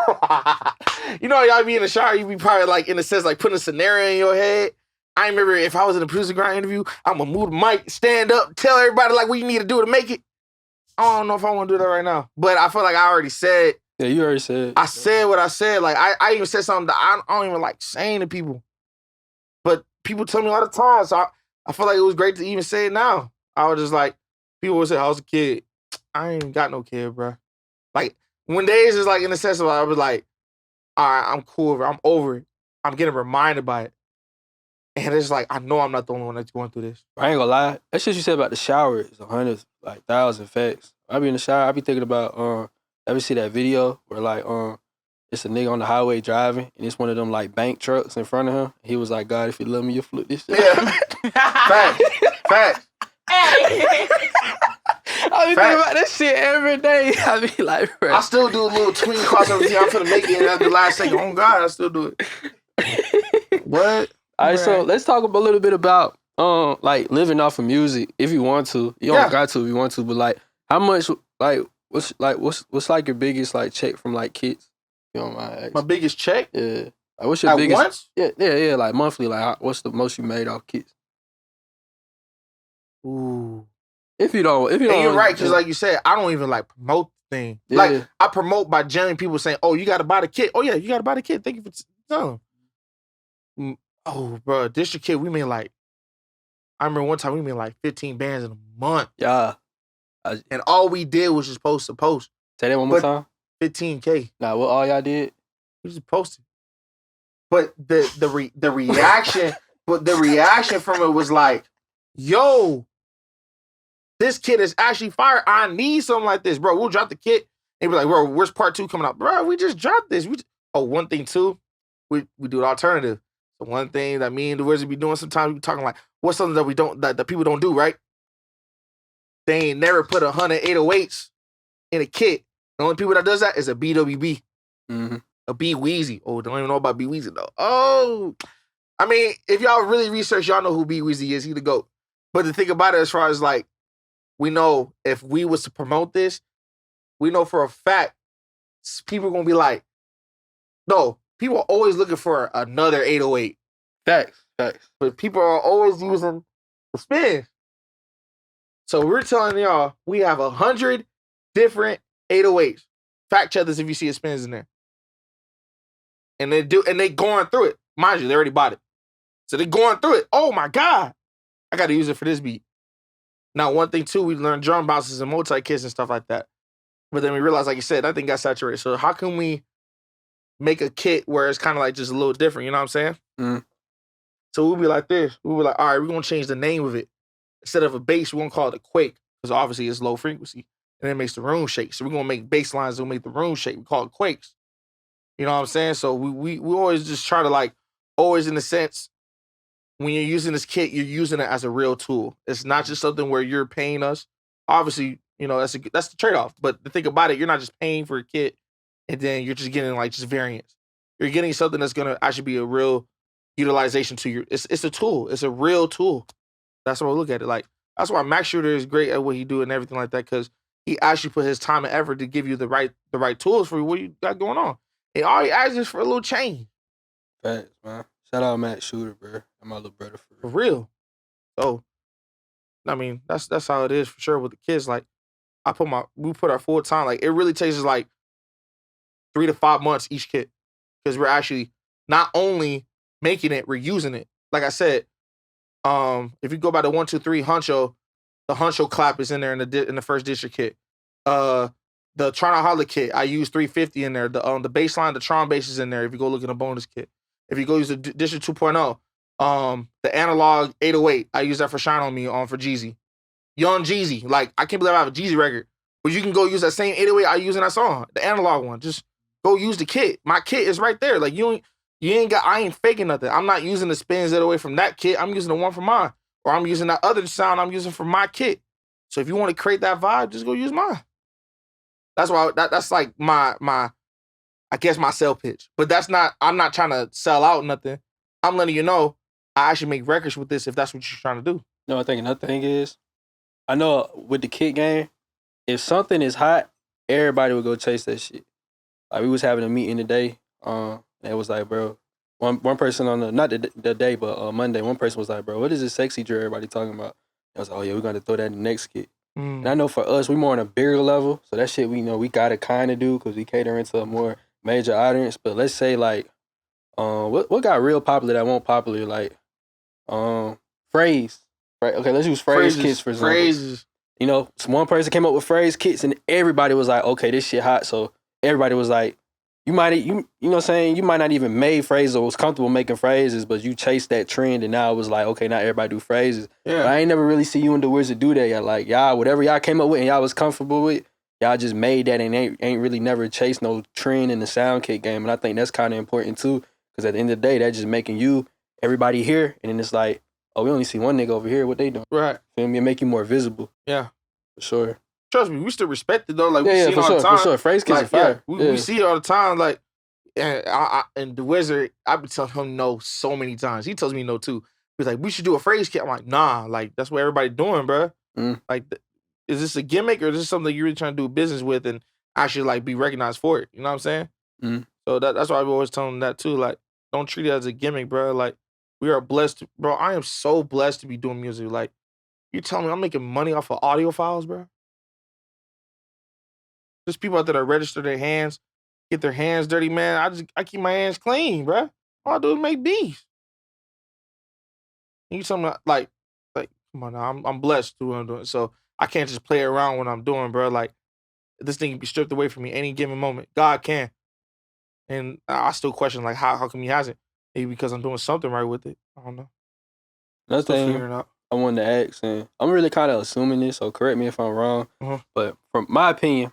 Speaker 1: You know, y'all be in the shower, you be probably like, in a sense, like putting a scenario in your head. I remember if I was in a ProducerGrind interview, I'm gonna move the mic, stand up, tell everybody like what you need to do to make it. I don't know if I want to do that right now, but I feel like I already said.
Speaker 3: Yeah, you already said.
Speaker 1: I said what I said. Like I even said something that I don't even like saying to people, but people tell me all the time. So I feel like it was great to even say it now. I was just like, people would say, I was a kid. I ain't got no kid, bro. Like when days is like in the sense of I was like, all right, I'm cool. I'm over it. I'm getting reminded by it. And it's like, I know I'm not the only one that's going through this.
Speaker 3: I ain't gonna lie. That shit you said about the shower is 100,000 facts. I be in the shower, I be thinking about, ever see that video where like, it's a nigga on the highway driving and it's one of them like bank trucks in front of him. He was like, God, if you love me, you'll flip this shit.
Speaker 1: Yeah. Facts.
Speaker 2: Hey.
Speaker 3: I be thinking about that shit every day. I be like, bro.
Speaker 1: I still do a little tween crossover. I'm finna make it at the last second. Oh God, I still do it. What?
Speaker 3: All right, so let's talk a little bit about like living off of music if you want to. You don't got to if you want to, but like how much what's like your biggest like check from like kids? You know my asking.
Speaker 1: My biggest check?
Speaker 3: Yeah. Like what's your
Speaker 1: at
Speaker 3: biggest
Speaker 1: once?
Speaker 3: Yeah, like monthly, like what's the most you made off kids?
Speaker 1: Ooh.
Speaker 3: If you don't
Speaker 1: and you're right, because like you said, I don't even like promote the thing. Yeah. Like I promote by generally people saying, "Oh, you got to buy the kit." Oh yeah, you got to buy the kit. Thank you for telling them. Oh, bro, District Kid, we made like, I remember one time we made like 15 bands in a month.
Speaker 3: Yeah.
Speaker 1: And all we did was just post to post.
Speaker 3: Say that one more time.
Speaker 1: 15K.
Speaker 3: Nah, what all y'all did?
Speaker 1: We just posted. But the reaction, but the reaction from it was like, yo, this kit is actually fire. I need something like this, bro. We'll drop the kit and be like, bro, where's part 2 coming out? Bro, we just dropped this. One thing too, we do the alternative. So one thing that me and the Wizard be doing sometimes, we be talking like, what's something that we don't, that the people don't do, right? They ain't never put 100 808s in a kit. The only people that does that is a BWB.
Speaker 3: Mm-hmm.
Speaker 1: A B Weezy. Oh, don't even know about B Weezy though. Oh, I mean, if y'all really research, y'all know who B Weezy is. He the GOAT. But the thing about it, as far as like, we know if we was to promote this, we know for a fact people are gonna be like, no, people are always looking for another 808.
Speaker 3: Facts.
Speaker 1: But people are always using the spins. So we're telling y'all we have 100 different 808s. Fact check this if you see a spins in there. And they going through it. Mind you, they already bought it. So they're going through it. Oh my God. I gotta use it for this beat. Now, one thing too, we learned drum bounces and multi-kits and stuff like that. But then we realized, like you said, that thing got saturated. So how can we make a kit where it's kind of like just a little different? You know what I'm saying?
Speaker 3: Mm.
Speaker 1: So we'll be like this. We'll be like, all right, we're going to change the name of it. Instead of a bass, we're going to call it a quake. Because obviously it's low frequency. And it makes the room shake. So we're going to make bass lines that will make the room shake. We call it quakes. You know what I'm saying? So we always just try to like, always in a sense, when you're using this kit, you're using it as a real tool. It's not just something where you're paying us. Obviously, you know, that's the trade-off. But the thing about it, you're not just paying for a kit and then you're just getting like just variants. You're getting something that's gonna actually be a real utilization to your. It's a tool. It's a real tool. That's what I look at it like. That's why Max Shooter is great at what he do and everything like that, because he actually put his time and effort to give you the right tools for what you got going on. And all he asks is for a little change.
Speaker 3: Facts, man. Shout out Matt Shooter, bro. I'm my little brother
Speaker 1: For real. So, I mean, that's how it is for sure with the kids. Like, we put our full time. Like, it really takes us like 3 to 5 months each kit, because we're actually not only making it, we're using it. Like I said, if you go by the 1, 2, 3 Huncho, the Huncho clap is in there in the first district kit. The Tron Holla kit, I use 350 in there. The bass line, the Tron bass is in there. If you go look at the bonus kit, if you go use the District 2.0, the analog 808, I use that for Shine On Me for Jeezy. Young Jeezy. Like, I can't believe I have a Jeezy record. But you can go use that same 808 I use in that song, the analog one. Just go use the kit. My kit is right there. Like, I ain't faking nothing. I'm not using the spins 808 from that kit. I'm using the one from mine. Or I'm using that other sound I'm using for my kit. So if you want to create that vibe, just go use mine. That's why that's like my I guess my sell pitch. But I'm not trying to sell out nothing. I'm letting you know I actually make records with this if that's what you're trying to do.
Speaker 3: No, I think another thing is, I know with the kit game, if something is hot, everybody would go chase that shit. Like, we was having a meeting today, and it was like, bro, one person on not the day, but Monday, one person was like, bro, what is this sexy drill everybody talking about? I was like, oh yeah, we're gonna throw that in the next kit. And I know for us, we more on a bigger level, so that shit we know we gotta kind of do because we cater into a more major audience. But let's say like, what got real popular that won't popular, like, phrase. Right? Okay, let's use phrase kits for example.
Speaker 1: Phrases.
Speaker 3: You know, one person came up with phrase kits and everybody was like, okay, this shit hot. So everybody was like, you know what I'm saying? You might not even made phrases or was comfortable making phrases, but you chased that trend and now it was like, okay, now everybody do phrases.
Speaker 1: Yeah.
Speaker 3: But I ain't never really see you and the Wizard do that. Y'all like, y'all, whatever y'all came up with and y'all was comfortable with, y'all just made that and ain't really never chased no trend in the sound kit game. And I think that's kind of important too, because at the end of the day, that's just making everybody here, and then it's like, oh, we only see one nigga over here. What they doing?
Speaker 1: Right.
Speaker 3: Feel me? And make you more visible.
Speaker 1: Yeah.
Speaker 3: For sure.
Speaker 1: Trust me, we still respect it though. Like, we
Speaker 3: Yeah,
Speaker 1: see it
Speaker 3: for
Speaker 1: all
Speaker 3: sure,
Speaker 1: the time.
Speaker 3: for sure. Phrase kits
Speaker 1: Like,
Speaker 3: are fire.
Speaker 1: we see it all the time. Like, and the Wizard, I've been telling him no so many times. He tells me no too. He's like, we should do a phrase kit. I'm like, nah. Like, that's what everybody doing, bro. Like, is this a gimmick or is this something you're really trying to do business with and actually like be recognized for it? You know what I'm saying? So that's why I've always telling him that too. Like, don't treat it as a gimmick, bro. Like, we are blessed, bro. I am so blessed to be doing music. Like, you telling me I'm making money off of audio files, bro? There's people out there that register their hands, get their hands dirty, man. I keep my hands clean, bro. All I do is make beats. And you tell me like, come on now, I'm blessed to do what I'm doing. So I can't just play around when I'm doing, bro. Like, this thing can be stripped away from me any given moment. God can. And I still question, like, how come he hasn't? Maybe because I'm doing something right with it. I don't know.
Speaker 3: Another
Speaker 1: Still
Speaker 3: thing,
Speaker 1: figuring it out.
Speaker 3: I wanted to ask, and I'm really kind of assuming this, so correct me if I'm wrong. But from my opinion,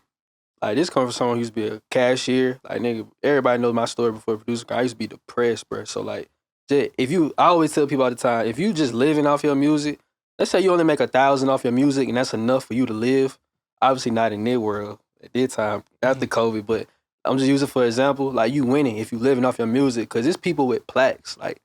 Speaker 3: like this comes from someone who used to be a cashier. Like nigga, everybody knows my story before producer. I used to be depressed, bro. So like, I always tell people all the time, if you just living off your music, let's say you only make 1,000 off your music, and that's enough for you to live. Obviously not in their world at this time after COVID, but I'm just using for example. Like you winning if you living off your music, because there's people with plaques like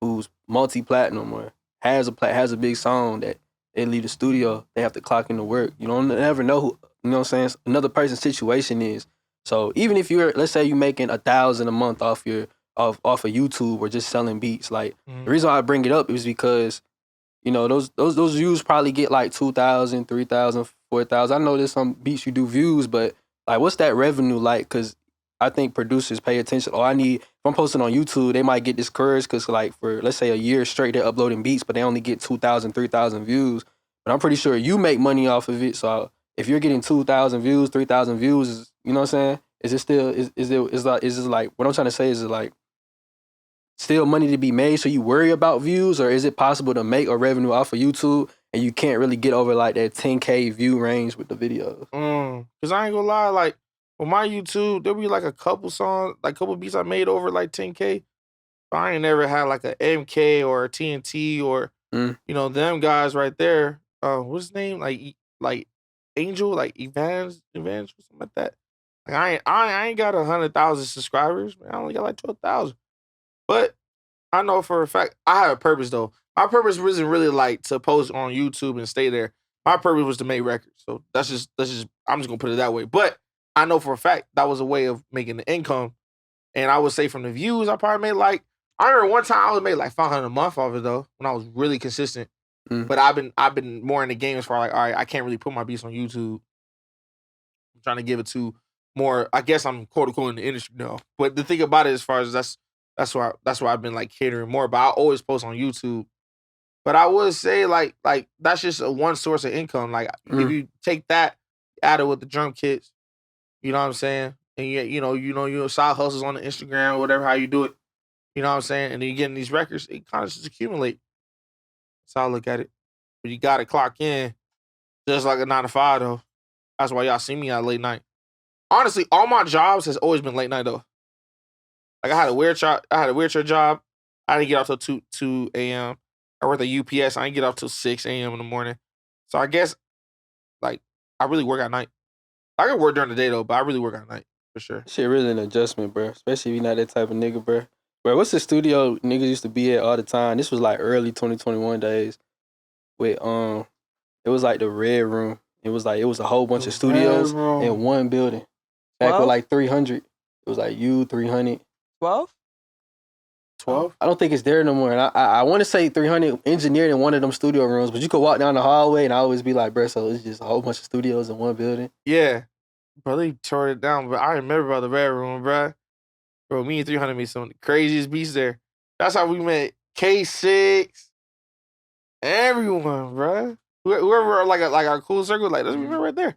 Speaker 3: who's multi-platinum or has a big song that they leave the studio, they have to clock into work. You don't never know who, you know what I'm saying, another person's situation is. So even if you're, let's say you're making 1,000 a month off of YouTube or just selling beats, like the reason why I bring it up is because, you know, those views probably get like 2,000, 3,000, 4,000. I know there's some beats you do views, but like what's that revenue like? Because I think producers pay attention. If I'm posting on YouTube, they might get discouraged because like for, let's say a year straight, they're uploading beats, but they only get 2,000, 3,000 views. But I'm pretty sure you make money off of it. So if you're getting 2,000 views, 3,000 views, you know what I'm saying? Is it like, what I'm trying to say is it like still money to be made so you worry about views, or is it possible to make a revenue off of YouTube and you can't really get over like that 10K view range with the videos?
Speaker 1: Cause I ain't gonna lie, like on my YouTube, there'll be like a couple songs, like a couple beats I made over like 10K. But I ain't never had like a MK or a TNT or you know, them guys right there. What's his name? Like Angel, like Evans or something like that. Like I ain't got 100,000 subscribers. Man. I only got like 12,000. But I know for a fact I have a purpose though. My purpose wasn't really like to post on YouTube and stay there. My purpose was to make records. So that's just I'm just gonna put it that way. But I know for a fact that was a way of making the income. And I would say from the views, I probably made like, I remember one time I was made like 500 a month off it though, when I was really consistent. But I've been more in the game as far like, all right, I can't really put my beats on YouTube. I'm trying to give it to more, I guess I'm quote unquote in the industry now. But the thing about it, as far as that's why I've been like catering more. But I always post on YouTube. But I would say like that's just a one source of income. Like if you take that, add it with the drum kits, you know what I'm saying? And you know, side hustles on the Instagram, whatever, how you do it. You know what I'm saying? And then you're getting these records, it kind of just accumulate. That's how I look at it. But you gotta clock in just like a 9 to 5 though. That's why y'all see me at late night. Honestly, all my jobs has always been late night though. Like I had a wheelchair job. I didn't get off till 2 a.m. I worked at UPS. I didn't get off till 6 a.m. in the morning. So I guess like I really work at night. I can work during the day though, but I really work at night for sure.
Speaker 3: Shit really an adjustment, bro. Especially if you're not that type of nigga, bro. Bro, what's the studio niggas used to be at all the time? This was like early 2021 days. With it was like the Red Room. It was a whole bunch of studios in one building. Back with like 300. It was like 300.
Speaker 2: 12?
Speaker 1: 12?
Speaker 3: I don't think it's there no more. And I want to say 300 engineered in one of them studio rooms, but you could walk down the hallway and I always be like, bro, so it's just a whole bunch of studios in one building.
Speaker 1: Yeah. Bro, they tore it down, but I remember about the Red Room, bro. Bro, me and 300 made some of the craziest beats there. That's how we met K6. Everyone, bro. Whoever like our cool circle, like that's we met right there.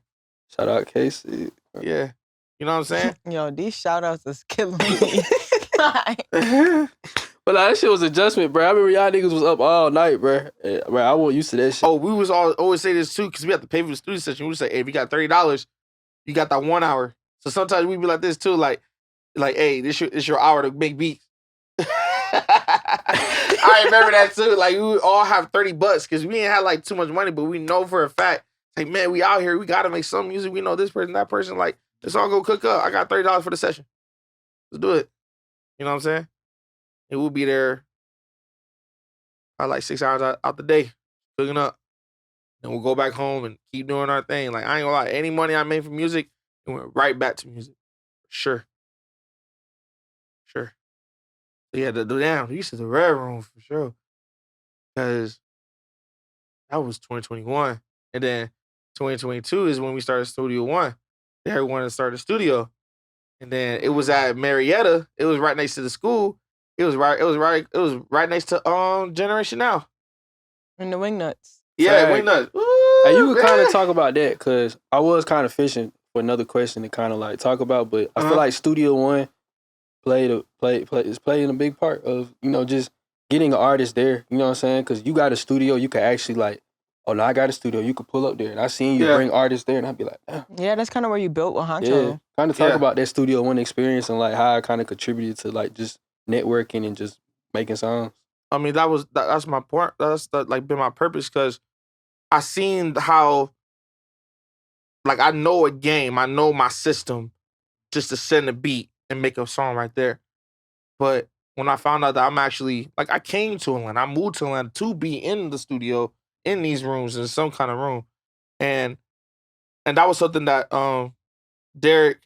Speaker 3: Shout out K6.
Speaker 1: Yeah. You know what I'm saying?
Speaker 2: Yo, these shout outs is killing me.
Speaker 3: But like, that shit was adjustment, bro. I remember y'all niggas was up all night, bro. Bro, I wasn't used to that shit.
Speaker 1: Oh, we was always say this too, because we have to pay for the studio session. We would say, hey, if you got $30, you got that 1 hour. So sometimes we be like this too, like, hey, this your hour to make beats. I remember that too. Like we would all have $30 because we ain't had like too much money, but we know for a fact, like, man, we out here, we gotta make some music. We know this person, that person, like, let's all go cook up. I got $30 for the session. Let's do it. You know what I'm saying? And we'll be there like 6 hours out the day, cooking up. And we'll go back home and keep doing our thing. Like, I ain't gonna lie, any money I made from music, it went right back to music. Sure. So yeah, we used to the Red Room for sure. Because that was 2021. And then 2022 is when we started Studio One. Everyone started a studio. And then it was at Marietta. It was right next to the school. It was right next to Generation Now.
Speaker 2: And the Wingnuts.
Speaker 1: Yeah, Wingnuts.
Speaker 3: And you could kind of talk about that, because I was kind of fishing for another question to kind of like talk about, but I feel like Studio One is playing a big part of, you know, just getting an artist there, you know what I'm saying? Because you got a studio, you can actually like, oh, no, I got a studio. You could pull up there. And I seen you bring artists there, and I'd be like,
Speaker 2: Yeah, that's kind of where you built with Honcho.
Speaker 3: Yeah, kind of talk about that Studio One experience and like how I kind of contributed to like just networking and just making songs.
Speaker 1: I mean, that's my point. That's like been my purpose because I seen how, like, I know a game, I know my system, just to send a beat and make a song right there. But when I found out that I'm actually, like, I came to Atlanta, I moved to Atlanta to be in the studio, in these rooms, in some kind of room. And that was something that Derek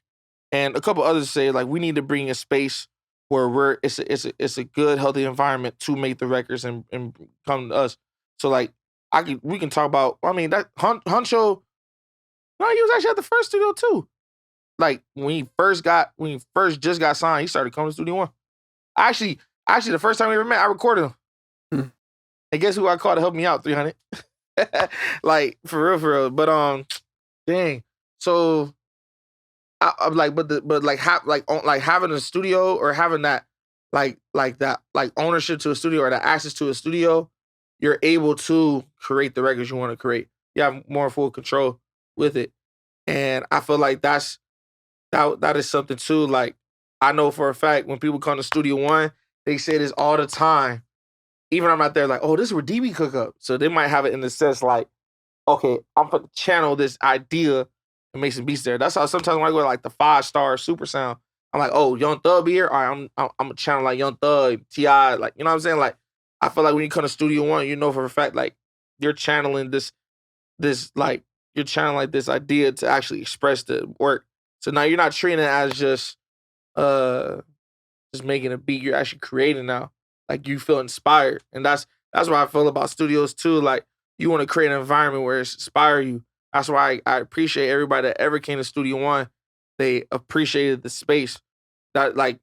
Speaker 1: and a couple others say, like, we need to bring a space where it's a good, healthy environment to make the records and come to us. So, like, we can talk about, I mean, that Huncho, no, he was actually at the first studio too. Like, when he first just got signed, he started coming to Studio One. Actually, the first time we ever met, I recorded him. And guess who I called to help me out? 300. Like, for real. But dang. So I'm like, having a studio or having that like ownership to a studio or the access to a studio, you're able to create the records you want to create. You have more full control with it. And I feel like that is something too. Like, I know for a fact when people come to Studio One, they say this all the time. Even I'm out there like, oh, this is where DB cook up. So they might have it in the sense like, okay, I'm going to channel this idea and make some beats there. That's how sometimes when I go to like the 5-star super sound, I'm like, oh, Young Thug be here? All right, I'm going to channel like Young Thug, T.I., like, you know what I'm saying? Like, I feel like when you come to Studio One, you know for a fact, like, you're channeling this like, you're channeling like this idea to actually express the work. So now you're not treating it as just making a beat. You're actually creating now. Like, you feel inspired. And that's what I feel about studios too. Like, you want to create an environment where it's inspire you. That's why I appreciate everybody that ever came to Studio One. They appreciated the space. That like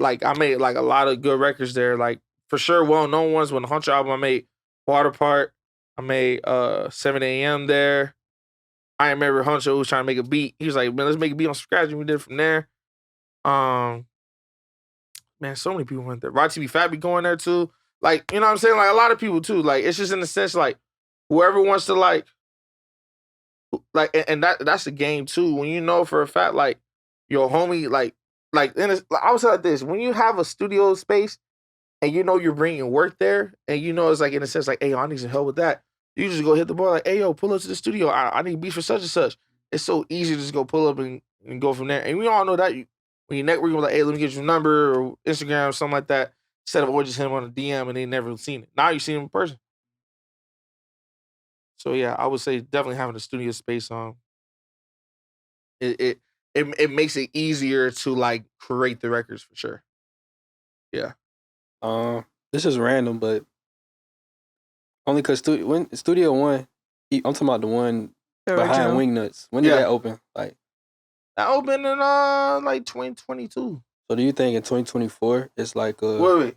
Speaker 1: I made like a lot of good records there. Like, for sure, well-known ones. When the Huncho album, I made Water Park. I made 7 a.m. there. I remember Huncho was trying to make a beat. He was like, man, let's make a beat on scratch. And we did it from there. Man, so many people went there. Rod TV Fat be going there too. Like, you know what I'm saying? Like, a lot of people too. Like, it's just in the sense, like, whoever wants to like, and that's the game too. When you know for a fact, like, your homie, like, I would say like this: when you have a studio space and you know you're bringing work there, and you know it's like in a sense like, hey, I need some help with that. You just go hit the boy like, hey, yo, pull up to the studio. I need beats for such and such. It's so easy to just go pull up and go from there. And we all know that when you network, you're like, hey, let me get your number or Instagram or something like that, instead of always just hit him on a DM and they never seen it. Now you see him in person. So yeah, I would say definitely having a studio space it makes it easier to like create the records for sure. Yeah.
Speaker 3: This is random, but only because Studio One, I'm talking about the one behind Wingnuts. When did that open? Like,
Speaker 1: that opened in like 2022.
Speaker 3: So do you think in 2024 it's like
Speaker 1: wait.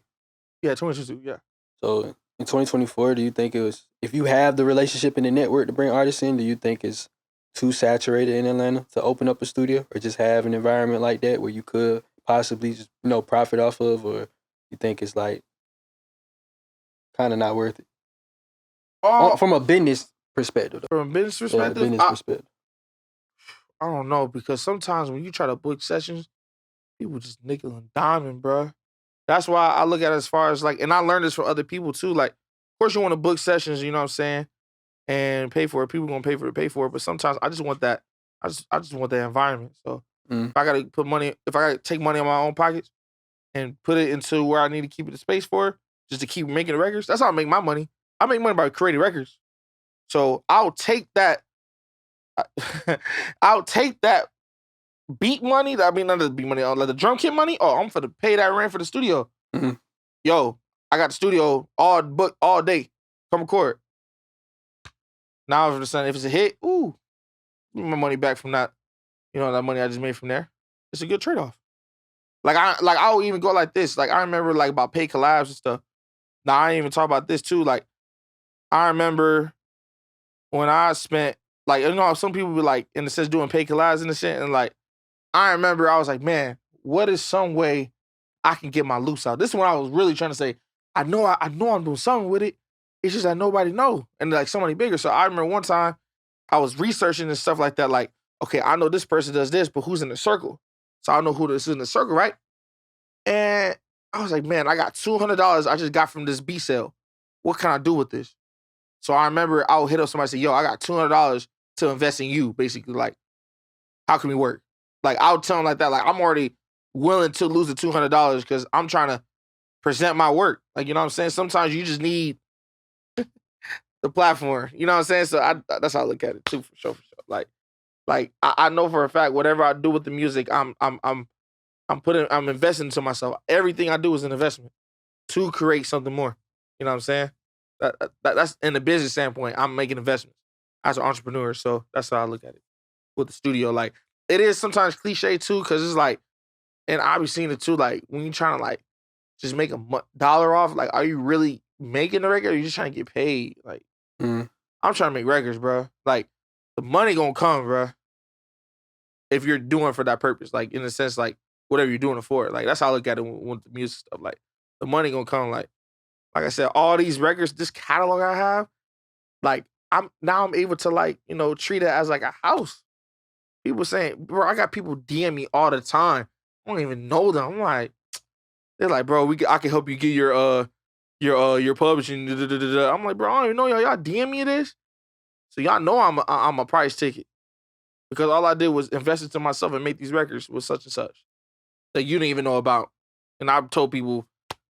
Speaker 1: Yeah, 2022, yeah.
Speaker 3: So in 2024, do you think it was, if you have the relationship in the network to bring artists in, do you think it's too saturated in Atlanta to open up a studio or just have an environment like that where you could possibly just, profit off of, or you think it's like kind of not worth it? From a business perspective.
Speaker 1: From a business perspective? I don't know, because sometimes when you try to book sessions, people just nickel and diming, bro. That's why I look at it as far as like, and I learned this from other people too. Like, of course you want to book sessions, you know what I'm saying, and pay for it. People gonna pay for it. But sometimes I just want that. I just want that environment. So if I gotta take money out of my own pockets and put it into where I need to keep it in space for, just to keep making the records, that's how I make my money. I make money by creating records. So I'll take that. I'll take that beat money. Not the beat money. Like the drum kit money. Oh, I'm for to pay that rent for the studio.
Speaker 3: Mm-hmm.
Speaker 1: Yo, I got the studio all day. Come record. Now if it's a hit, ooh, give me my money back from that. That money I just made from there. It's a good trade off. I'll even go like this. Like, I remember like about pay collabs and stuff. Now I ain't even talk about this too. Like, I remember when I spent, like, some people be like, in the sense, doing pay collabs and the shit, and like, I remember I was like, man, what is some way I can get my loose out? This is when I was really trying to say, I know I'm doing something with it. It's just that nobody know. And like somebody bigger. So I remember one time I was researching and stuff like that. Like, okay, I know this person does this, but who's in the circle? So I know who this is in the circle, right? And I was like, man, I got $200 I just got from this B sale. What can I do with this? So I remember I would hit up somebody and say, yo, I got $200 to invest in you, basically. Like, how can we work? Like, I would tell them like that. Like, I'm already willing to lose the $200 because I'm trying to present my work. Like, you know what I'm saying? Sometimes you just need the platform. You know what I'm saying? So that's how I look at it too, for sure. Like I know for a fact, whatever I do with the music, I'm investing into myself. Everything I do is an investment to create something more. You know what I'm saying? That's in the business standpoint. I'm making investments as an entrepreneur. So that's how I look at it with the studio. Like, it is sometimes cliche too, because it's like, and I be seeing it too. Like, when you're trying to like just make $1 off, like, are you really making the record? Or are you just trying to get paid? Like, I'm trying to make records, bro. Like, the money gonna come, bro. If you're doing it for that purpose, like, in a sense, like, whatever you're doing it for. Like, that's how I look at it with the music stuff. Like, the money gonna come. Like I said, all these records, this catalog I have, like, I'm able to, like, you know, treat it as like a house. People saying, bro, I got people DM me all the time. I don't even know them. I'm like, they're like, bro, I can help you get your publishing. I'm like, bro, I don't even know y'all DM me this. So y'all know I'm a price ticket. Because all I did was invest into myself and make these records with such and such that you didn't even know about. And I've told people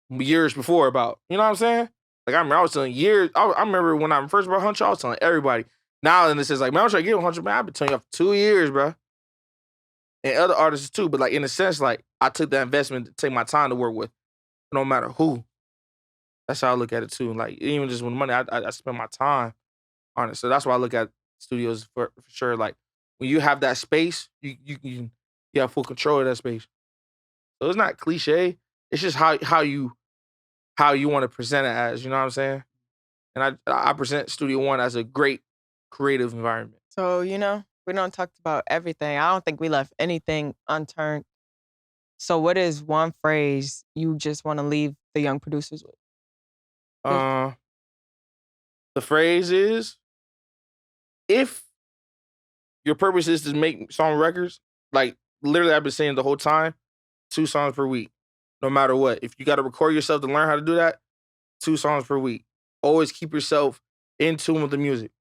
Speaker 1: years before about. You know what I'm saying? Like, I remember I was telling years. I remember when I first brought Huncho, I was telling everybody. Now, and it says, like, man, I'm trying to get Huncho, man. I've been telling you for 2 years, bro. And other artists too. But, like, in a sense, like, I took that investment to take my time to work with, no matter who. That's how I look at it too. Like, even just with money, I spend my time on it. So that's why I look at studios for sure. Like, when you have that space, you have full control of that space. So it's not cliche. It's just how you want to present it as. You know what I'm saying? And I present Studio One as a great creative environment.
Speaker 2: So, you know, we don't talk about everything. I don't think we left anything unturned. So what is one phrase you just want to leave the young producers with?
Speaker 1: The phrase is, if your purpose is to make song records, like, literally I've been saying the whole time, 2 songs per week, no matter what. If you got to record yourself to learn how to do that, 2 songs per week. Always keep yourself in tune with the music.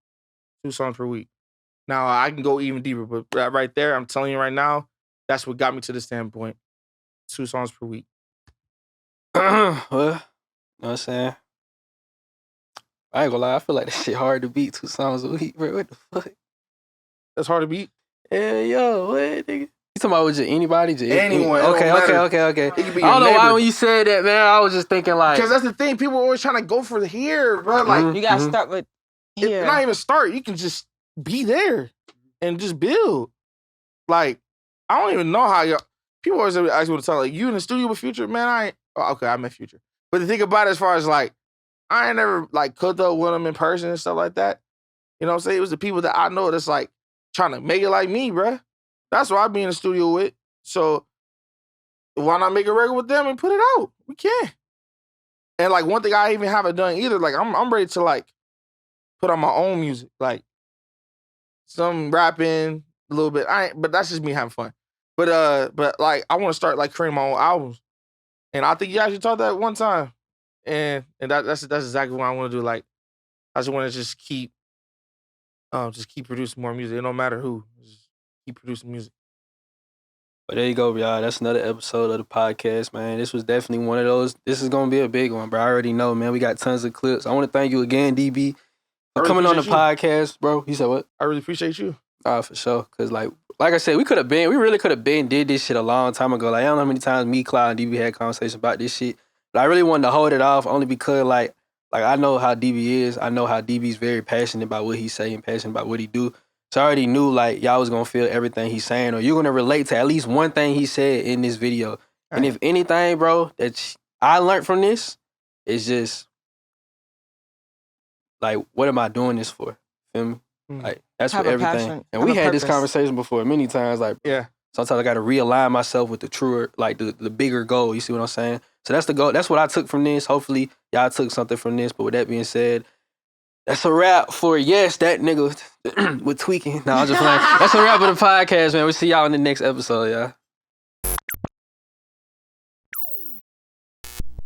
Speaker 1: 2 songs per week. Now, I can go even deeper, but right there, I'm telling you right now, that's what got me to this standpoint. 2 songs per week.
Speaker 3: Well, you know what I'm saying? I ain't gonna lie, I feel like that shit hard to beat 2 songs a week, bro. What the fuck?
Speaker 1: That's hard to beat?
Speaker 3: Yeah, yo, what, nigga? You talking about with just anybody? Just
Speaker 1: anyone.
Speaker 3: Okay.
Speaker 1: It could be
Speaker 3: I don't know
Speaker 1: neighbor.
Speaker 3: why when you said that, man, I was just thinking like...
Speaker 1: Because that's the thing, people are always trying to go for the here, bro. Like,
Speaker 2: you gotta start with here.
Speaker 1: Not even start. You can just be there and just build. Like, I don't even know how y'all... People always ask me to tell, like, you in the studio with Future? Man, I ain't... Oh, okay, I met Future. But the thing about it, as far as, like, I ain't never, like, cooked up with them in person and stuff like that. You know what I'm saying? It was the people that I know that's, like, trying to make it like me, bro. That's why I be in the studio with. So, why not make a record with them and put it out? We can. And, like, one thing I even haven't done either, like, I'm ready to, like, put on my own music. Like, some rapping, a little bit. But that's just me having fun. But like, I want to start, like, creating my own albums. And I think you actually taught that one time. And that's exactly what I want to do. Like, I just want to just keep producing more music. It don't matter who. Just keep producing music.
Speaker 3: But there you go, y'all. That's another episode of the podcast, man. This was definitely one of those. This is going to be a big one, bro. I already know, man. We got tons of clips. I want to thank you again, DB, for coming on the podcast, bro. You said what?
Speaker 1: I really appreciate you.
Speaker 3: For sure. Because, like I said, we really could have did this shit a long time ago. Like, I don't know how many times me, Cloud, and DB had conversations about this shit. But I really wanted to hold it off only because, like I know how DB is. I know how DB's very passionate about what he's saying, passionate about what he do. So I already knew, like, y'all was going to feel everything he's saying, or you're going to relate to at least one thing he said in this video. Right. And if anything, bro, that I learned from this, is just, like, what am I doing this for? Feel me? Like, that's for everything.
Speaker 2: Passion,
Speaker 3: and we had this conversation before many times. Like,
Speaker 1: yeah.
Speaker 3: Sometimes I got to realign myself with the truer, like, the bigger goal. You see what I'm saying? So that's the goal. That's what I took from this. Hopefully, y'all took something from this. But with that being said, that's a wrap for Yes, That Nigga with Tweaking. No, I'm just playing. That's a wrap of the podcast, man. We'll see y'all in the next episode, y'all.